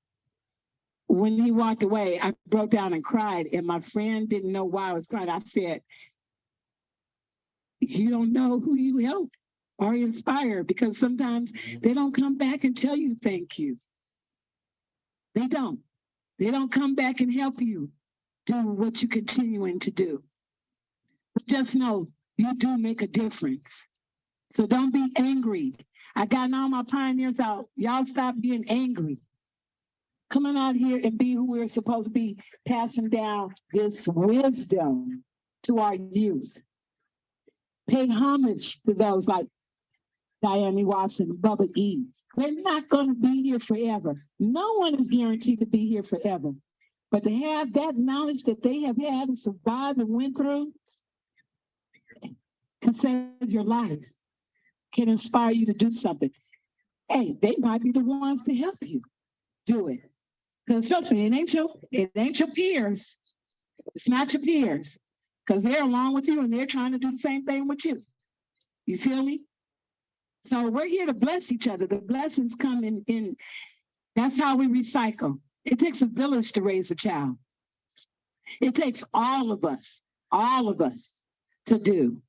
when he walked away, I broke down and cried. And my friend didn't know why I was crying. I said, you don't know who you helped or inspire, because sometimes they don't come back and tell you thank you. They don't. They don't come back and help you do what you're continuing to do. But just know you do make a difference. So don't be angry. I got all my pioneers out. Y'all stop being angry. Come on out here and be who we're supposed to be, passing down this wisdom to our youth. Pay homage to those like Diane Watson, Bubba E. They're not going to be here forever. No one is guaranteed to be here forever. But to have that knowledge that they have had and survived and went through can save your life, can inspire you to do something. Hey, they might be the ones to help you do it. Because trust me, it ain't your peers. It's not your peers. Because they're along with you and they're trying to do the same thing with you. You feel me? So we're here to bless each other. The blessings come in. That's how we recycle. It takes a village to raise a child. It takes all of us to do.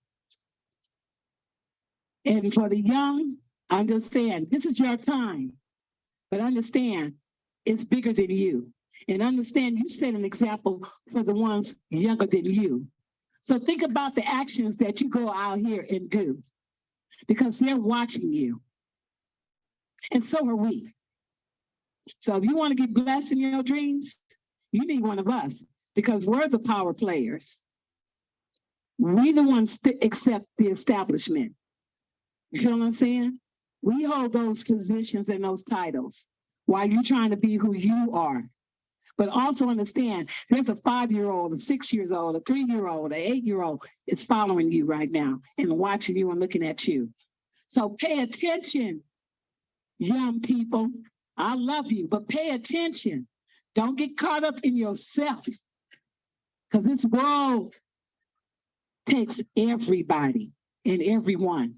And for the young, I'm just saying, this is your time. But understand, it's bigger than you. And understand, you set an example for the ones younger than you. So think about the actions that you go out here and do, because they're watching you. And so are we. So if you want to get blessed in your dreams, you need one of us, because we're the power players. We the ones that accept the establishment. You feel what I'm saying? We hold those positions and those titles while you're trying to be who you are. But also understand, there's a 5-year-old, a 6-year-old, a 3-year-old, an 8-year-old is following you right now and watching you and looking at you. So pay attention, young people. I love you, but pay attention. Don't get caught up in yourself, because this world takes everybody and everyone.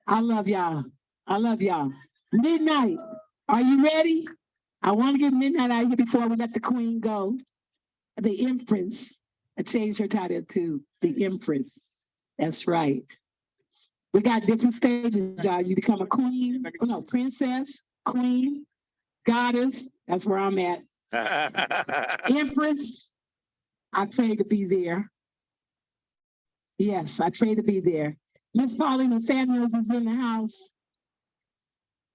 I love y'all. I love y'all. Midnight, are you ready? I want to get Midnight out here before we let the queen go. The Empress. I changed her title to the Empress. That's right. We got different stages, y'all. You become a queen, no, princess, queen, goddess. That's where I'm at. Empress. I pray to be there. Yes, I pray to be there. Miss Paulina Samuels is in the house.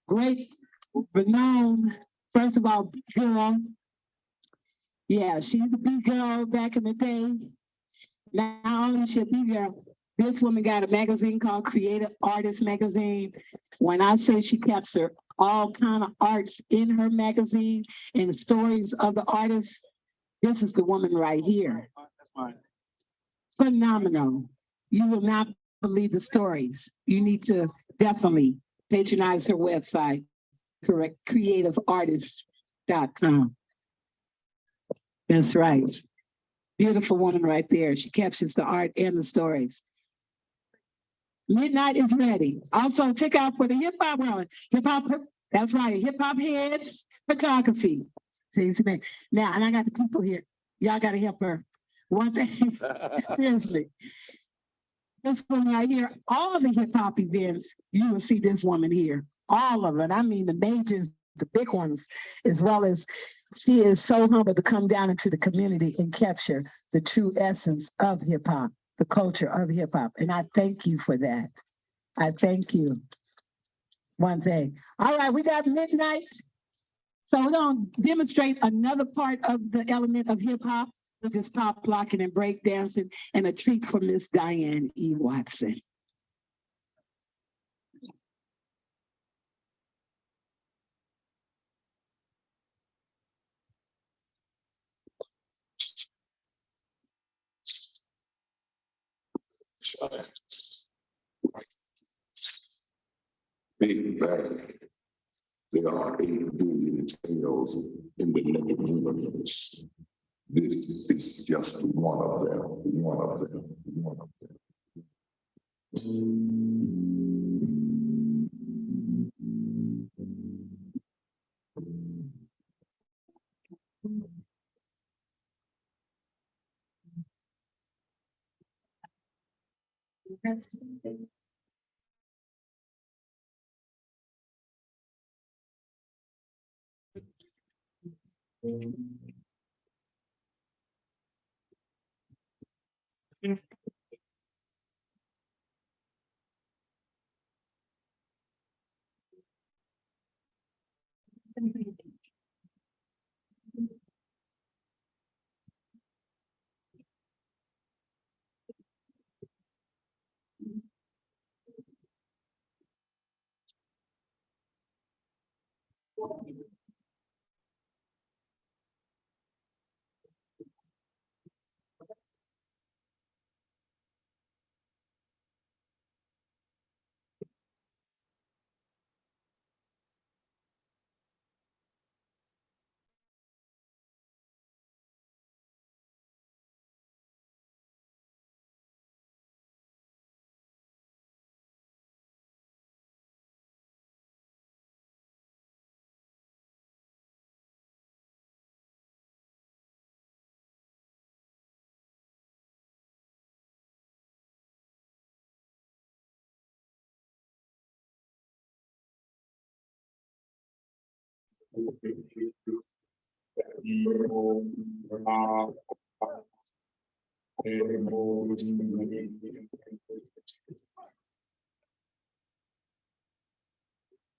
Great, renowned, first of all, big girl. Yeah, she's a big girl back in the day. Not only she a big girl, this woman got a magazine called Creative Artist Magazine. When I say she captured all kind of arts in her magazine and stories of the artists, this is the woman right here. Phenomenal. You will not believe the stories. You need to definitely patronize her website, correct? creativeartist.com. That's right. Beautiful woman right there. She captures the art and the stories. Midnight is ready. Also, check out for the hip hop world. Hip hop, that's right. Hip hop heads photography. See, now, and I got the people here. Y'all got to help her. One thing, seriously. This woman right here, all the hip hop events, you will see this woman here. All of it. I mean, the majors, the big ones, as well as she is so humble to come down into the community and capture the true essence of hip hop, the culture of hip hop. And I thank you for that. I thank you. One take. All right, we got midnight. So we're gonna demonstrate another part of the element of hip hop, which is pop locking and break dancing, and a treat for Miss Diane E. Watson. Big bang. There are 8 billion tails in the living universe. This is just one of them, one of them, one of them.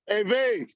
Hey, V.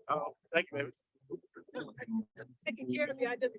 Oh, thank you, baby. Taking care of me, I just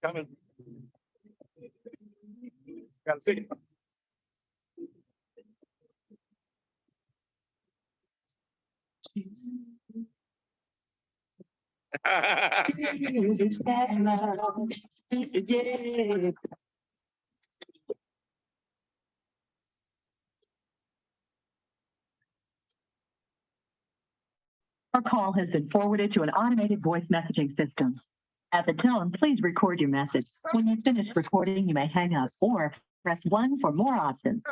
Coming. Gotta see. Yeah. Our call has been forwarded to an automated voice messaging system. At the tone, please record your message. When you've finished recording, you may hang up or press 1 for more options.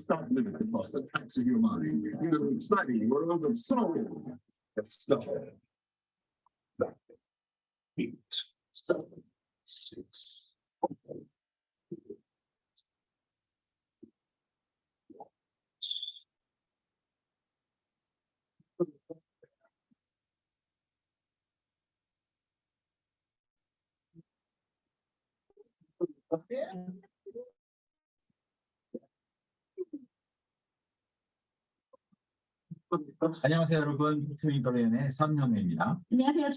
Stop living across the tracks of your mind in an exciting world of soul. Let's start. 8, 7, 6. 안녕하세요, 여러분. 트윈거리언의 삼형입니다. 안녕하세요.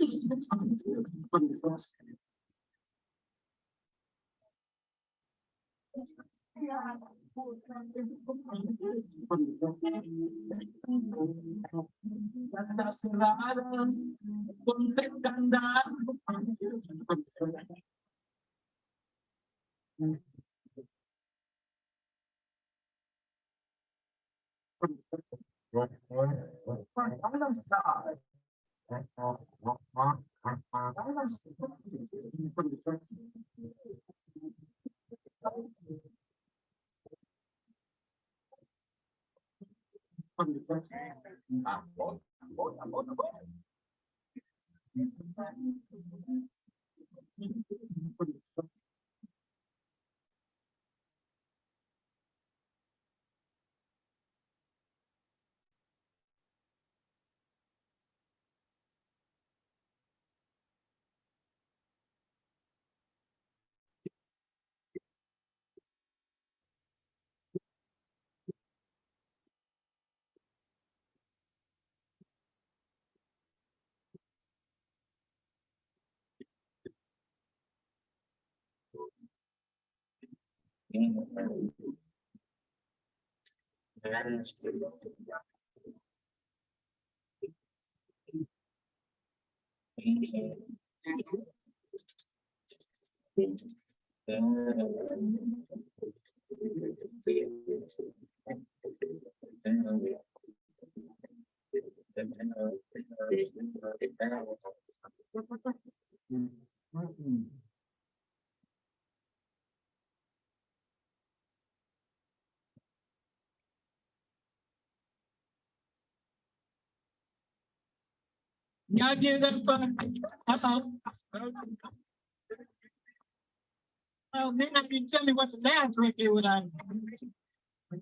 Y'all give it up for, oh, man, I can tell me what's the last record with us.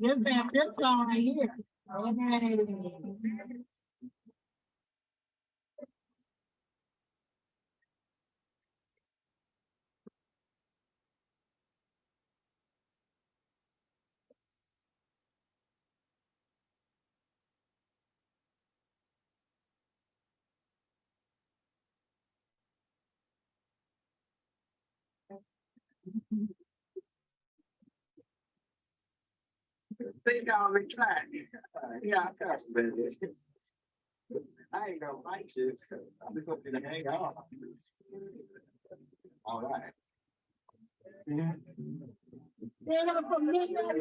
This band, this song right here. Okay. They down recline. Yeah, that's better. I ain't gonna like this. I'm just gonna hang out. All right. Yeah, for me, around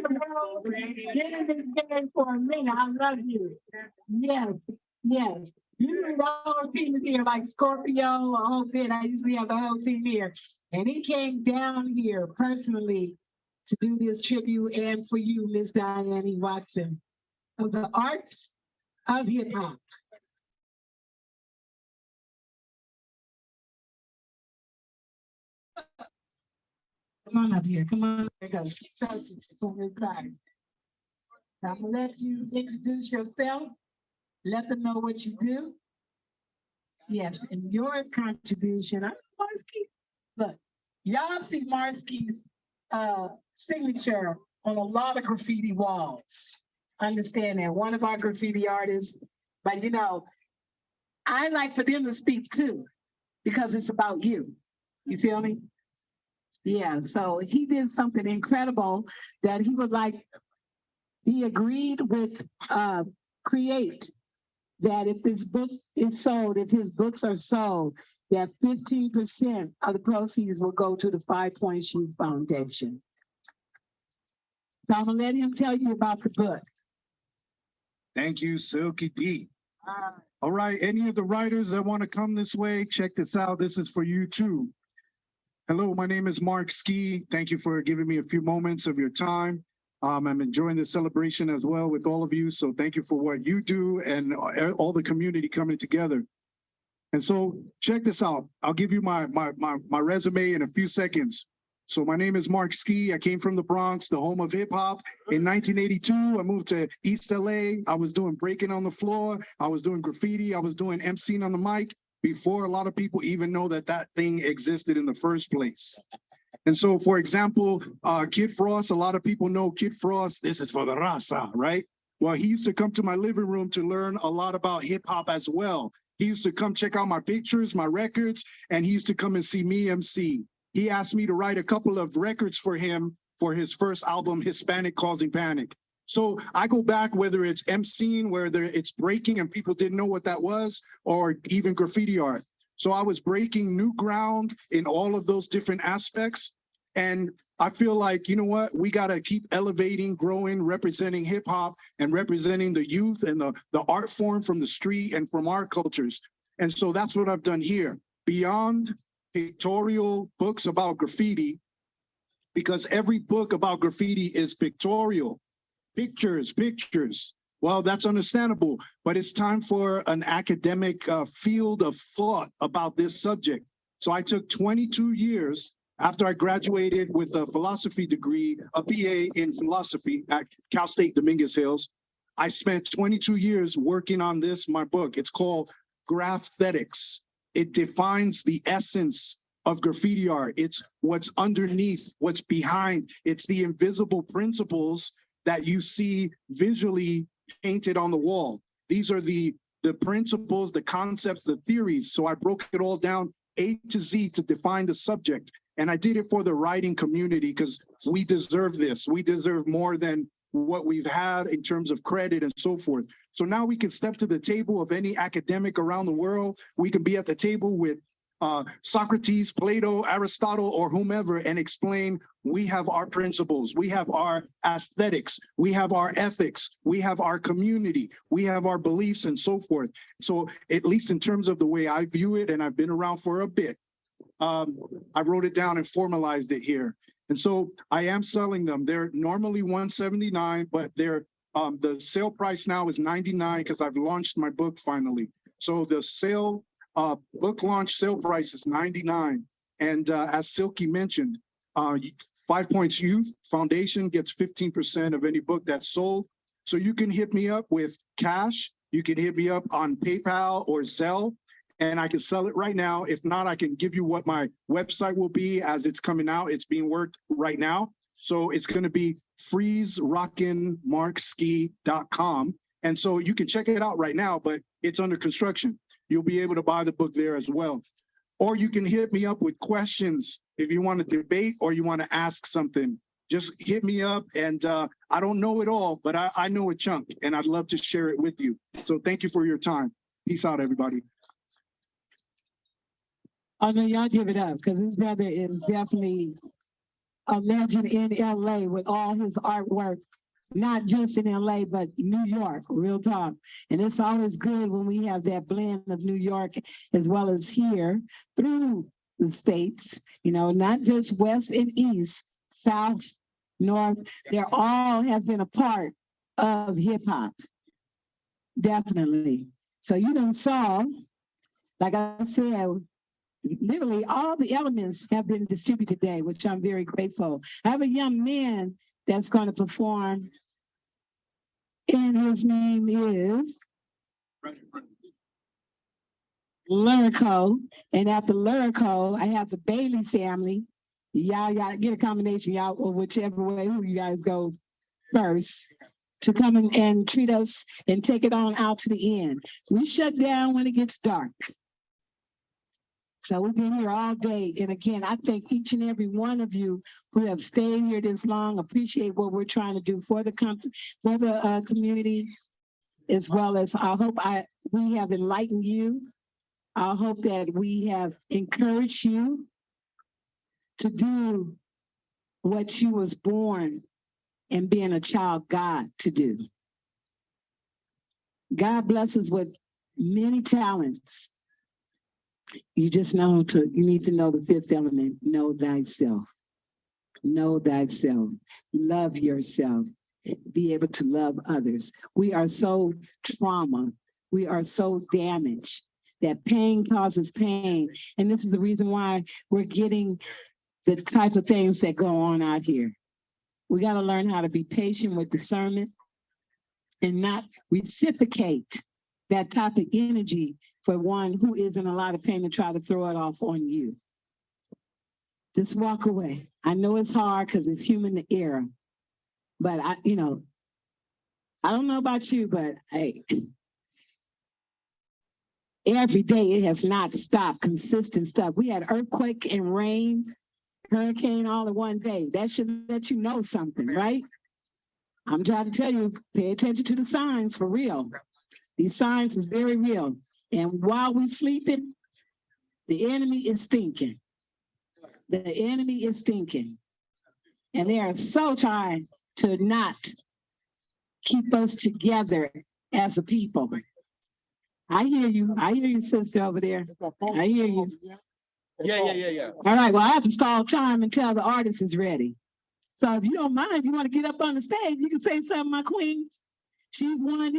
the world, getting this game for me. I love you. Yes, yes. You know, the whole team is here, like Scorpio, a whole bit. I usually have the whole team here. And he came down here personally to do this tribute, and for you, Miss Diane Watson, of the arts of hip hop. Come on up here. Come on. There goes. I'm gonna let you introduce yourself. Let them know what you do. Yes, and your contribution. Marsky. Look, y'all see Marsky's signature on a lot of graffiti walls. Understand that one of our graffiti artists, but you know, I like for them to speak too, because it's about you. You feel me? Yeah, so he did something incredible that he would like, he agreed with Create that if this book is sold, if his books are sold, that 15% of the proceeds will go to the 5 Point Shoe Foundation. So I'm gonna let him tell you about the book. Thank you, Silky D. All right, any of the writers that want to come this way, check this out. This is for you too. Hello, my name is Mark Ski. Thank you for giving me a few moments of your time. I'm enjoying the celebration as well with all of you. So thank you for what you do and all the community coming together. And so check this out. I'll give you my resume in a few seconds. So my name is Mark Ski. I came from the Bronx, the home of hip hop. In 1982, I moved to East LA. I was doing breaking on the floor. I was doing graffiti. I was doing emceeing on the mic before a lot of people even know that that thing existed in the first place. And so, for example, Kid Frost, a lot of people know Kid Frost. This is for the raza, right? Well, he used to come to my living room to learn a lot about hip hop as well. He used to come check out my pictures, my records, and he used to come and see me MC. He asked me to write a couple of records for him for his first album, Hispanic Causing Panic. So I go back, whether it's emceeing, whether it's breaking and people didn't know what that was, or even graffiti art. So I was breaking new ground in all of those different aspects. And I feel like, you know what, we got to keep elevating, growing, representing hip hop and representing the youth and the art form from the street and from our cultures. And so that's what I've done here. Beyond pictorial books about graffiti, because every book about graffiti is pictorial. Pictures, pictures. Well, that's understandable, but it's time for an academic field of thought about this subject. So I took 22 years after I graduated with a philosophy degree, a BA in philosophy at Cal State Dominguez Hills. I spent 22 years working on this, my book. It's called Graffitics. It defines the essence of graffiti art. It's what's underneath, what's behind. It's the invisible principles that you see visually painted on the wall. These are the principles, the concepts, the theories. So I broke it all down A to Z to define the subject. And I did it for the writing community because we deserve this. We deserve more than what we've had in terms of credit and so forth. So now we can step to the table of any academic around the world. We can be at the table with Socrates, Plato, Aristotle, or whomever and explain we have our principles, we have our aesthetics, we have our ethics, we have our community, we have our beliefs and so forth. So at least in terms of the way I view it, and I've been around for a bit, I wrote it down and formalized it here. And so I am selling them. They're normally $179, but they're the sale price now is $99 because I've launched my book finally. So the sale book launch sale price is $99. And as Silky mentioned, 5 Points Youth Foundation gets 15% of any book that's sold. So you can hit me up with cash. You can hit me up on PayPal or Zelle, and I can sell it right now. If not, I can give you what my website will be as it's coming out. It's being worked right now. So it's going to be freezerockinmarkski.com. And so you can check it out right now, but it's under construction. You'll be able to buy the book there as well. Or you can hit me up with questions if you want to debate or you want to ask something. Just hit me up, and I don't know it all, but I know a chunk, and I'd love to share it with you. So thank you for your time. Peace out, everybody. Oh no, y'all give it up because his brother is definitely a legend in LA with all his artwork, not just in LA, but New York, real talk. And it's always good when we have that blend of New York as well as here through the states, you know, not just West and East, South, North, they all have been a part of hip hop. Definitely. So you done saw, like I said, literally all the elements have been distributed today, which I'm very grateful. I have a young man that's going to perform, and his name is Lyrico. And after Lyrico, I have the Bailey family. Y'all get a combination, y'all, or whichever way who you guys go first, to come in and treat us and take it on out to the end. We shut down when it gets dark. So we've been here all day. And again, I thank each and every one of you who have stayed here this long, appreciate what we're trying to do for the community, as well as I hope we have enlightened you. I hope that we have encouraged you to do what you was born and being a child God to do. God blesses with many talents. You just you need to know the fifth element, know thyself. Know thyself, love yourself, be able to love others. We are so trauma, we are so damaged that pain causes pain. And this is the reason why we're getting the type of things that go on out here. We got to learn how to be patient with discernment and not reciprocate that type of energy for one who is in a lot of pain and try to throw it off on you. Just walk away. I know it's hard because it's human error, but I don't know about you, but hey, every day it has not stopped, consistent stuff. We had earthquake and rain, hurricane all in one day. That should let you know something, right? I'm trying to tell you, pay attention to the signs for real. These signs is very real. And while we're sleeping, the enemy is thinking. The enemy is thinking. And they are so trying to not keep us together as a people. I hear you. I hear you, sister over there. I hear you. Yeah. All right, well, I have to stall time until the artist is ready. So if you don't mind, you want to get up on the stage, you can say something, my queen. She's one,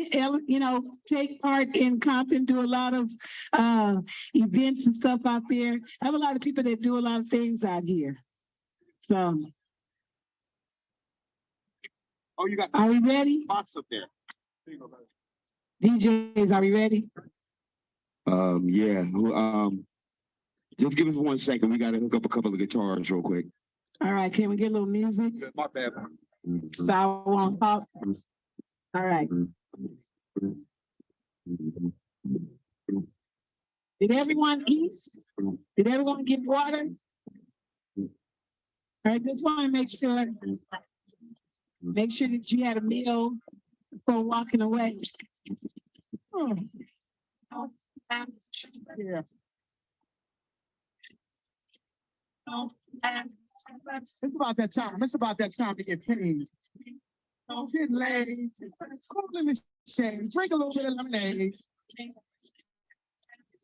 take part in Compton, do a lot of events and stuff out there. I have a lot of people that do a lot of things out here. So, Oh, you got. are we ready? Box up there. DJs, are we ready? Yeah. Just give us 1 second. We gotta hook up a couple of guitars real quick. All right, can we get a little music? My bad. So I won't talk. All right. Did everyone eat? Did everyone get water? All right, just want to make sure that you had a meal before walking away. Yeah. It's about that time. It's about that time to get paid. Get laid. Cool in the shade. Drink a little bit of lemonade.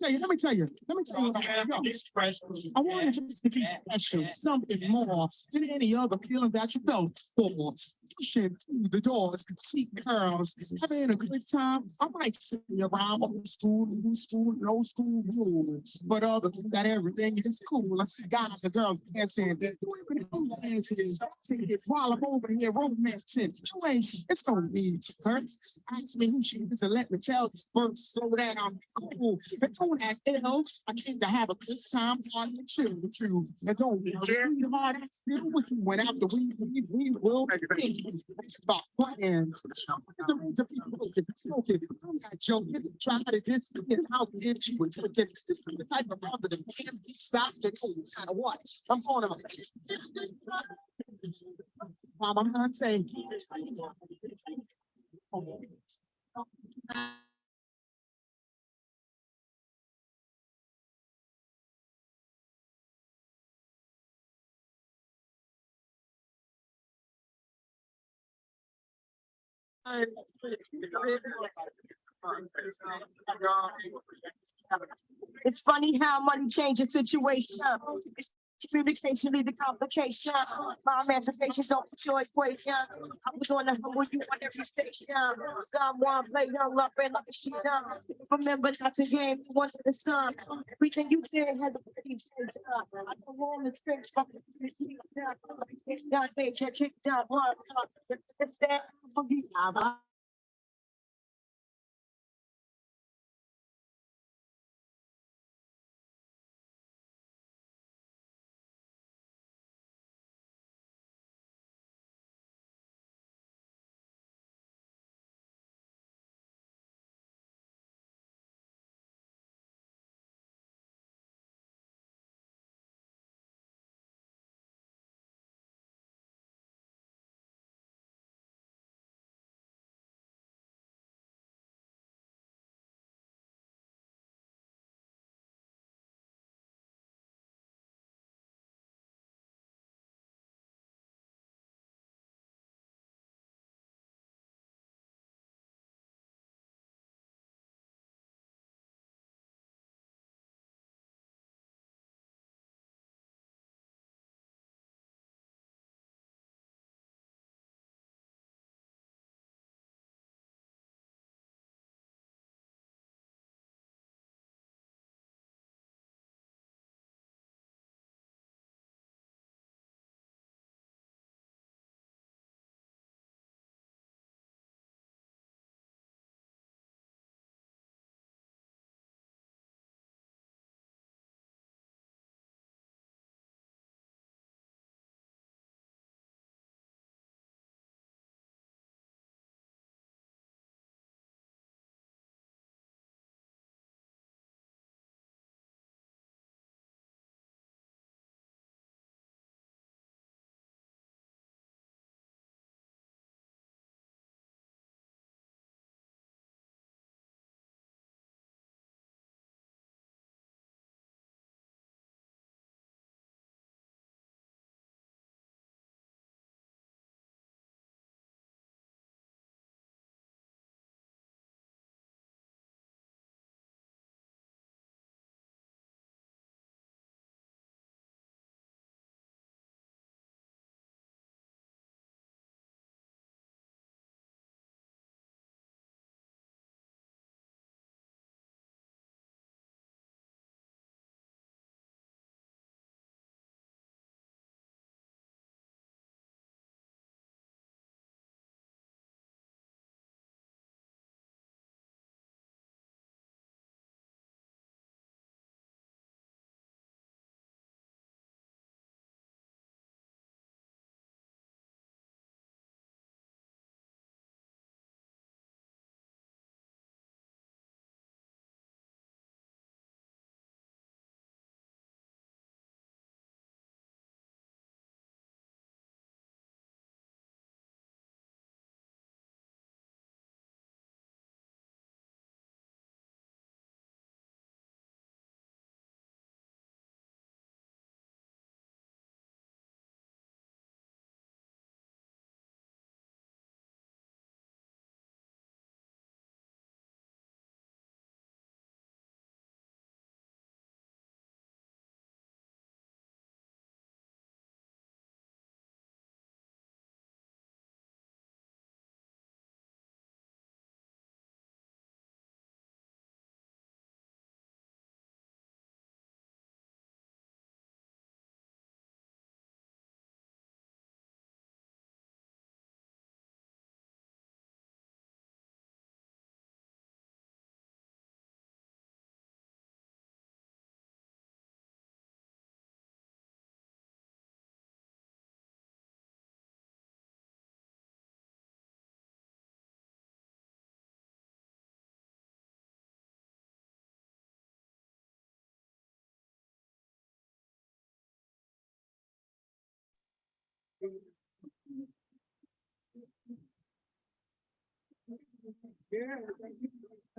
Let me tell you what I wanted this to be special, something more than any other feeling that you felt for. Pushing through the doors, see girls, having a good time. I might sit around old school, new school, no school rules. But other than that, everything is cool. I see guys and girls dancing, doing dances, while I'm over here romancing. You ain't, it's no need to curse. Ask me who she is and let me tell this first. Slow down, cool. Don't act ill. I came to have a good time, fun and chill with you. And don't be hard, still with you. When after we will think about plans. The reason people get smoking, I'm not joking. Try to this get out and you would take it. This is the type of brother that can't be stopped and told how to what. I'm going to Mom, I'm gonna say. It's funny how money changes situation. Communication lead to complication. My emancipation don't fit your equation. I was on the humble you on every station. Someone play young up and like she done. Remember not to game one to the sun. Everything you did has a pretty change. I don't want the strings from the kick down, major kick down, hard. It's that.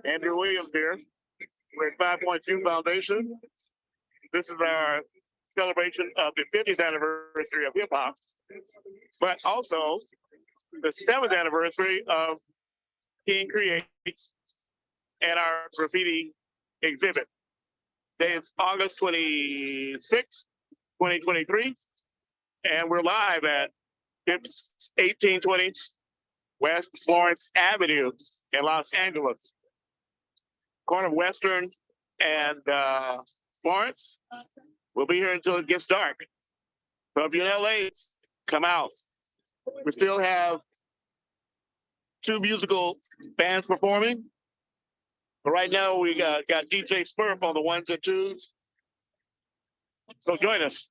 Andrew Williams here. We're at 5.2 Foundation. This is our celebration of the 50th anniversary of hip hop, but also the 7th anniversary of King Creates and our graffiti exhibit. Today is August 26th, 2023, and we're live at 1820 West Florence Avenue in Los Angeles, corner of Western and Florence. We'll be here until it gets dark. So if you're in LA, come out. We still have 2 musical bands performing. But right now we got DJ Smurf on the 1s and 2s. So join us.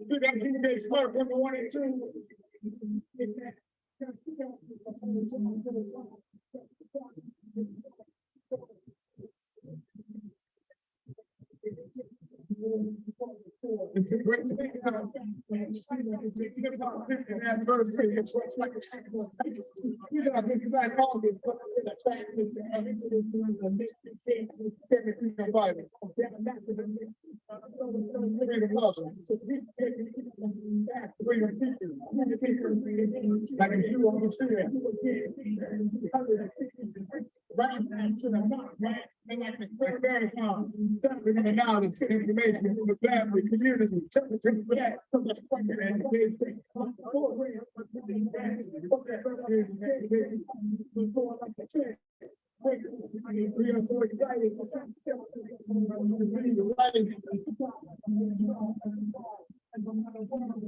We got DJ Smurf on the 1 and 2.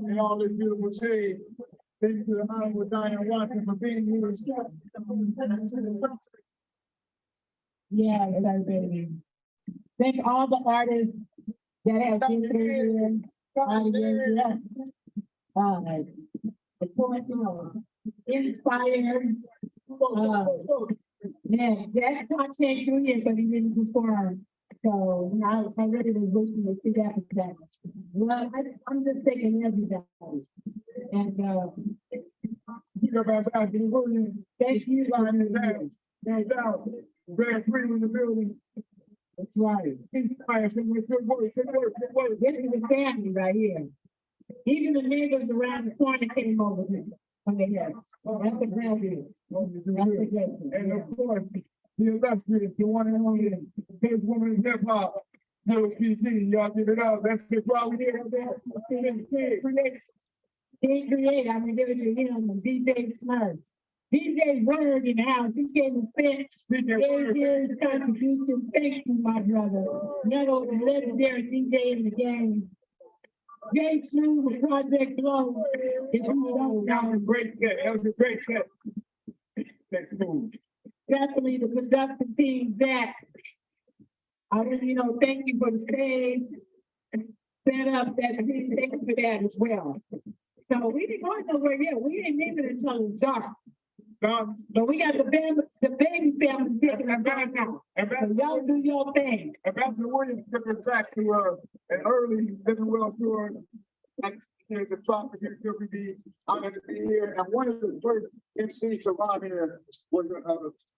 And all this beautiful shade. Thank you to the Honorable Diane Watson for being here. Yeah, baby. Thank all the artists that have been through here. The poet, inspired. Yeah, that's not came through here, but he didn't perform. So I really was wishing to see that. Well, I'm just thinking everybody. And, thank you. Greg Green in the building. That's right. Good work, good work, good work. This is a family right here. Even the neighbors around the corner came over here. Okay, yeah. That's a family. And of course, the illustrious, the one and only, big woman in hip hop, Little PG, y'all give it up. That's just why we here. Create, I mean, give it to him, DJ Smurf. DJ Word in the house, he gave me fit. DJ contribution, thank you, my brother. Another legendary DJ in the game. Jay Smooth with Project Glow. If you don't know, great set. That was a great set. Definitely the production team back. I really, thank you for the stage set up. That thank you for that as well. So we didn't go nowhere yet. We didn't leave it until it was dark. But we got the baby family taking it back now. So y'all do your thing. Ambassador Williams took us back to an early Living Well tour. And the spot for you to be honored to be here. And one of the first MCs around here was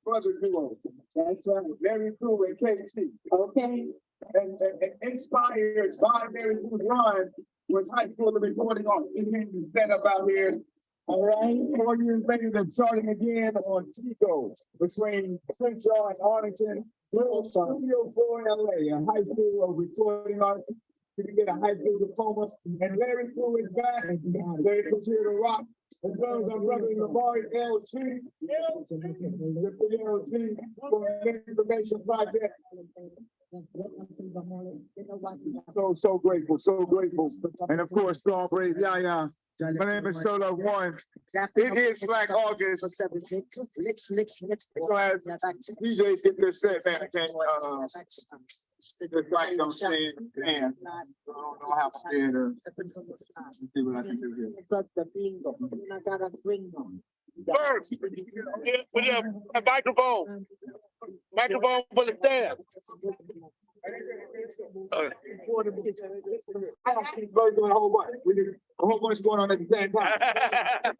brother duo. That's very cool and KC. Okay. And inspired by Mary Lou's run was high school reporting on the set up out here. All right, 4 years later, they're starting again on Chico between Crenshaw and Arlington. Little studio for LA, a high school of recording artists. You can get a high school diploma. And Larry Crew is back. They consider to rock. As well as our brother Lamar LG. LG for the information project. So grateful, so grateful. And of course, Strong Brave Yaya. My name is Solo One. It is Black August. Glad DJs get their set back. Just like I'm saying, man, I don't know how to say it or see what I can do here. First, we have a microphone. Microphone for the staff. A whole bunch going on at the same time. I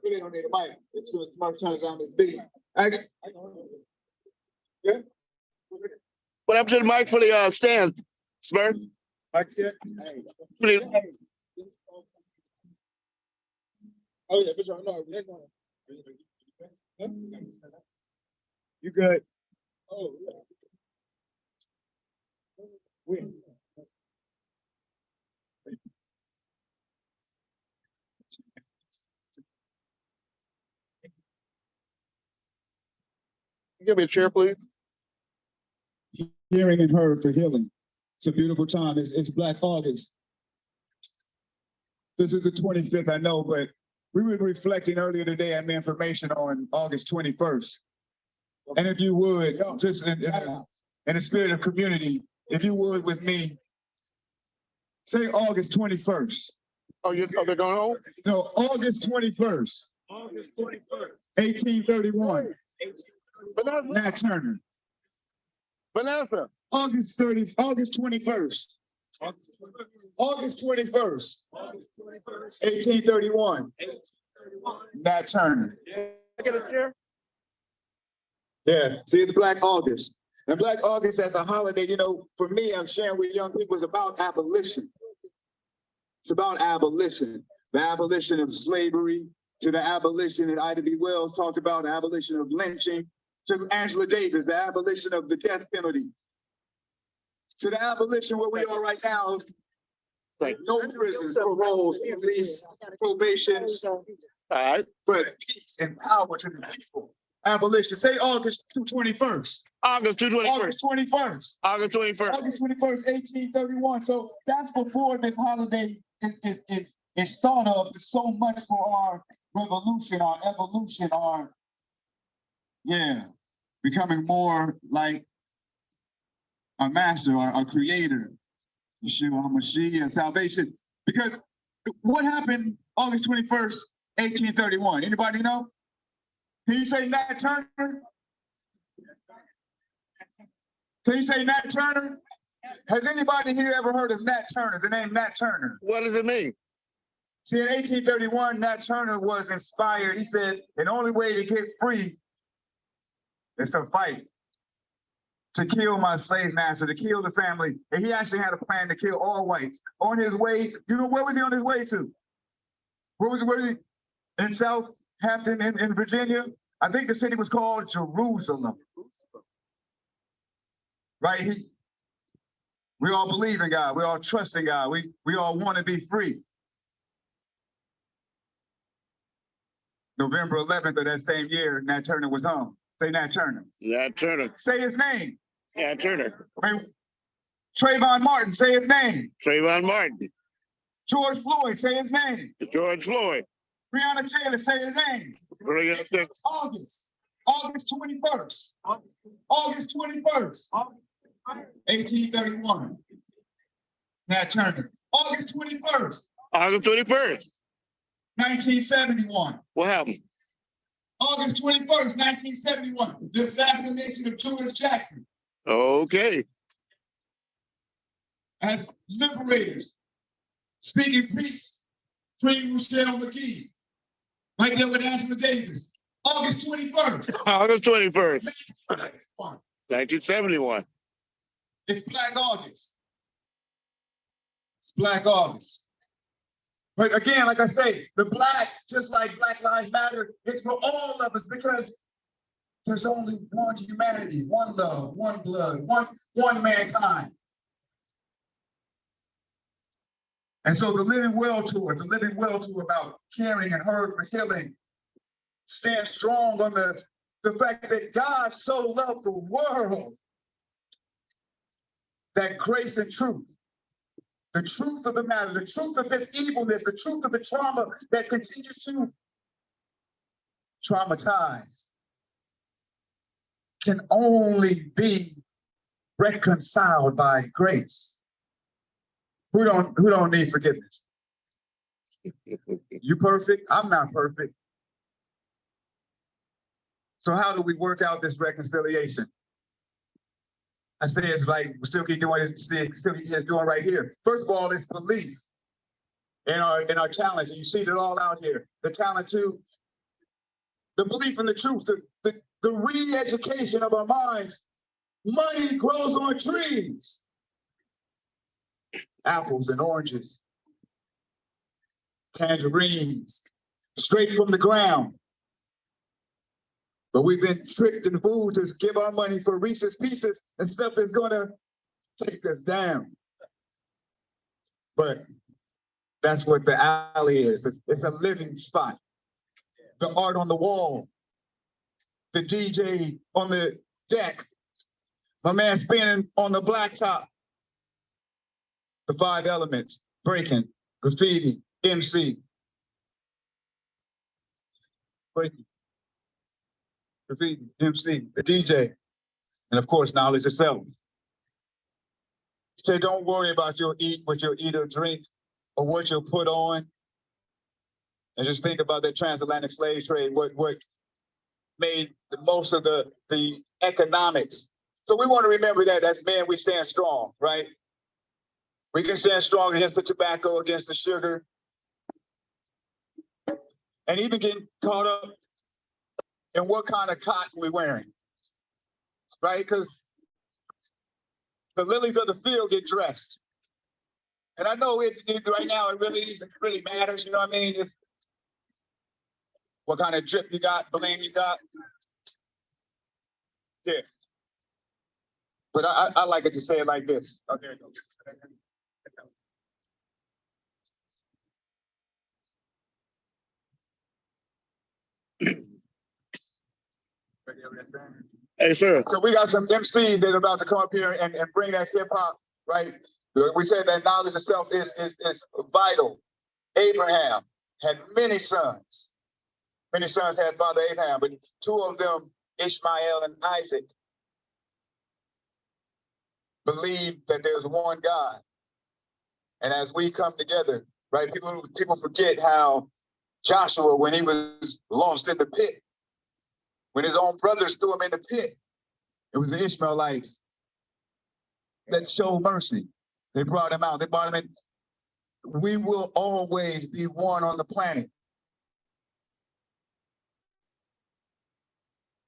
really don't need a mic. It's too much time on this beat. Actually, yeah. What happened to the mic for the stand, Smurf? Mic check. Please. Oh yeah, Bishop. No, you good? Oh yeah. Give me a chair, please. Hearing and heard for healing. It's a beautiful time. It's Black August. This is the 25th, I know, but we were reflecting earlier today on the information on August 21st. And if you would, just in the spirit of community, if you would with me, say August 21st. Oh, they're going home? No, August 21st. August 21st. 1831. Vanessa. Nat Turner. Vanessa. August 21st. August 21st. 1831. Nat Turner. Get a chair. Yeah, see, it's Black August. And Black August as a holiday, for me, I'm sharing with young people, it's about abolition. It's about abolition. The abolition of slavery, to the abolition that Ida B. Wells talked about, the abolition of lynching, to Angela Davis, the abolition of the death penalty, to the abolition where we are right now, no prisons, paroles, police, probation, all right, but peace and power to the people. Abolition. Say August 21st. August 21st. August 21st. August 21st. August 21st, 1831. So that's before this holiday is thought of. So much for our revolution, our evolution, our becoming more like our master, our creator, Yeshua HaMashiach, salvation. Because what happened August 21st, 1831? Anybody know? Can you say Nat Turner? Can you say Nat Turner? Has anybody here ever heard of Nat Turner, the name Nat Turner? What does it mean? See, in 1831, Nat Turner was inspired. He said, the only way to get free is to fight, to kill my slave master, to kill the family. And he actually had a plan to kill all whites. On his way, you know, where was he on his way to? Where was he? In Southampton, in Virginia? I think the city was called Jerusalem. Right? We all believe in God. We all trust in God. We all want to be free. November 11th of that same year, Nat Turner was home. Say Nat Turner. Nat Turner. Say his name. Nat Turner. Trayvon Martin, say his name. Trayvon Martin. George Floyd, say his name. George Floyd. Breonna Taylor, say his name. August 21st. August 21st. 1831. Nat Turner. August 21st. August 21st. 1971. What happened? August 21st, 1971. The assassination of George Jackson. Okay. As liberators, speaking peace, freeing Rochelle McGee. Right there with Angela Davis. August 21st. August 21st. 1971. It's Black August. It's Black August. But again, like I say, the black, just like Black Lives Matter, it's for all of us because there's only one humanity, one love, one blood, one mankind. And so the Living Well Tour about caring and heard for healing, stand strong on the fact that God so loved the world that grace and truth, the truth of the matter, the truth of this evilness, the truth of the trauma that continues to traumatize can only be reconciled by grace. Who don't need forgiveness? You perfect? I'm not perfect. So how do we work out this reconciliation? I say it's like Silky is doing right here. First of all, it's belief in our talents. And you see it all out here. The talent to the belief in the truth, the re-education of our minds. Money grows on trees. Apples and oranges, tangerines, straight from the ground. But we've been tricked and fooled to give our money for Reese's Pieces and stuff that's gonna take us down. But that's what the alley is. It's a living spot. The art on the wall, the DJ on the deck, my man spinning on the blacktop. The 5 elements: breaking, graffiti, MC. Breaking, graffiti, MC, the DJ, and of course, knowledge itself. Say, don't worry about what you'll eat or drink or what you'll put on. And just think about that transatlantic slave trade, what made the most of the economics. So we want to remember that as men, we stand strong, right? We can stand strong against the tobacco, against the sugar, and even get caught up in what kind of cotton we're wearing, right? Because the lilies of the field get dressed. And I know it right now, it really matters, you know what I mean? What kind of drip you got, blame you got. Yeah. But I like it to say it like this. Oh, there it goes. Hey, sir. So we got some MCs that are about to come up here and bring that hip hop, right? We said that knowledge itself is vital. Abraham had many sons. Many sons had Father Abraham, but 2 of them, Ishmael and Isaac, believed that there's one God. And as we come together, right, people forget how Joshua, when he was lost in the pit, when his own brothers threw him in the pit, it was the Ishmaelites that showed mercy. They brought him out. They brought him in. We will always be one on the planet.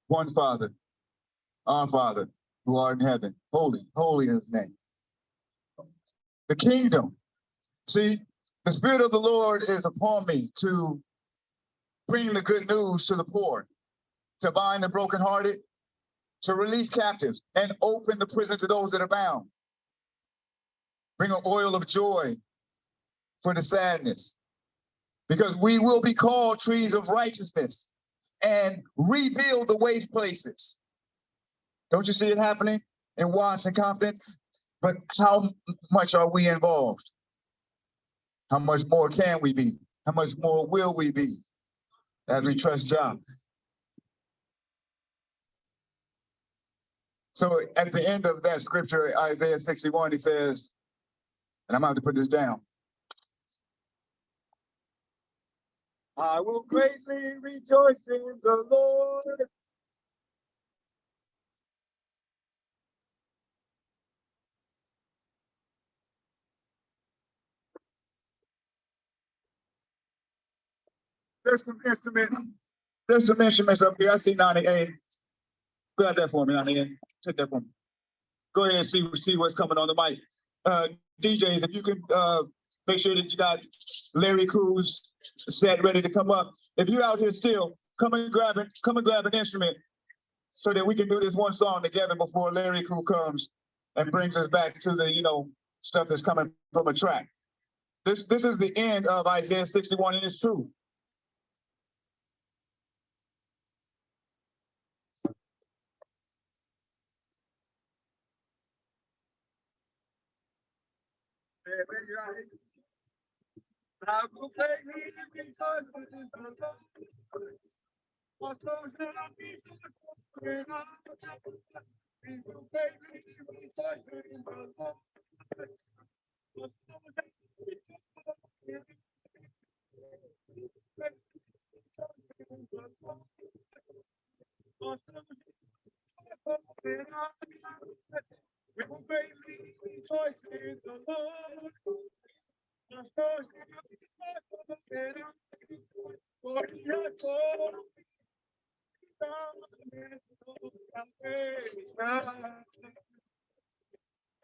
One Father, our Father, who art in heaven. Holy, holy is his name. The kingdom. See, the Spirit of the Lord is upon me to bring the good news to the poor, to bind the brokenhearted, to release captives, and open the prison to those that are bound. Bring an oil of joy for the sadness, because we will be called trees of righteousness and rebuild the waste places. Don't you see it happening in Watts and Compton? But how much are we involved? How much more can we be? How much more will we be as we trust Jah? So at the end of that scripture, Isaiah 61, he says, and I'm going to put this down. I will greatly rejoice in the Lord. There's some instruments up here. I see 98. Grab that for me, 98. Take that for me. Go ahead and see what's coming on the mic. DJs, if you can make sure that you got Larry Cruz set ready to come up. If you're out here still, come and grab an instrument so that we can do this one song together before Larry Cruz comes and brings us back to the stuff that's coming from a track. This is the end of Isaiah 61, and it's true. We will greatly rejoice in the Lord. Our souls shall be joyful, for he has done salvation.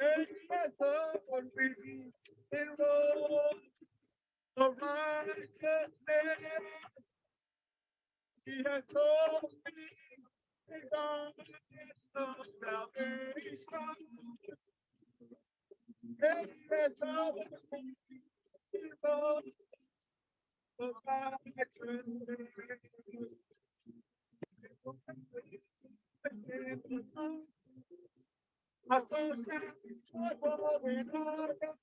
And he has done what we need in Rome, the righteousness. He has told me in God of salvation. And he has done what we need in Rome, the righteousness. Our soul shall be joyful in our God.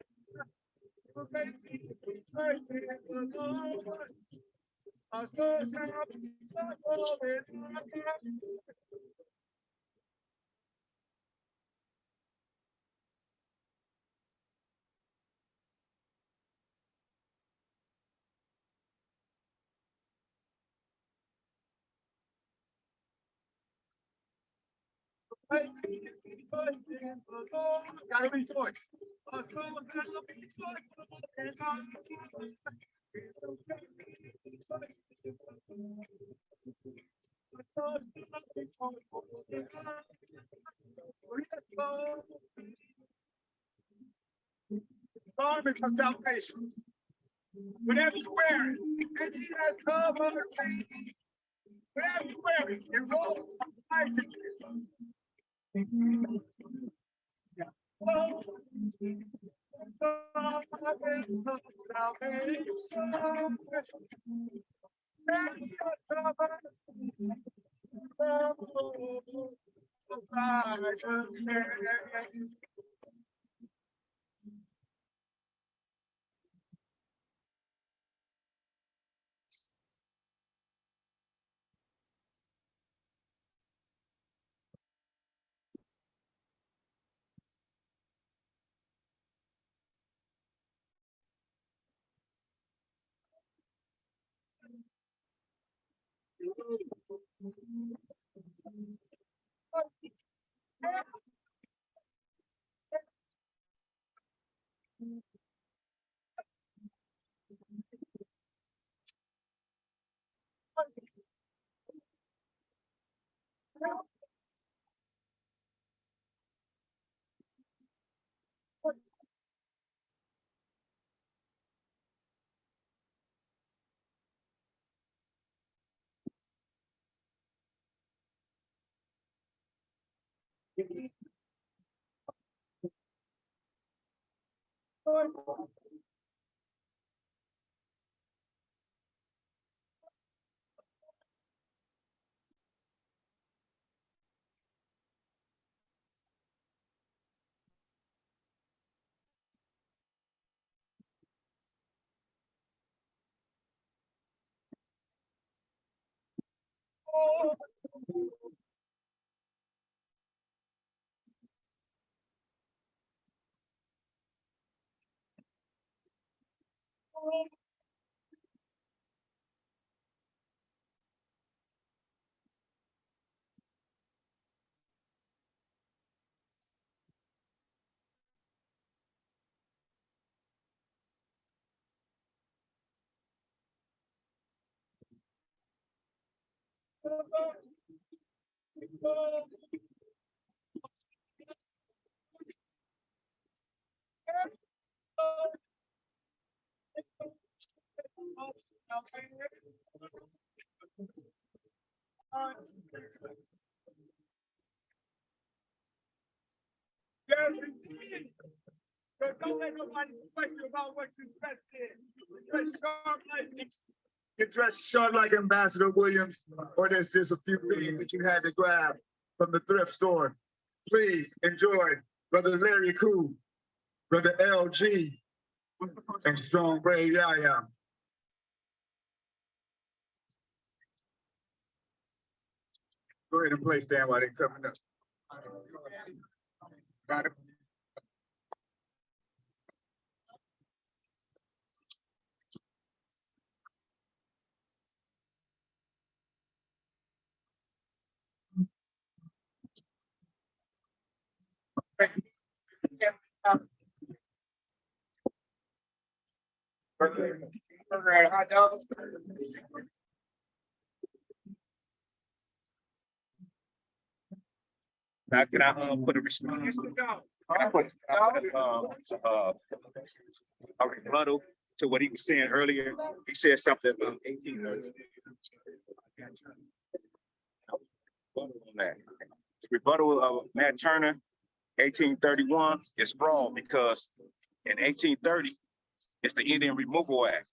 Our soul shall be joyful in our God. Gotta rejoice. Our soul shall be joyful in our God. Garment of salvation. Whatever you wear it, and he has covered me. Whatever you wear it, it rolls righteousness. Don't let nobody question about what you dressed in. Dress sharp like Get dressed sharp like Ambassador Williams, or there's just a few things that you had to grab from the thrift store. Please enjoy Brother Larry Koo, Brother LG, and Strong Brave Yaya. Go ahead and play stand while they're coming up. Got it. Burger, hot dog. Now, can I put a response? Can I put a rebuttal to what he was saying earlier? He said something about 1830. The rebuttal of Matt Turner, 1831, is wrong because in 1830, it's the Indian Removal Act.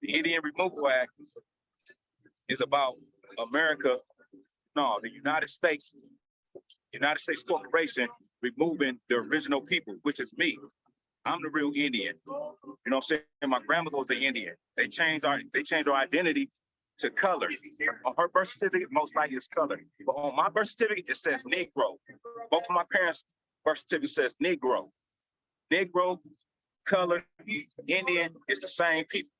The Indian Removal Act is about America, no, the United States Corporation removing the original people, which is me. I'm the real Indian. You know what I'm saying? My grandmother was an Indian. They changed our identity to color. On her birth certificate, most likely it's color. But on my birth certificate, it says Negro. Both of my parents' birth certificate says Negro. Negro, color, Indian, is the same people.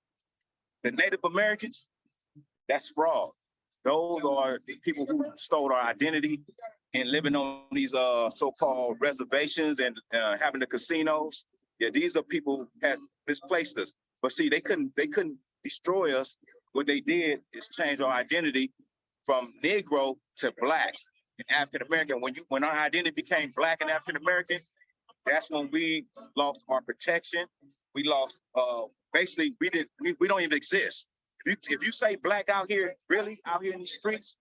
The Native Americans, that's fraud. Those are the people who stole our identity and living on these so-called reservations and having the casinos. Yeah, these are people who have misplaced us. But see, they couldn't destroy us. What they did is change our identity from Negro to Black and African American. When our identity became Black and African American, that's when we lost our protection. We lost basically we don't even exist. If you say Black out here, really out here in the streets,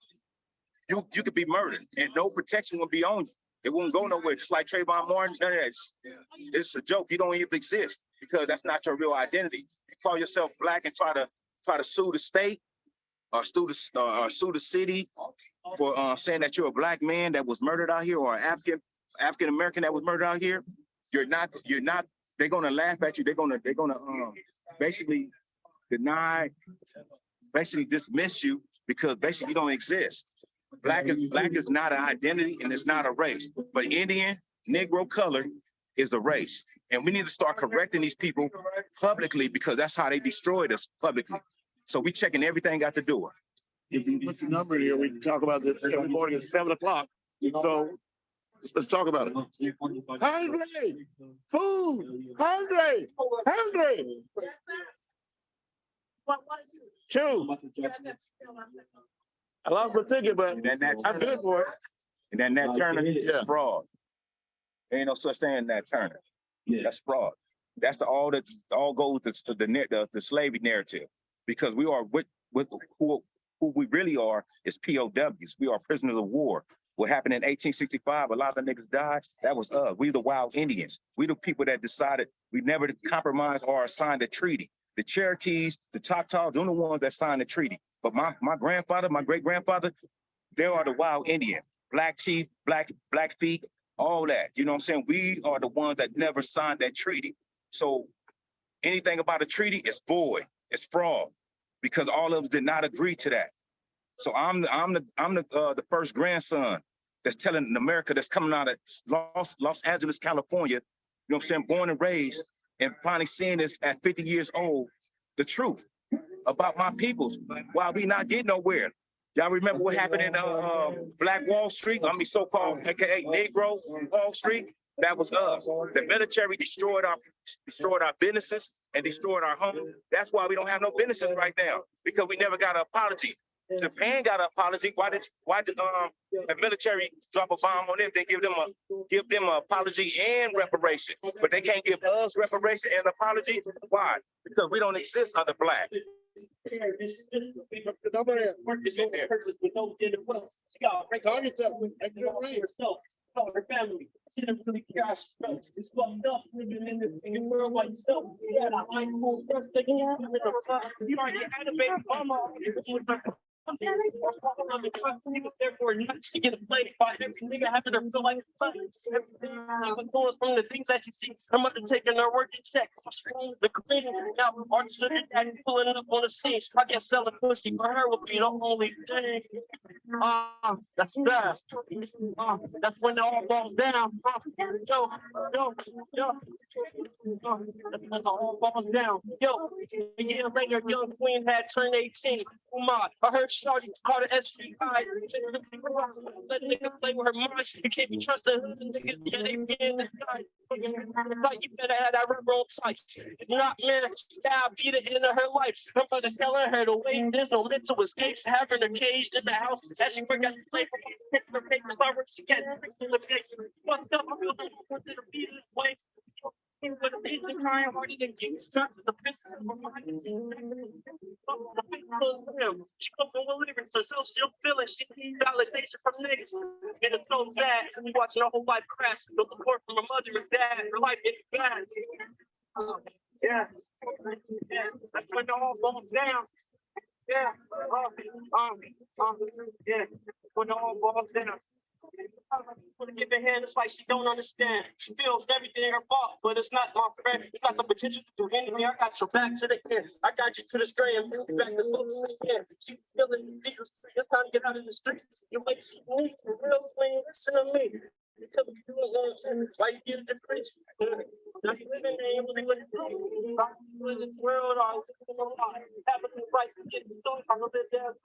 you could be murdered and no protection will be on you. It won't go nowhere. Just like Trayvon Martin, none of that. It's a joke. You don't even exist because that's not your real identity. You call yourself Black and try to sue the state or sue the city for saying that you're a Black man that was murdered out here or African American that was murdered out here. You're not. They're gonna laugh at you. They're gonna basically deny, basically dismiss you because basically you don't exist. Black is not an identity and it's not a race. But Indian, Negro, color is a race. And we need to start correcting these people publicly because that's how they destroyed us publicly. So we checking everything out the door. If you put the number here, we can talk about this every morning at 7 o'clock. So Let's talk about it. Hungry, food, hungry, hungry. Chew. I lost my ticket, but I'm good for it. And then that Turner is Yeah. fraud. Ain't no such thing in that Turner. That's fraud. That's all goes to the slavery narrative, because we are with who we really are is POWs. We are prisoners of war. What happened in 1865, a lot of niggas died. That was us. We the wild Indians. We the people that decided we never compromise or signed a treaty. The Cherokees, the Choctaws, they're the ones that signed the treaty. But my grandfather, my great grandfather, they are the wild Indians. Black Chief, Blackfeet, all that. You know what I'm saying? We are the ones that never signed that treaty. So anything about a treaty is void. It's fraud, because all of us did not agree to that. So I'm the first grandson that's telling America, that's coming out of Los Angeles, California, you know what I'm saying, born and raised, and finally seeing this at 50 years old, the truth about my peoples, while we not getting nowhere. Y'all remember what happened in Black Wall Street? I mean, so-called AKA Negro Wall Street. That was us. The military destroyed our businesses and destroyed our homes. That's why we don't have no businesses right now, because we never got an apology. Japan got an apology. Why did the military drop a bomb on them? They give them an apology and reparation, but they can't give us reparation and apology. Why? Because we don't exist under black. Her family. She didn't really care. It's fucked up living in your world like yourself. You had a high school first thing. You already had a baby mama. He was there for not to get played by every nigga having her feel like going from the things that she sees. Her mother taking her working checks. The cleaning now artists and pulling it up on the scene. I guess selling pussy for her would be the only thing. That's bad. That's when it all falls down. Yo. That's when it all falls down. Yo, a year later, young queen had turned 18. I heard Shawty called it SCI. Let nigga play with her mind. You can't be trusted. Yeah, they be in the night. Like, you better have that rubber on tight. If not, man, I'll beat it into her life. Her mother telling her to wait. There's no mental escapes. Having her caged in the house. As she forgot to play for paper flowers. She can't fix the litigation. Fucked up. I feel like I wanted to be this way. But the reason crying harder than getting stuck with the pistol of my mind. She come from lyrics herself, she'll feel it. She needs validation from niggas. And it's so sad. We watching her whole life crash. No support from her mother and dad. Her life getting bad. Yeah. That's when it all falls down. Yeah. Yeah. When it all falls down. When I give her hand, it's like she don't understand. She feels everything her fault, but it's not my friend. It's not the potential to do anything. I got your back to the end. I got you to the stray and bring you back to focus again. She feeling it's time to get out of the streets. You might see me for real when you listen to me. Because you don't why you get the preach. Now you living there, you really living in this world, I was living a lot. Having the right to get the story, I live there.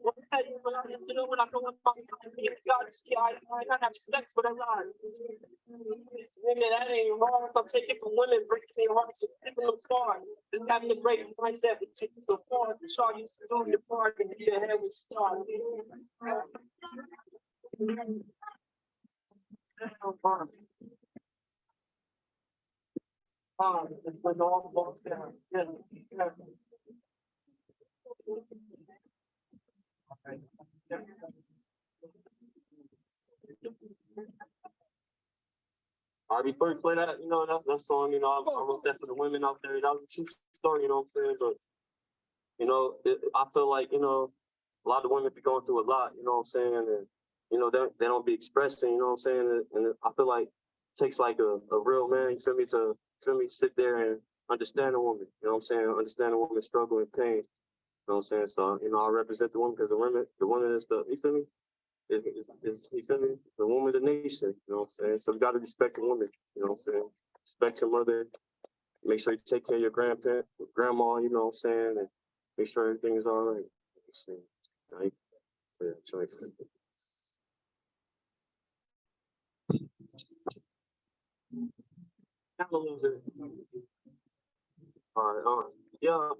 What I tell you, when I get to know when I go with my God, I have respect for the line. Nigga, that ain't wrong. I'm taking from women, breaking their hearts and giving them scars. Just having a great mindset, but taking so far, the shot you to do your part and be ahead with stars. When all falls down. Yeah. Before you play that, that song, I wrote that for the women out there. That was a true story, you know what I'm saying? But, I feel like, a lot of women be going through a lot, you know what I'm saying? And, they don't be expressing, you know what I'm saying? And I feel like it takes like a real man, you feel me, to sit there and understand a woman, you know what I'm saying? Understand a woman's struggle and pain, you know what I'm saying? So, I represent the woman because the woman is the, you feel me? Is you feel me? The woman of the nation, you know what I'm saying? So you gotta respect the woman, you know what I'm saying? Respect your mother, make sure you take care of your grandma, you know what I'm saying? And make sure everything is all right. You see, right? Yeah, Down a little bit. All right. Yeah.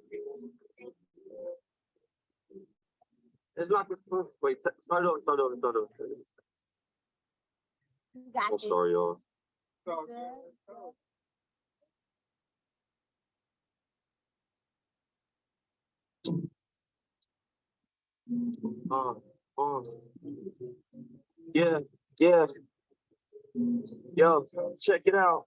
It's not the first. Wait, start over. I'm sorry, y'all. Yeah. Yo, check it out.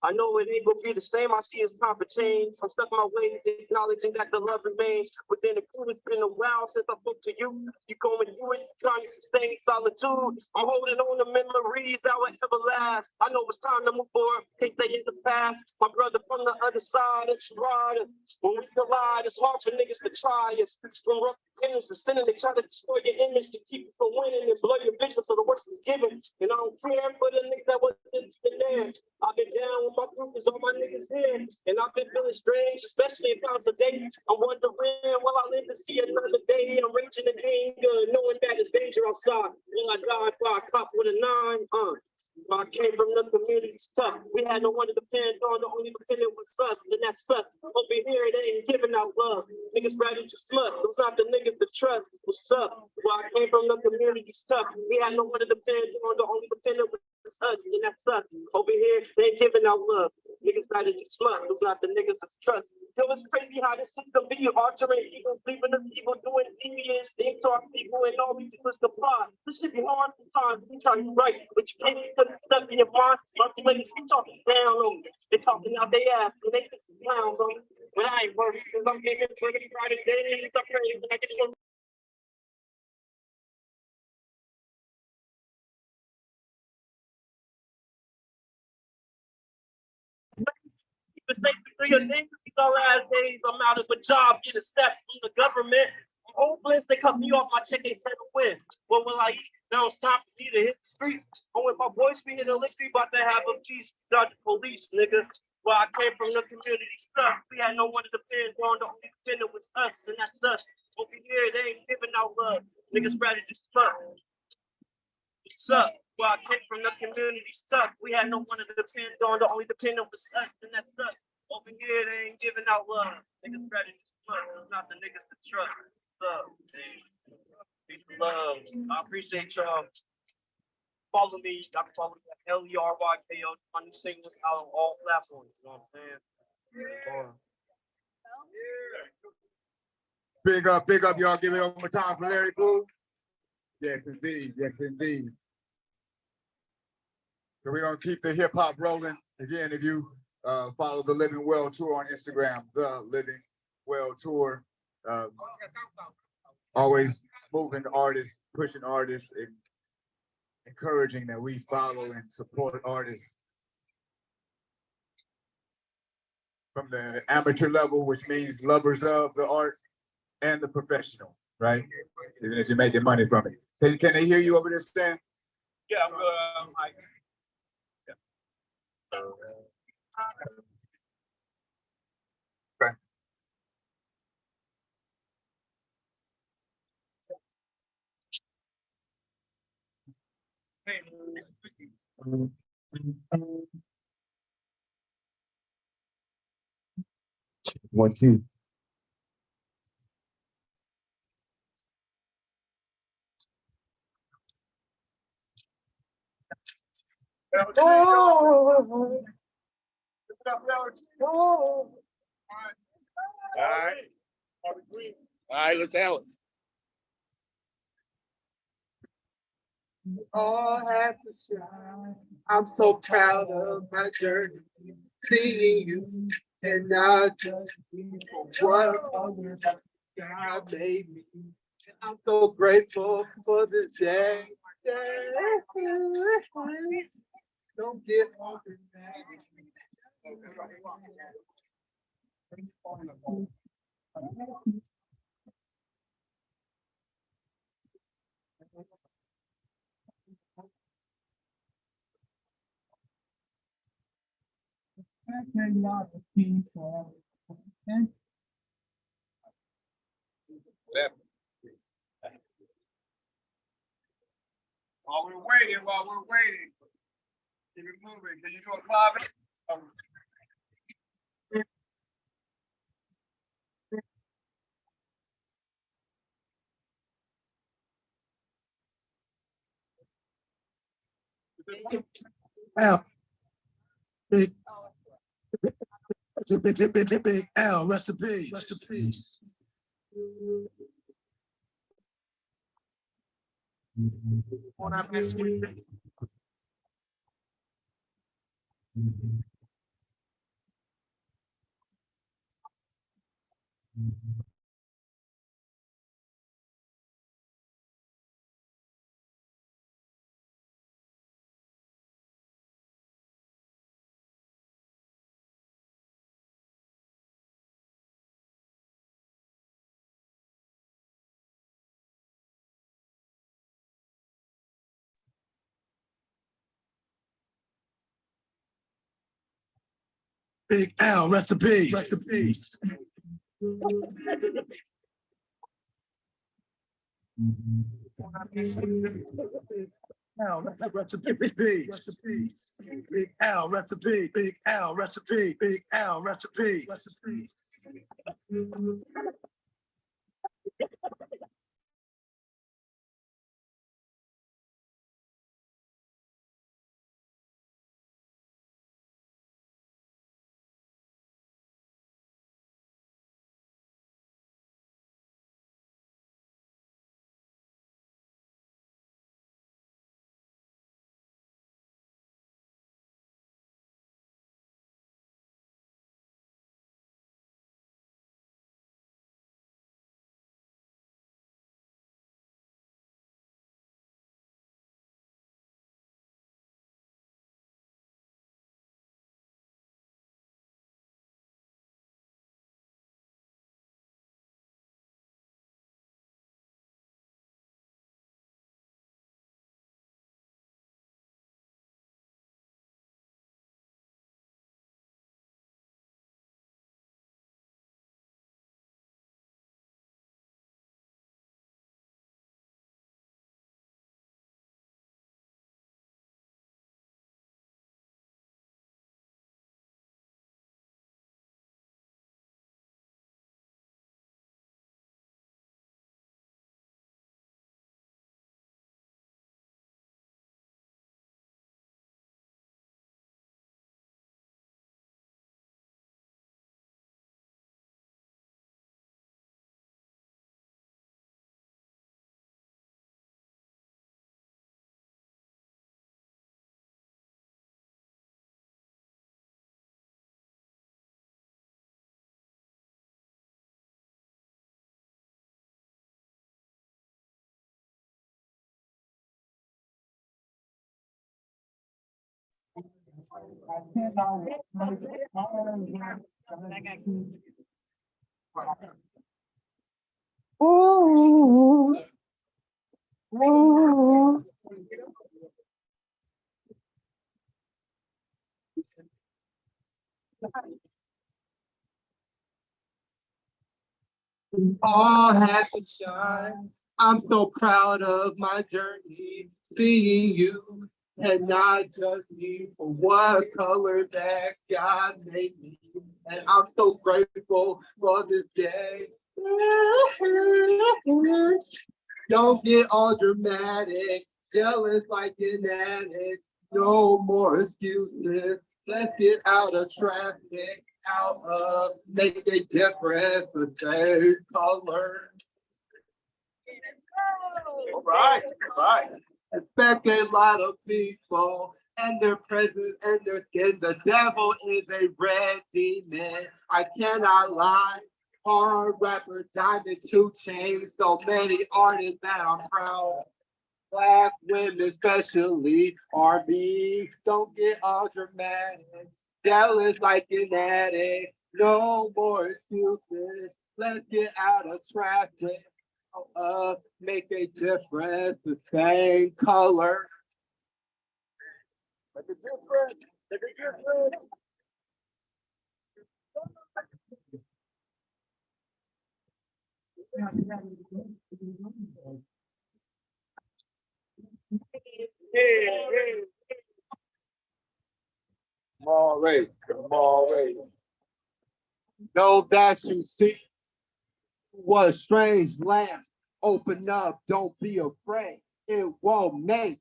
I know it ain't gonna be the same. I see it's time for change. I'm stuck in my ways, acknowledging that the love remains within the crew. It's been a while since I spoke to you. You going through it, trying to sustain solitude. I'm holding on to memories that will ever last. I know it's time to move forward. Take they in the past. My brother from the other side, it's right. When we collide, it's hard for niggas to try. It's from rough beginnings to sinning. They try to destroy your image to keep you from winning and blow your vision so the worst is given. And I don't care for the niggas that wasn't even there. I've been down with my group, is all my niggas here. And I've been feeling strange, especially if times a day. I'm wondering, will I live to see another day? I'm raging in anger, knowing that it's danger outside. Will I die by a cop with a 9? I came from the community stuff. We had no one to depend on, the only dependent was us, and that's us. Over here, they ain't giving out love. Niggas ready to smut. Those not the niggas to trust. What's up? Well, I came from the community stuff. We had no one to depend on, the only dependent was us, and that's us. Over here, they ain't giving out love. Niggas ready to smut. Those not the niggas to trust. Yo, it's crazy how this system be altering people, leaving us people doing devious things to our people, and all we do is comply. This should be hard sometimes. We try to right, but you can't put stuff in your mind. But the ladies be talking down on me. They talking out their ass, and they think clowns on me. But I ain't worried, because I'm getting pretty Friday days. I'm crazy, and I get one. Basically, your niggas, these all last days, I'm out of a job, getting steps from the government. I'm hopeless, they cut me off my check, they said to win. What will I eat? Now it's time for me to hit the streets. I'm with my boys being in the lick, we about to have a piece. Got the police, nigga. Well, I came from the community stuff. We had no one to depend on, the only dependent was us, and that's us. Over here, they ain't giving out love. Niggas ready to smut. What's up? Well, I came from the community stuff. We had no one to depend on, the only dependent was us, and that's us. Over here, they ain't giving out love. Niggas ready to smut. Not the niggas to trust. What's up? Peace and love. I appreciate y'all. Follow me. Y'all can follow me at LERYKO. My new singles out on all platforms. You know what I'm saying? Big up, y'all. Give it over more time for Larry Blue. Yes, indeed. Yes, indeed. So we're gonna keep the hip hop rolling. Again, if you follow the Living Well Tour on Instagram, the Living Well Tour. Always moving artists, pushing artists, and encouraging that we follow and support artists from the amateur level, which means lovers of the art, and the professional, right? Even if you're making money from it. Can they hear you over there, Stan? Yeah, Okay. One, two. All right, let's have it. All have to shine. I'm so proud of my journey, seeing you and not just you for what God made me. I'm so grateful for this day. Don't get on the While we're waiting, keep it moving. Can you do a 5? L. Big L, rest in peace. Rest in peace. Big L, rest in peace. Rest in peace. L, rest in peace. Rest in peace. Big L, rest in peace. Big L, rest in peace. Big L, rest in peace. Rest in peace. Ooh. Ooh. All have to shine. I'm so proud of my journey, seeing you and not just me for what color that God made me. And I'm so grateful for this day. Don't get all dramatic, jealous like an addict. No more excuses. Let's get out of traffic, out of make a difference, the same color. All right, all right. Expect a lot of people and their presence and their skin. The devil is a red demon. I cannot lie. Hard rapper, Diamond 2 Chainz, so many artists that I'm proud. Black women especially are me. Don't get all dramatic. Jealous like an addict. No more excuses. Let's get out of traffic. Make a difference. The same color. Make a difference. Make a difference. Come on, know that you see what a strange land. Open up, don't be afraid. It won't make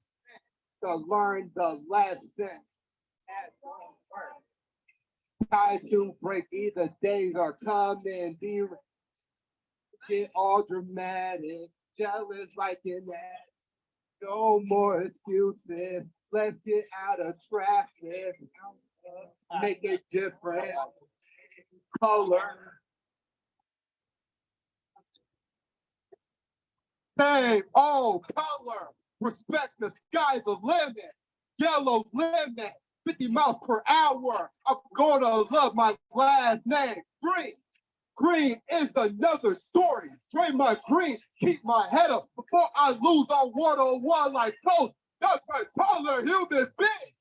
to learn the lesson. At work. Try to break either days are coming. Get all dramatic, jealous like an ass. No more excuses. Let's get out of traffic. Make it different. Color. Same old color. Respect the sky's the limit. Yellow limit. 50 miles per hour. I'm gonna love my last name. Green. Green is another story. Drain my green. Keep my head up before I lose on 101 like Coach. That's my color human being.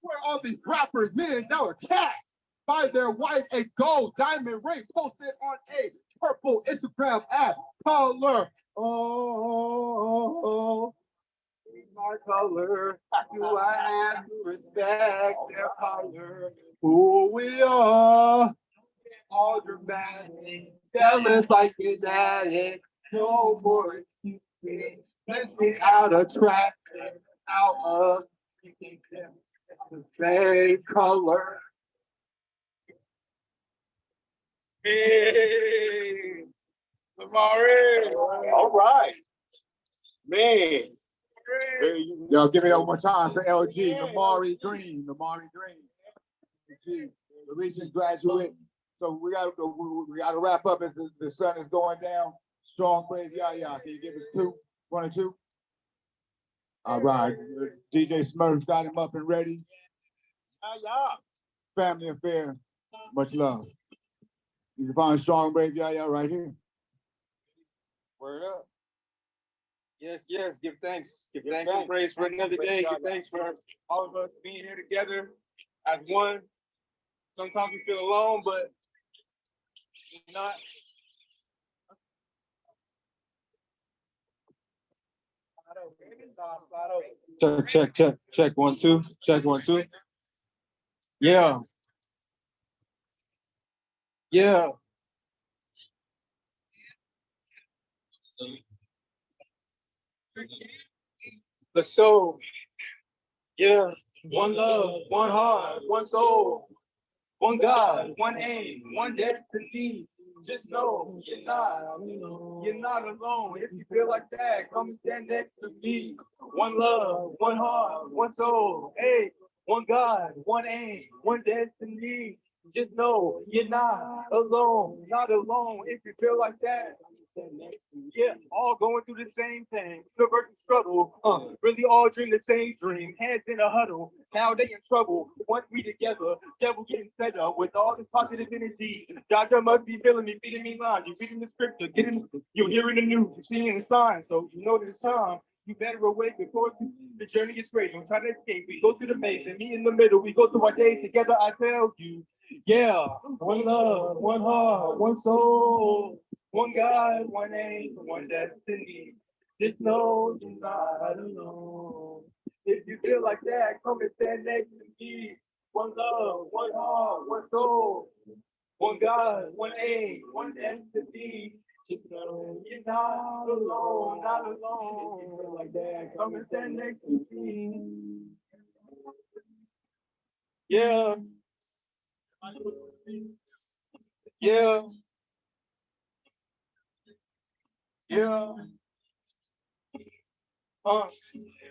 Where all these rappers $1 million cash. Buy their wife a gold diamond ring. Posted on a purple Instagram app. Color. Oh, my color. Do I have to respect their color? Who we are. All dramatic. Jealous like an addict. No more excuses. Let's get out of traffic. Out of the same color. Hey, Lamari. All right. Man. Y'all give it up one time for LG, Lamari Green, Lamari Green. LG, the recent graduate. So we got to wrap up as the sun is going down. Strong praise, Can you give us 2, 1 or 2? All right. DJ Smurf got him up and ready. Family affair. Much love. You can find Strong Brave right here. Word up. Yes, give thanks. Give thanks and praise for another day. Give thanks for all of us being here together as one. Sometimes we feel alone, but not. Check 1 2. Check 1 2. Yeah. The soul. Yeah. One love, one heart, one soul, one God, one aim, one destiny. Just know you're not alone. If you feel like that, come and stand next to me. One love, one heart, one soul. Hey, one God, one aim, one destiny. Just know you're not alone, not alone. If you feel like that, yeah, all going through the same thing. Universal struggle. Really all dream the same dream. Hands in a huddle. Now they in trouble. Once we together, devil getting set up with all this positive energy. Doctor must be feeling me, feeding me lines. You reading the scripture, you're hearing the news, you're seeing the signs. So you know this time. You better awake before the journey is great. Don't try to escape. We go through the maze and meet in the middle. We go through our days together. I tell you, yeah, one love, one heart, one soul, one God, one aim, one destiny. Just know you're not alone. If you feel like that, come and stand next to me. One love, one heart, one soul, one God, one aim, one destiny. Just know you're not alone, not alone. If you feel like that, come and stand next to me. Yeah. Yeah.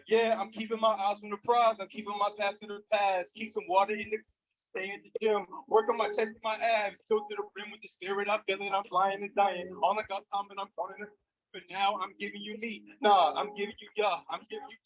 Yeah, I'm keeping my eyes on the prize. I'm keeping my past to the past. Keep some water in the stay in the gym. Work on my chest and my abs. Go to the rim with the spirit. I feel it. I'm flying and dying. All I got time and I'm calling it. But now I'm giving you me. Nah, I'm giving you I'm giving you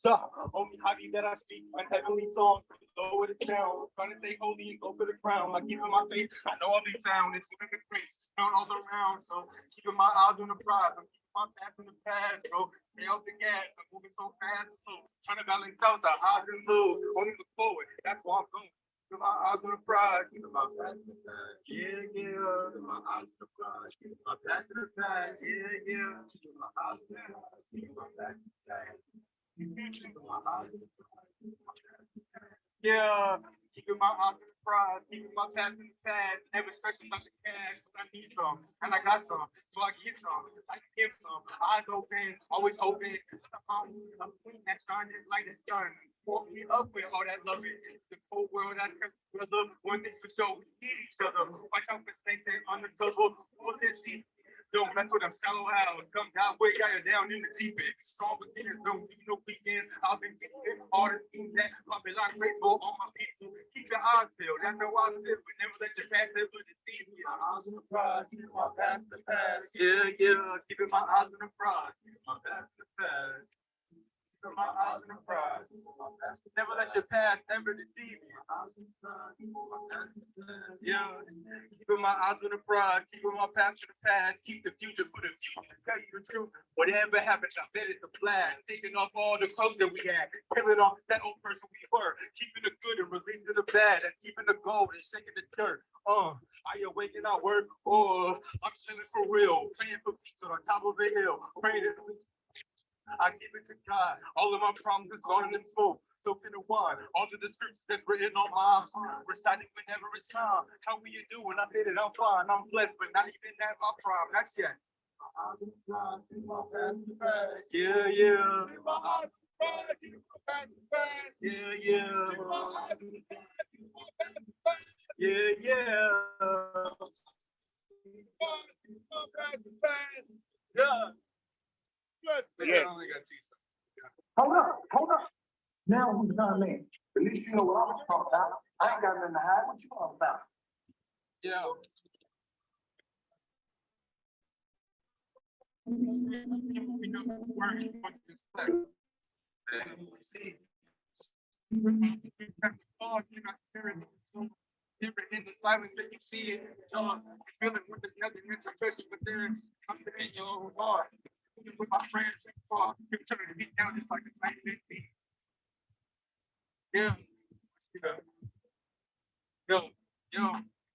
Only hobby that I speak. My heavenly songs. Lower the sound. Trying to stay holy and go for the crown. I'm keeping my faith. I know I'll be found. It's giving the grace. Known all around. So keeping my eyes on the prize. I'm keeping my past in the past. So stay off the gas. I'm moving so fast. So trying to balance out the highs and lows. Only look forward. That's why I'm going. Keep my eyes on the prize, keep my past in the past, yeah. Keep my eyes on the prize, keep my past in the past, yeah. Keep my eyes on the prize, keep my past in the past. Keep my eyes on the prize, keep my past in the past. Yeah, keeping my eyes on the prize, keeping my past in the past. Never stressing about the cash, I need some, and I got some, so I can get some, I can give some. Eyes open, always hoping. I'm queen that shines like the sun. Woke me up with all that love. The whole world, I can brother. One thing's for sure, we need each other. Watch out for snakes and undercover. All this shit. Don't mess with them shallow hours. Come down, way got it down in the deep end. Strong beginners, don't need no weekends. I've been getting all the things that I've been like grateful on my people. Keep your eyes peeled. That's how I live, but never let your past live with the deceive you. My eyes on the prize, keep my past the past. Yeah, yeah, keeping my eyes on the prize. Keep my past the past. Keeping my eyes on the prize. Never let your past ever deceive you. Yeah, keeping my eyes on the prize, keeping my past to the past, keep the future for the future. Tell you the truth, whatever happens, I bet it's a plan. Taking off all the clothes that we had, killing off that old person we were, keeping the good and releasing the bad, and keeping the gold and shaking the dirt. Are you waking up work, or I'm chilling for real, praying for peace on the top of the hill, praying that I give it to God. All of my problems is gone in full. Soaking the wine, all of the scripts that's written on my arms, reciting whenever it's time. How will you do when I did it? I'm fine, I'm blessed, but not even that my prime, not yet. Yeah, yeah. Yeah, yeah. Yeah, yeah. Yeah. Yeah. Hold up. Now who's not me? At least you know what I'm talking about. I ain't got nothing to hide. What you talking about? Yeah. In the silence that you see it, feeling when there's nothing interpretation, but there's something in your own heart. With my friends, you turn the beat down just like a tight beat. Yeah. Yo,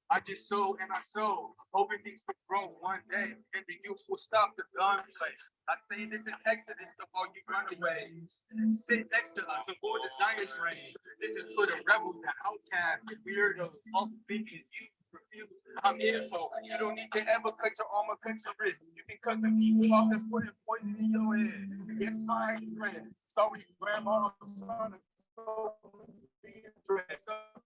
I just sold and I sold, hoping things would grow one day, and the youth will stop the gunplay. I say this is Exodus to all you runaways. Sit next to us aboard the Zion's reign. This is for the rebels, the outcasts, the weirdos, all the biggest you refuse. I'm here for. You don't need to ever cut your arm or cut your wrist. You can cut the people off that's putting poison in your head. It's my friend. Sorry, grandma, son.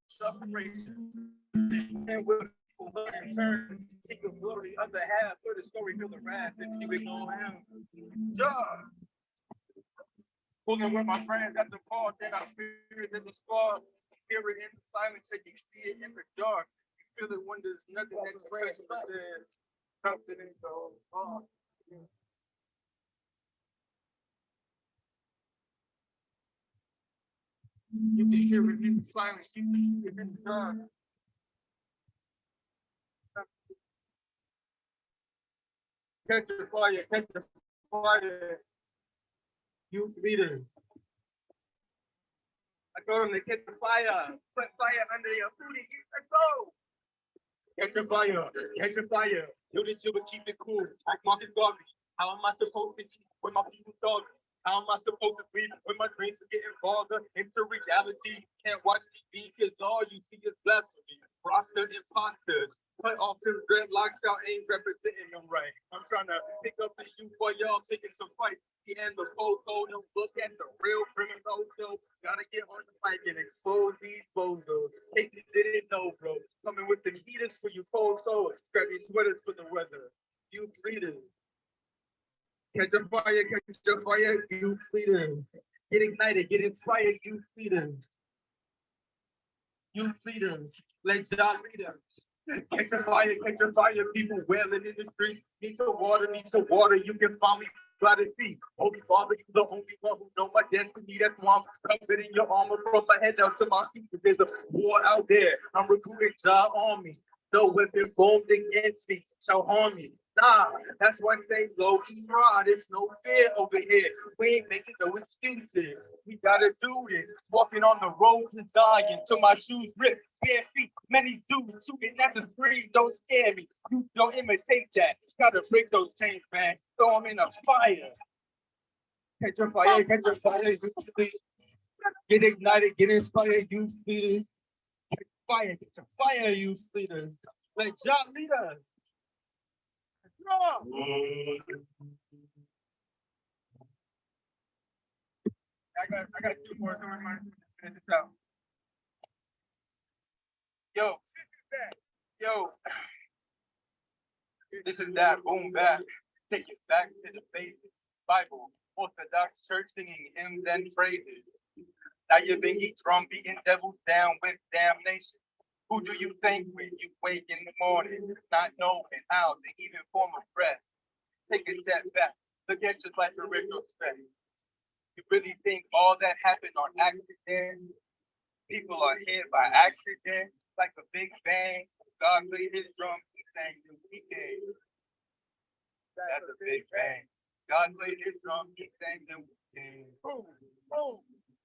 Separation. And when people turn, take the glory of the half for the story, feel the wrath, and you ignore him. Yeah. Pulling with my friends at the bar, then I spirit there's a spark. Hear it in the silence, and you see it in the dark. You feel it when there's nothing that's great, but there's something in the heart. You can hear it in the silence, you can see it in the dark. Catch the fire, youth leaders. I told them to catch the fire, put fire under your booty, let's go. Catch the fire. Do this shit, but keep it cool. Like Marcus Garvey. How am I supposed to be when my people talk? How am I supposed to be when my dreams are getting farther into reality? Can't watch TV because all you see is blasphemy. Roster imposters. Cut off them dreadlocks, y'all ain't representing them right. I'm trying to pick up the youth while y'all taking some fights. The end of photo, don't look at the real criminals. So gotta get on the mic and expose these bozos. In case you didn't know, bro. Coming with the heaters for you cold souls. Grab your sweaters for the weather. Youth leaders. Catch a fire, youth leaders. Get ignited, get inspired, youth leaders. Youth leaders. Let y'all leaders. Catch a fire, people wailing in the street. Need some water, you can find me by the feet. Holy Father, you the only one who know my destiny. That's why I'm covered in your armor from my head down to my feet. There's a war out there. I'm recruiting y'all army. No weapon formed against me shall harm me. Nah, that's why I say low pride. There's no fear over here. We ain't making no excuses. We gotta do this. Walking on the road to Zion till my shoes rip. Bare feet, many dudes shooting at the screen. Don't scare me. You don't imitate that. Gotta break those chains, man. Throw them in a fire. Catch your fire, you leaders. Get ignited, get inspired, you leaders. Catch your fire, you leaders. Let y'all lead us. I got two more. So I'm gonna finish this out. Yo, yo, this is that boom back. Take it back to the basics. Bible, Orthodox church singing hymns and praises. Now you've been drum beating devils down with damnation. Who do you think when you wake in the morning, not knowing how to even form a breath? Take a step back, look at your life in retrospect. You really think all that happened on accident? People are here by accident, like a big bang. God played his drum, he sang the weekend. That's a big bang. God played his drum, he sang the weekend.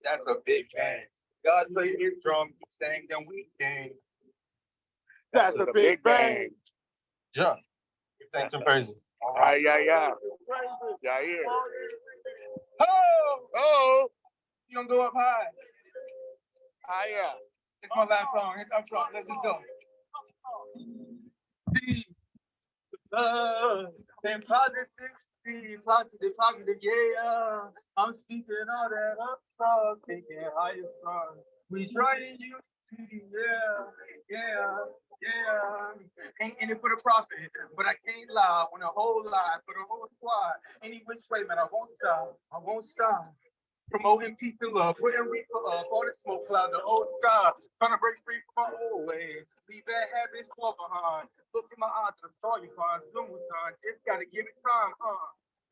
That's a big bang. God played his drum, he sang the weekend. That's a big bang. Just give thanks and praises. Yeah. Oh, you gonna go up high? Yeah. It's my last song. It's up front. Let's just go. And positive, yeah. I'm speaking all that up front, taking higher front. We trying you, yeah. Ain't in it for the profit, but I can't lie. When a whole lie for the whole squad. Any which way, man, I won't stop. Promoting peace and love, putting reefer up, all the smoke cloud, the old sky, trying to break free from my old ways. Leave bad habits far behind. Look in my eyes, I'm sorry, you find zoom time. Just gotta give it time,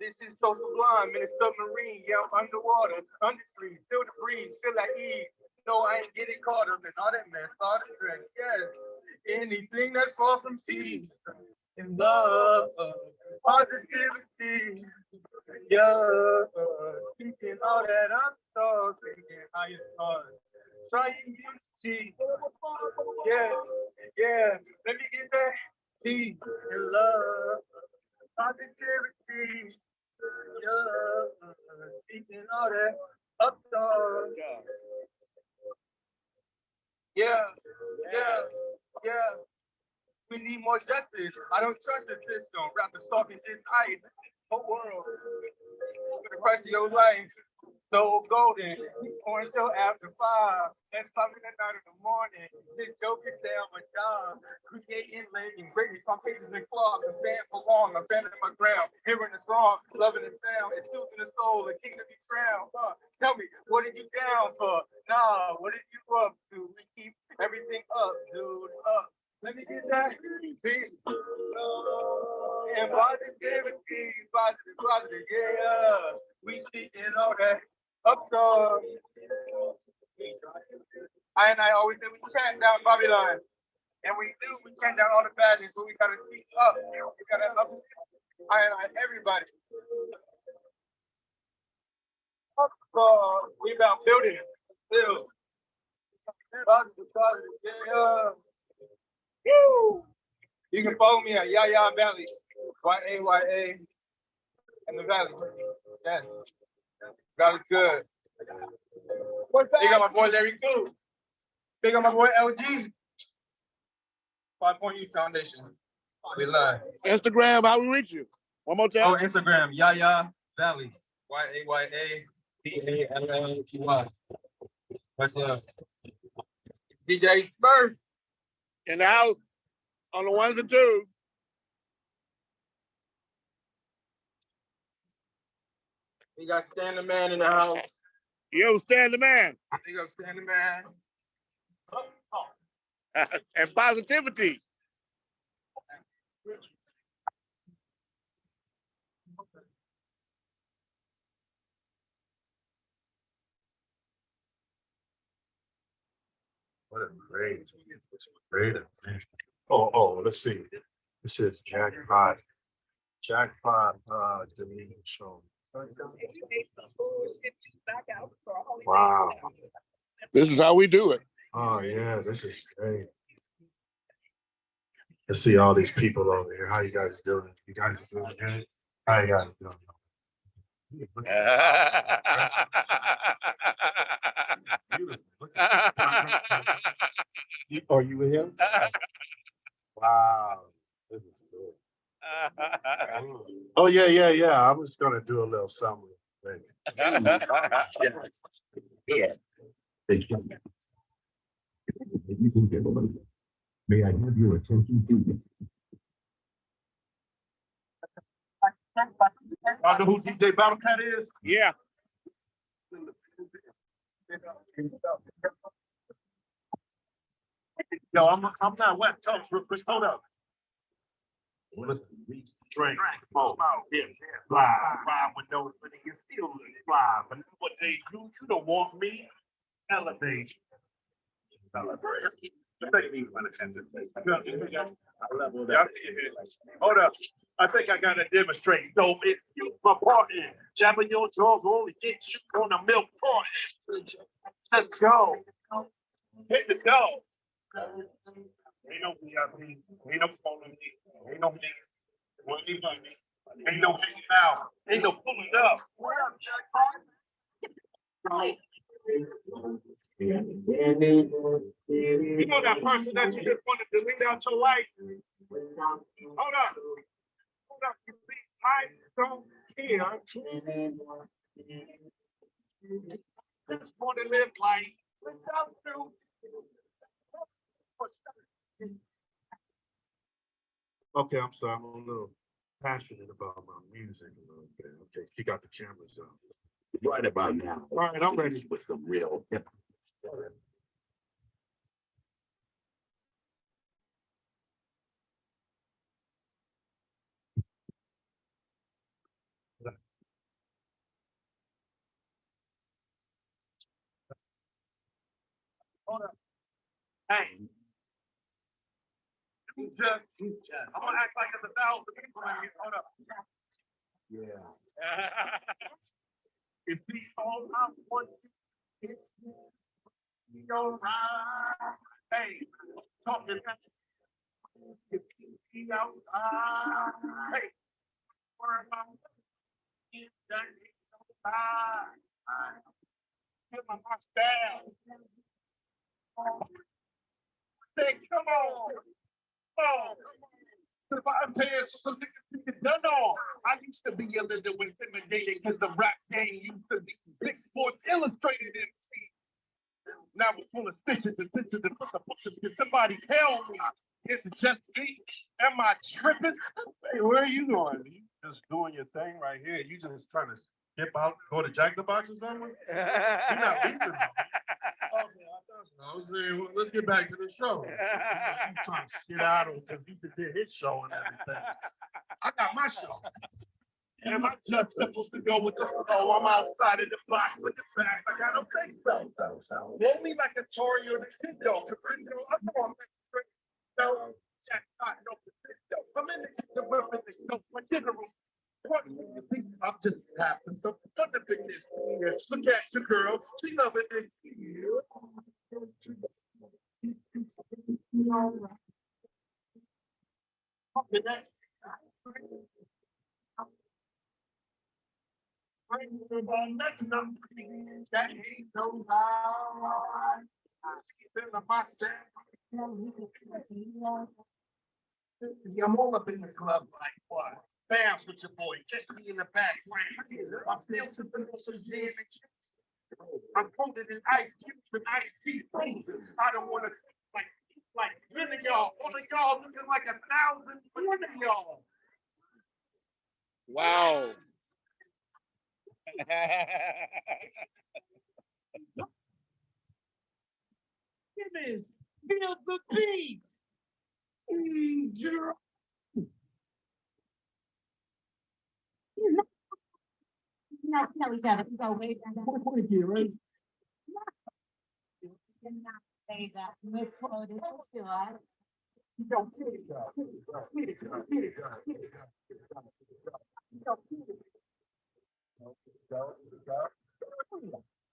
This is so sublime, in a submarine, yeah, I'm underwater, under trees, feel the breeze, feel at ease. No, I ain't getting caught up in all that mess, all the stress, yes. Anything that's far from peace and love, positivity, yeah. Speaking all that I'm so thinking how you start. Trying unity, yeah. Let me get that peace and love, positivity, yeah. Speaking all that up top. Yeah. We need more justice. I don't trust the system. Rappers talking this ice. Whole world. For the price of your life. So golden. Or until after 5. That's probably the night of the morning. This joke is down my job. Creating legends. Greatness on pages and clogs. I'm staying for long. I'm standing my ground. Hearing the song. Loving the sound. It's soothing the soul. The kingdom be crowned. Tell me, what are you down for? Nah, what are you up to? We keep everything up, dude. Up. Let me get that peace and positivity, positive, yeah. We speaking all that up top. I always say we chant down Babylon, and we chant down all the badness, but we gotta speak up. We gotta up. Everybody. Up top. We about building it. Still. Positive, yeah. Woo! You can follow me at Yaya Valley, YAYA, in the Valley. Yes, Valley's good. Big up my boy Larry Cool. Big up my boy LG. 5 Point Youth Foundation. We live. Instagram, how we reach you? One more time. Oh, Instagram, Yaya Valley, YAYAVALLY. What's up? DJ Spurs. In the house, on the ones and twos. We got Stan the Man in the house. Yo, Stan the Man. Big up Stan the Man. And positivity. What a great event. Oh, let's see. This is Jackpot Dominion Show. Wow. This is how we do it. Oh yeah, this is great. Let's see all these people over here. How you guys doing? You guys doing good? How you guys doing? Are you with him? Wow, this is good. Oh yeah. I was gonna do a little something. Yeah. Thank you. Ladies and gentlemen, may I have your attention, please? Y'all know who DJ Battle Cat is? Yeah. Yo, I'm not West Coast, real quick, hold up. Listen, we drink, smoke, yeah, fly with no, but you still fly. But what they do, you don't want me elevate. Hold up. I think I gotta demonstrate. So if you my partner, jabbing your jaws only get you on a milk party. Let's go. Hit the go. Ain't no VIP, ain't no phoning me, ain't no me. Ain't no hanging out, ain't no pulling up. What up, Jack? You know that person that you just wanted to lead out your life? Hold up. Hold up. You see, I don't care. Just want to live life without you. Okay, I'm sorry. I'm a little passionate about my music a little bit. Okay, you got the cameras on. Right about now. All right, I'm ready. With some real hip. Hold up. Hey. I'm gonna act like it's 1,000 people in here. Hold up. Yeah. If he all I want is your ride. Hey, talking. If he outside. Hey, where am I? If that ain't no lie. Give my style. Say, come on. Oh, if I pay us for niggas to get done on, I used to be a little intimidated because the rap game used to be Big Sports Illustrated MC. Now we're full of stitches and stitches and put the books. Can somebody tell me? Is it just me? Am I tripping? Hey, where are you going? You just doing your thing right here. You just trying to skip out, go to Jack the Box or something? You're not leaving. Okay, I was saying, well, let's get back to the show. I'm trying to get out of it because you did his show and everything. I got my show. And my just supposed to go with the flow. I'm outside of the box with the back. I got no face so. Roll me like a Tory or the Nintendo. I'm on no. I'm in the weapon. My general. I'm just laughing. So something big this. Look at the girl. She loving it. Okay, next. That ain't no lie. I'm all up in the club like what? Bounce with your boy, just me in the background. I'm still sipping on some gin and chips. I'm coated in ice cubes and iced tea frozen. I don't want to like none of y'all, all of y'all looking like 1,000. One of y'all. Wow. It is feel the beat. Girl. No, each other. Go wait. Point here, right? Say that. Misquoted. Sure. Don't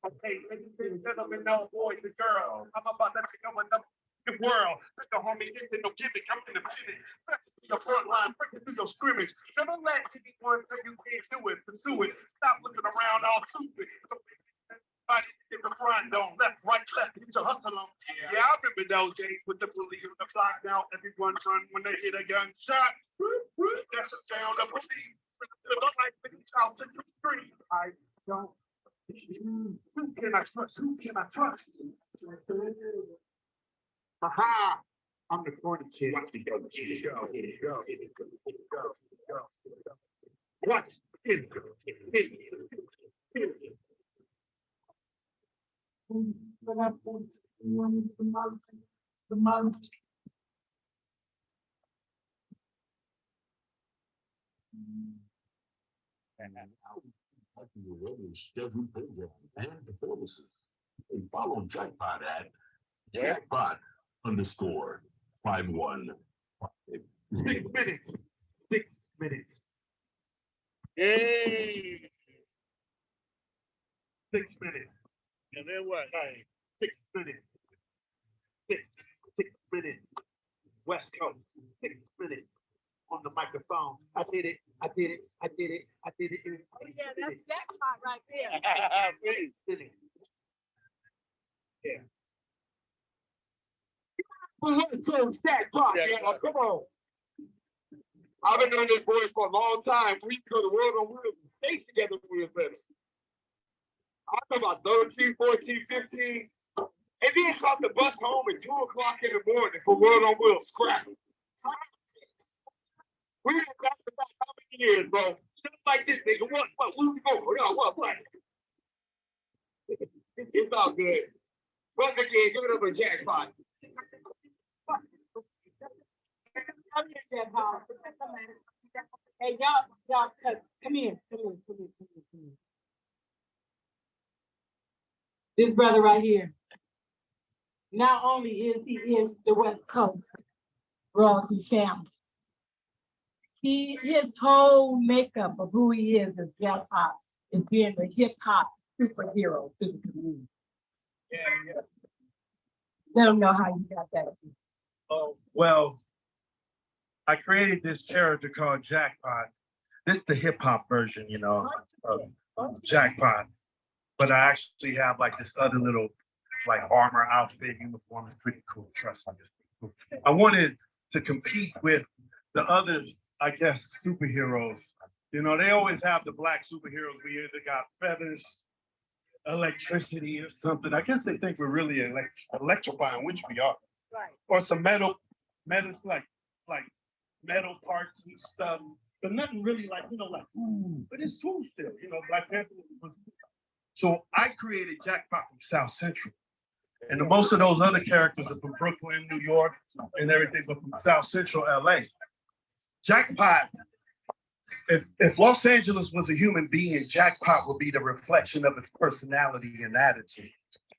Okay, ladies and gentlemen, now boys and girls, I'm about to take over the world. Mr. Homie, it's in no gimmick. I'm in the minute. Your front line, breaking through your scrimmage. So don't let you be one so you can't do it. Pursue it. Stop looking around all stupid. Everybody in the front, don't left, right, left. Get your hustle on. Yeah, I remember those days with the police on the block now. Everyone run when they hit a gunshot. That's the sound of police. I don't Who can I trust? Who can I trust? Aha! I'm the corny kid. Watch it go. Watch it go. The month. Scheduled program and performances. And follow Jackpot at Jackpot_51. 6 minutes. 6 minutes. Yay! 6 minutes. And then what? Hey, 6 minutes. Six minutes. West Coast. 6 minutes. On the microphone. I did it. Oh, yeah, that's jackpot right there. Yeah. Jackpot, yeah, come on. I've been doing this boy for a long time. We used to go to World on Wheels and stay together when we was better. I'm talking about 13, 14, 15. And then caught the bus home at 2 o'clock in the morning for World on Wheels scrap. We done got about how many years, bro? Just like this nigga. What? Where we going? No, what? It's all good. Once again, give it up for Jackpot. Hey, y'all, come here. This brother right here. Not only is he in the West Coast royalty family, his whole makeup of who he is Jackpot is being the hip hop superhero to the community. Yeah. Let them know how you got that. Oh, well, I created this character called Jackpot. This is the hip hop version, of Jackpot. But I actually have like this other little like armor outfit uniform. It's pretty cool. Trust me. It's pretty cool. I wanted to compete with the other, I guess, superheroes. They always have the black superheroes. We either got feathers, electricity, or something. I guess they think we're really electrifying, which we are. Right. Or some metals like metal parts and stuff, but nothing really like, but it's cool still, Black Panther was. So I created Jackpot from South Central. And most of those other characters are from Brooklyn, New York, and everything, but from South Central LA. Jackpot, if Los Angeles was a human being, Jackpot would be the reflection of its personality and attitude.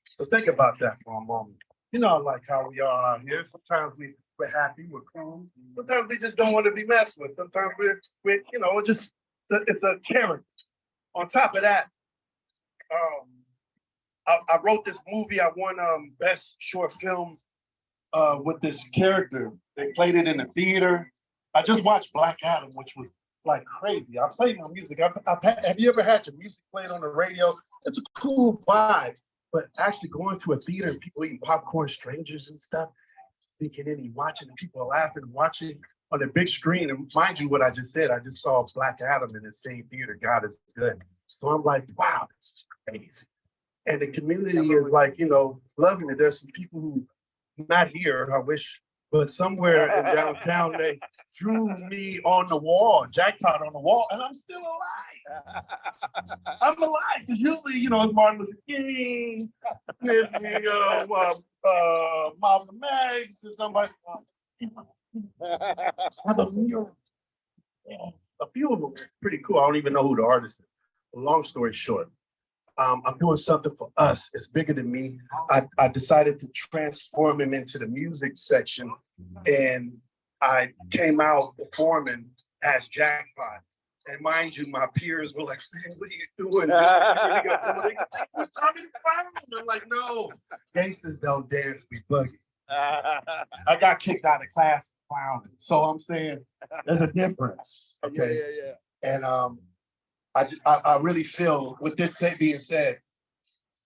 So think about that for a moment. Like how we are out here. Sometimes we're happy, we're cool. Sometimes we just don't want to be messed with. Sometimes we're it's a character. On top of that, I wrote this movie. I won best short film with this character. They played it in the theater. I just watched Black Adam, which was like crazy. I play my music. Have you ever had your music played on the radio? It's a cool vibe. But actually going to a theater and people eating popcorn, strangers and stuff, thinking and watching, and people laughing and watching on the big screen. And mind you, what I just said, I just saw Black Adam in the same theater. God is good. So I'm like, wow, this is crazy. And the community is like, loving it. There's some people who not here, I wish, but somewhere in downtown, they drew me on the wall, Jackpot on the wall, and I'm still alive. I'm alive. Because usually, it's Martin Luther King, Malcolm X, and somebody. A few of them are pretty cool. I don't even know who the artist is. Long story short, I'm doing something for us. It's bigger than me. I decided to transform him into the music section, and I came out performing as Jackpot. And mind you, my peers were like, man, what are you doing? I'm like, no, gangsters don't dance, we buggy. I got kicked out of class clowning. So I'm saying there's a difference. Okay. Yeah. And I really feel, with this being said,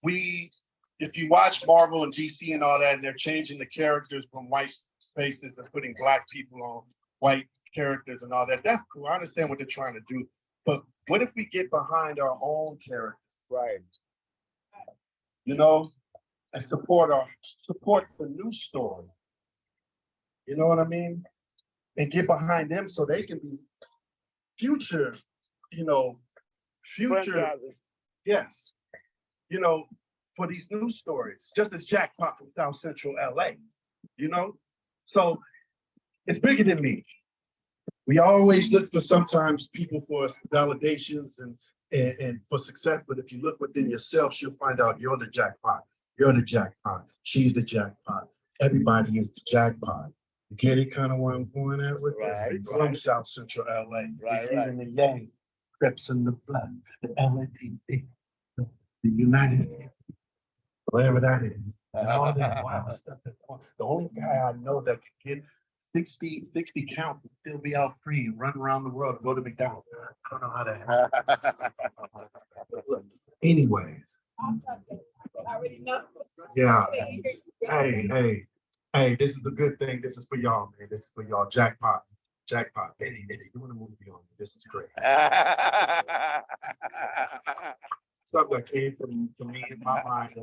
if you watch Marvel and DC and all that, and they're changing the characters from white faces and putting black people on white characters and all that, that's cool. I understand what they're trying to do. But what if we get behind our own characters? Right. you know, and support the news story. You know what I mean? And get behind them so they can be future, future, yes, for these news stories, just as Jackpot from South Central LA, So it's bigger than me. We always look for sometimes people for validations and for success, but if you look within yourself, you'll find out you're the jackpot. You're the jackpot. She's the jackpot. Everybody is the jackpot. You get it kind of where I'm going at with this? From South Central LA. Right. The Yang, Crips in the blood, the LAPD, the United, whatever that is. And all that wild stuff. The only guy I know that could get 60 count and still be out free and run around the world and go to McDonald's. I don't know how to happen. Anyways. Yeah. Hey, this is a good thing. This is for y'all, man. This is for y'all. Jackpot. Eddie, doing a movie on me. This is great. Stuff that came from me in my mind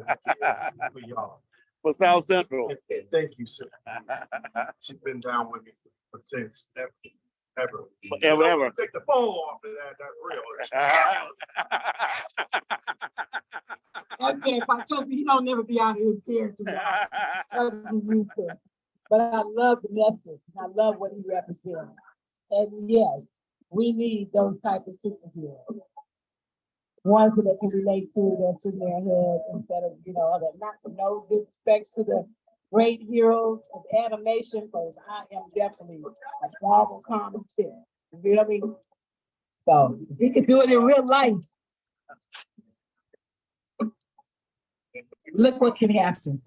for y'all. For South Central. Thank you, sir. She's been down with me since ever. Ever. Take the phone off of that. That's real. Okay, if I told you, he don't never be out here scared to me. But I love the message. I love what he represents. And yes, we need those type of superheroes. Ones that can relate to, that's in their head instead of, that not no disrespect to the great heroes of animation, because I am definitely a Marvel comic shit. You feel me? So he could do it in real life. Look what can happen.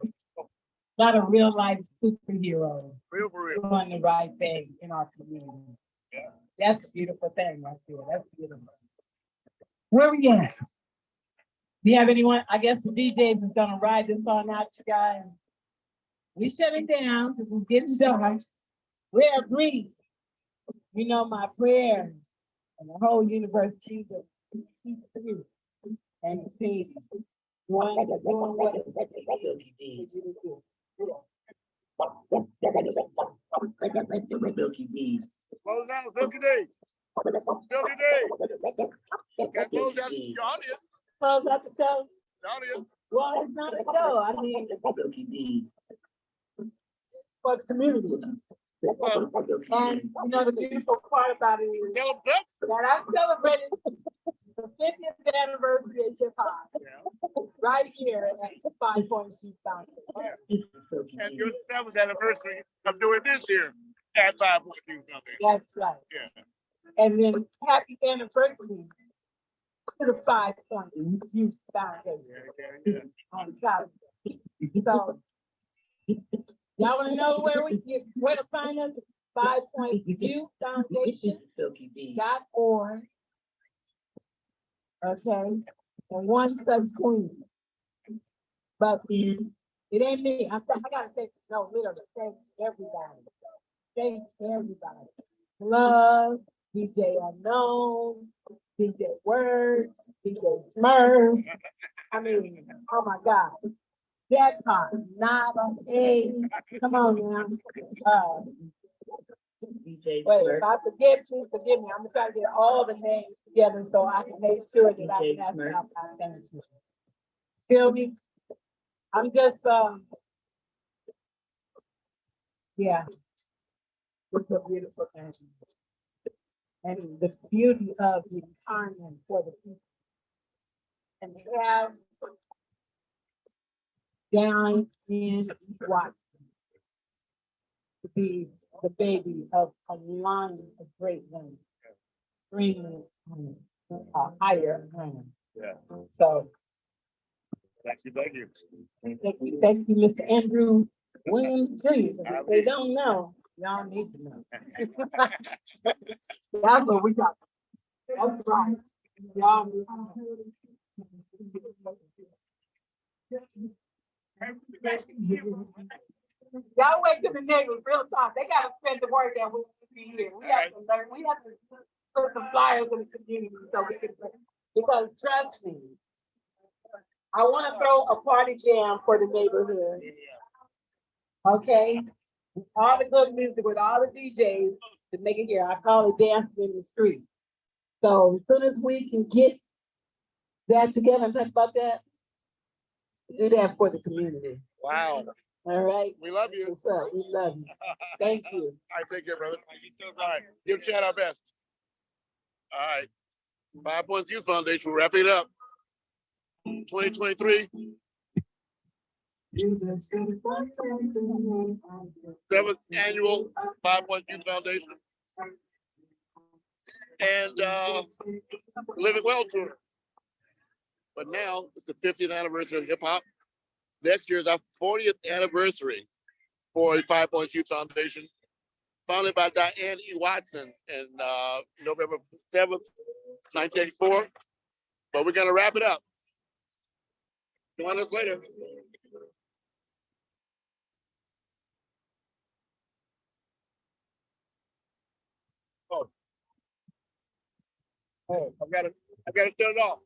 Not a real life superhero doing the right thing in our community. Yeah. That's a beautiful thing right there. That's beautiful. Where we at? Do you have anyone? I guess the DJs is gonna ride this on out, you guys. We shut it down because we're getting done. We agree. My prayers and the whole universe keeps you and the baby. Doing what it Close out, Silky D. Silky D. Close out the audience. Close out the show. Audience. Well, it's not a show. I mean, for the community. And the beautiful part about it is that I celebrated the 50th anniversary of hip hop right here at the 5 Point Street Foundation. And your 7th anniversary of doing this here at 5 Point Street Foundation. That's right. Yeah. And then happy anniversary to the 5 Point Youth Foundation on top. So y'all want to know where to find us? 5 Point Youth Foundation.org. Okay, and one such queen. But it ain't me. I gotta say, no, literally, thanks everybody. Thanks everybody. Love, DJ Unknown, DJ Word, DJ Smurf. I mean, oh my God. Jackpot, Nava, A. Come on now. Wait, if I forget you, forgive me. I'm gonna try to get all the names together so I can make sure that I can ask out my things. Feel me? I'm just yeah. It's a beautiful thing. And the beauty of the retirement for the people. And they have down in Watson to be the baby of a line of great women, bringing a higher home. Yeah. So Thank you. thank you, Mr. Andrew Williams Jr. If they don't know, y'all need to know. That's what we got. That's right. Y'all need to know. Y'all wait till the neighbors real talk. They gotta spread the word that we be here. We have to learn. We have to put some flyers in the community so we can, because trust me, I want to throw a party jam for the neighborhood. Okay? All the good music with all the DJs to make it here. I call it dancing in the street. So as soon as we can get that together and talk about that, do that for the community. Wow. All right? We love you. What's up? We love you. Thank you. All right, take care, brother. All right, give Chad our best. All right. 5 Points Youth Foundation, we're wrapping it up. 2023. 7th annual 5 Points Youth Foundation. And Living Well tour. But now it's the 50th anniversary of hip hop. Next year is our 40th anniversary for the 5 Points Youth Foundation, founded by Diane E. Watson in November 7th, 1984. But we're gonna wrap it up. Join us later. Oh. Oh, I've got to turn it off.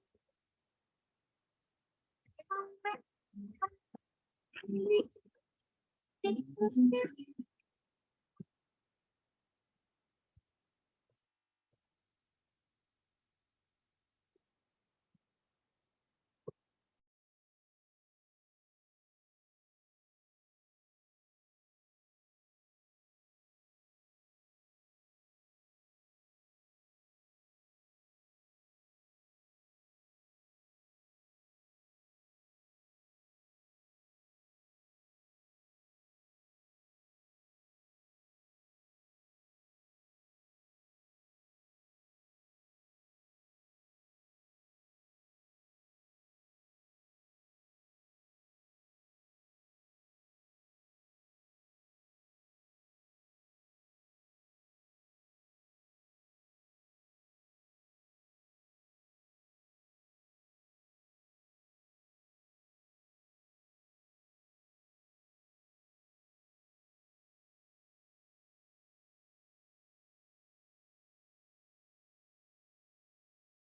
Thank you.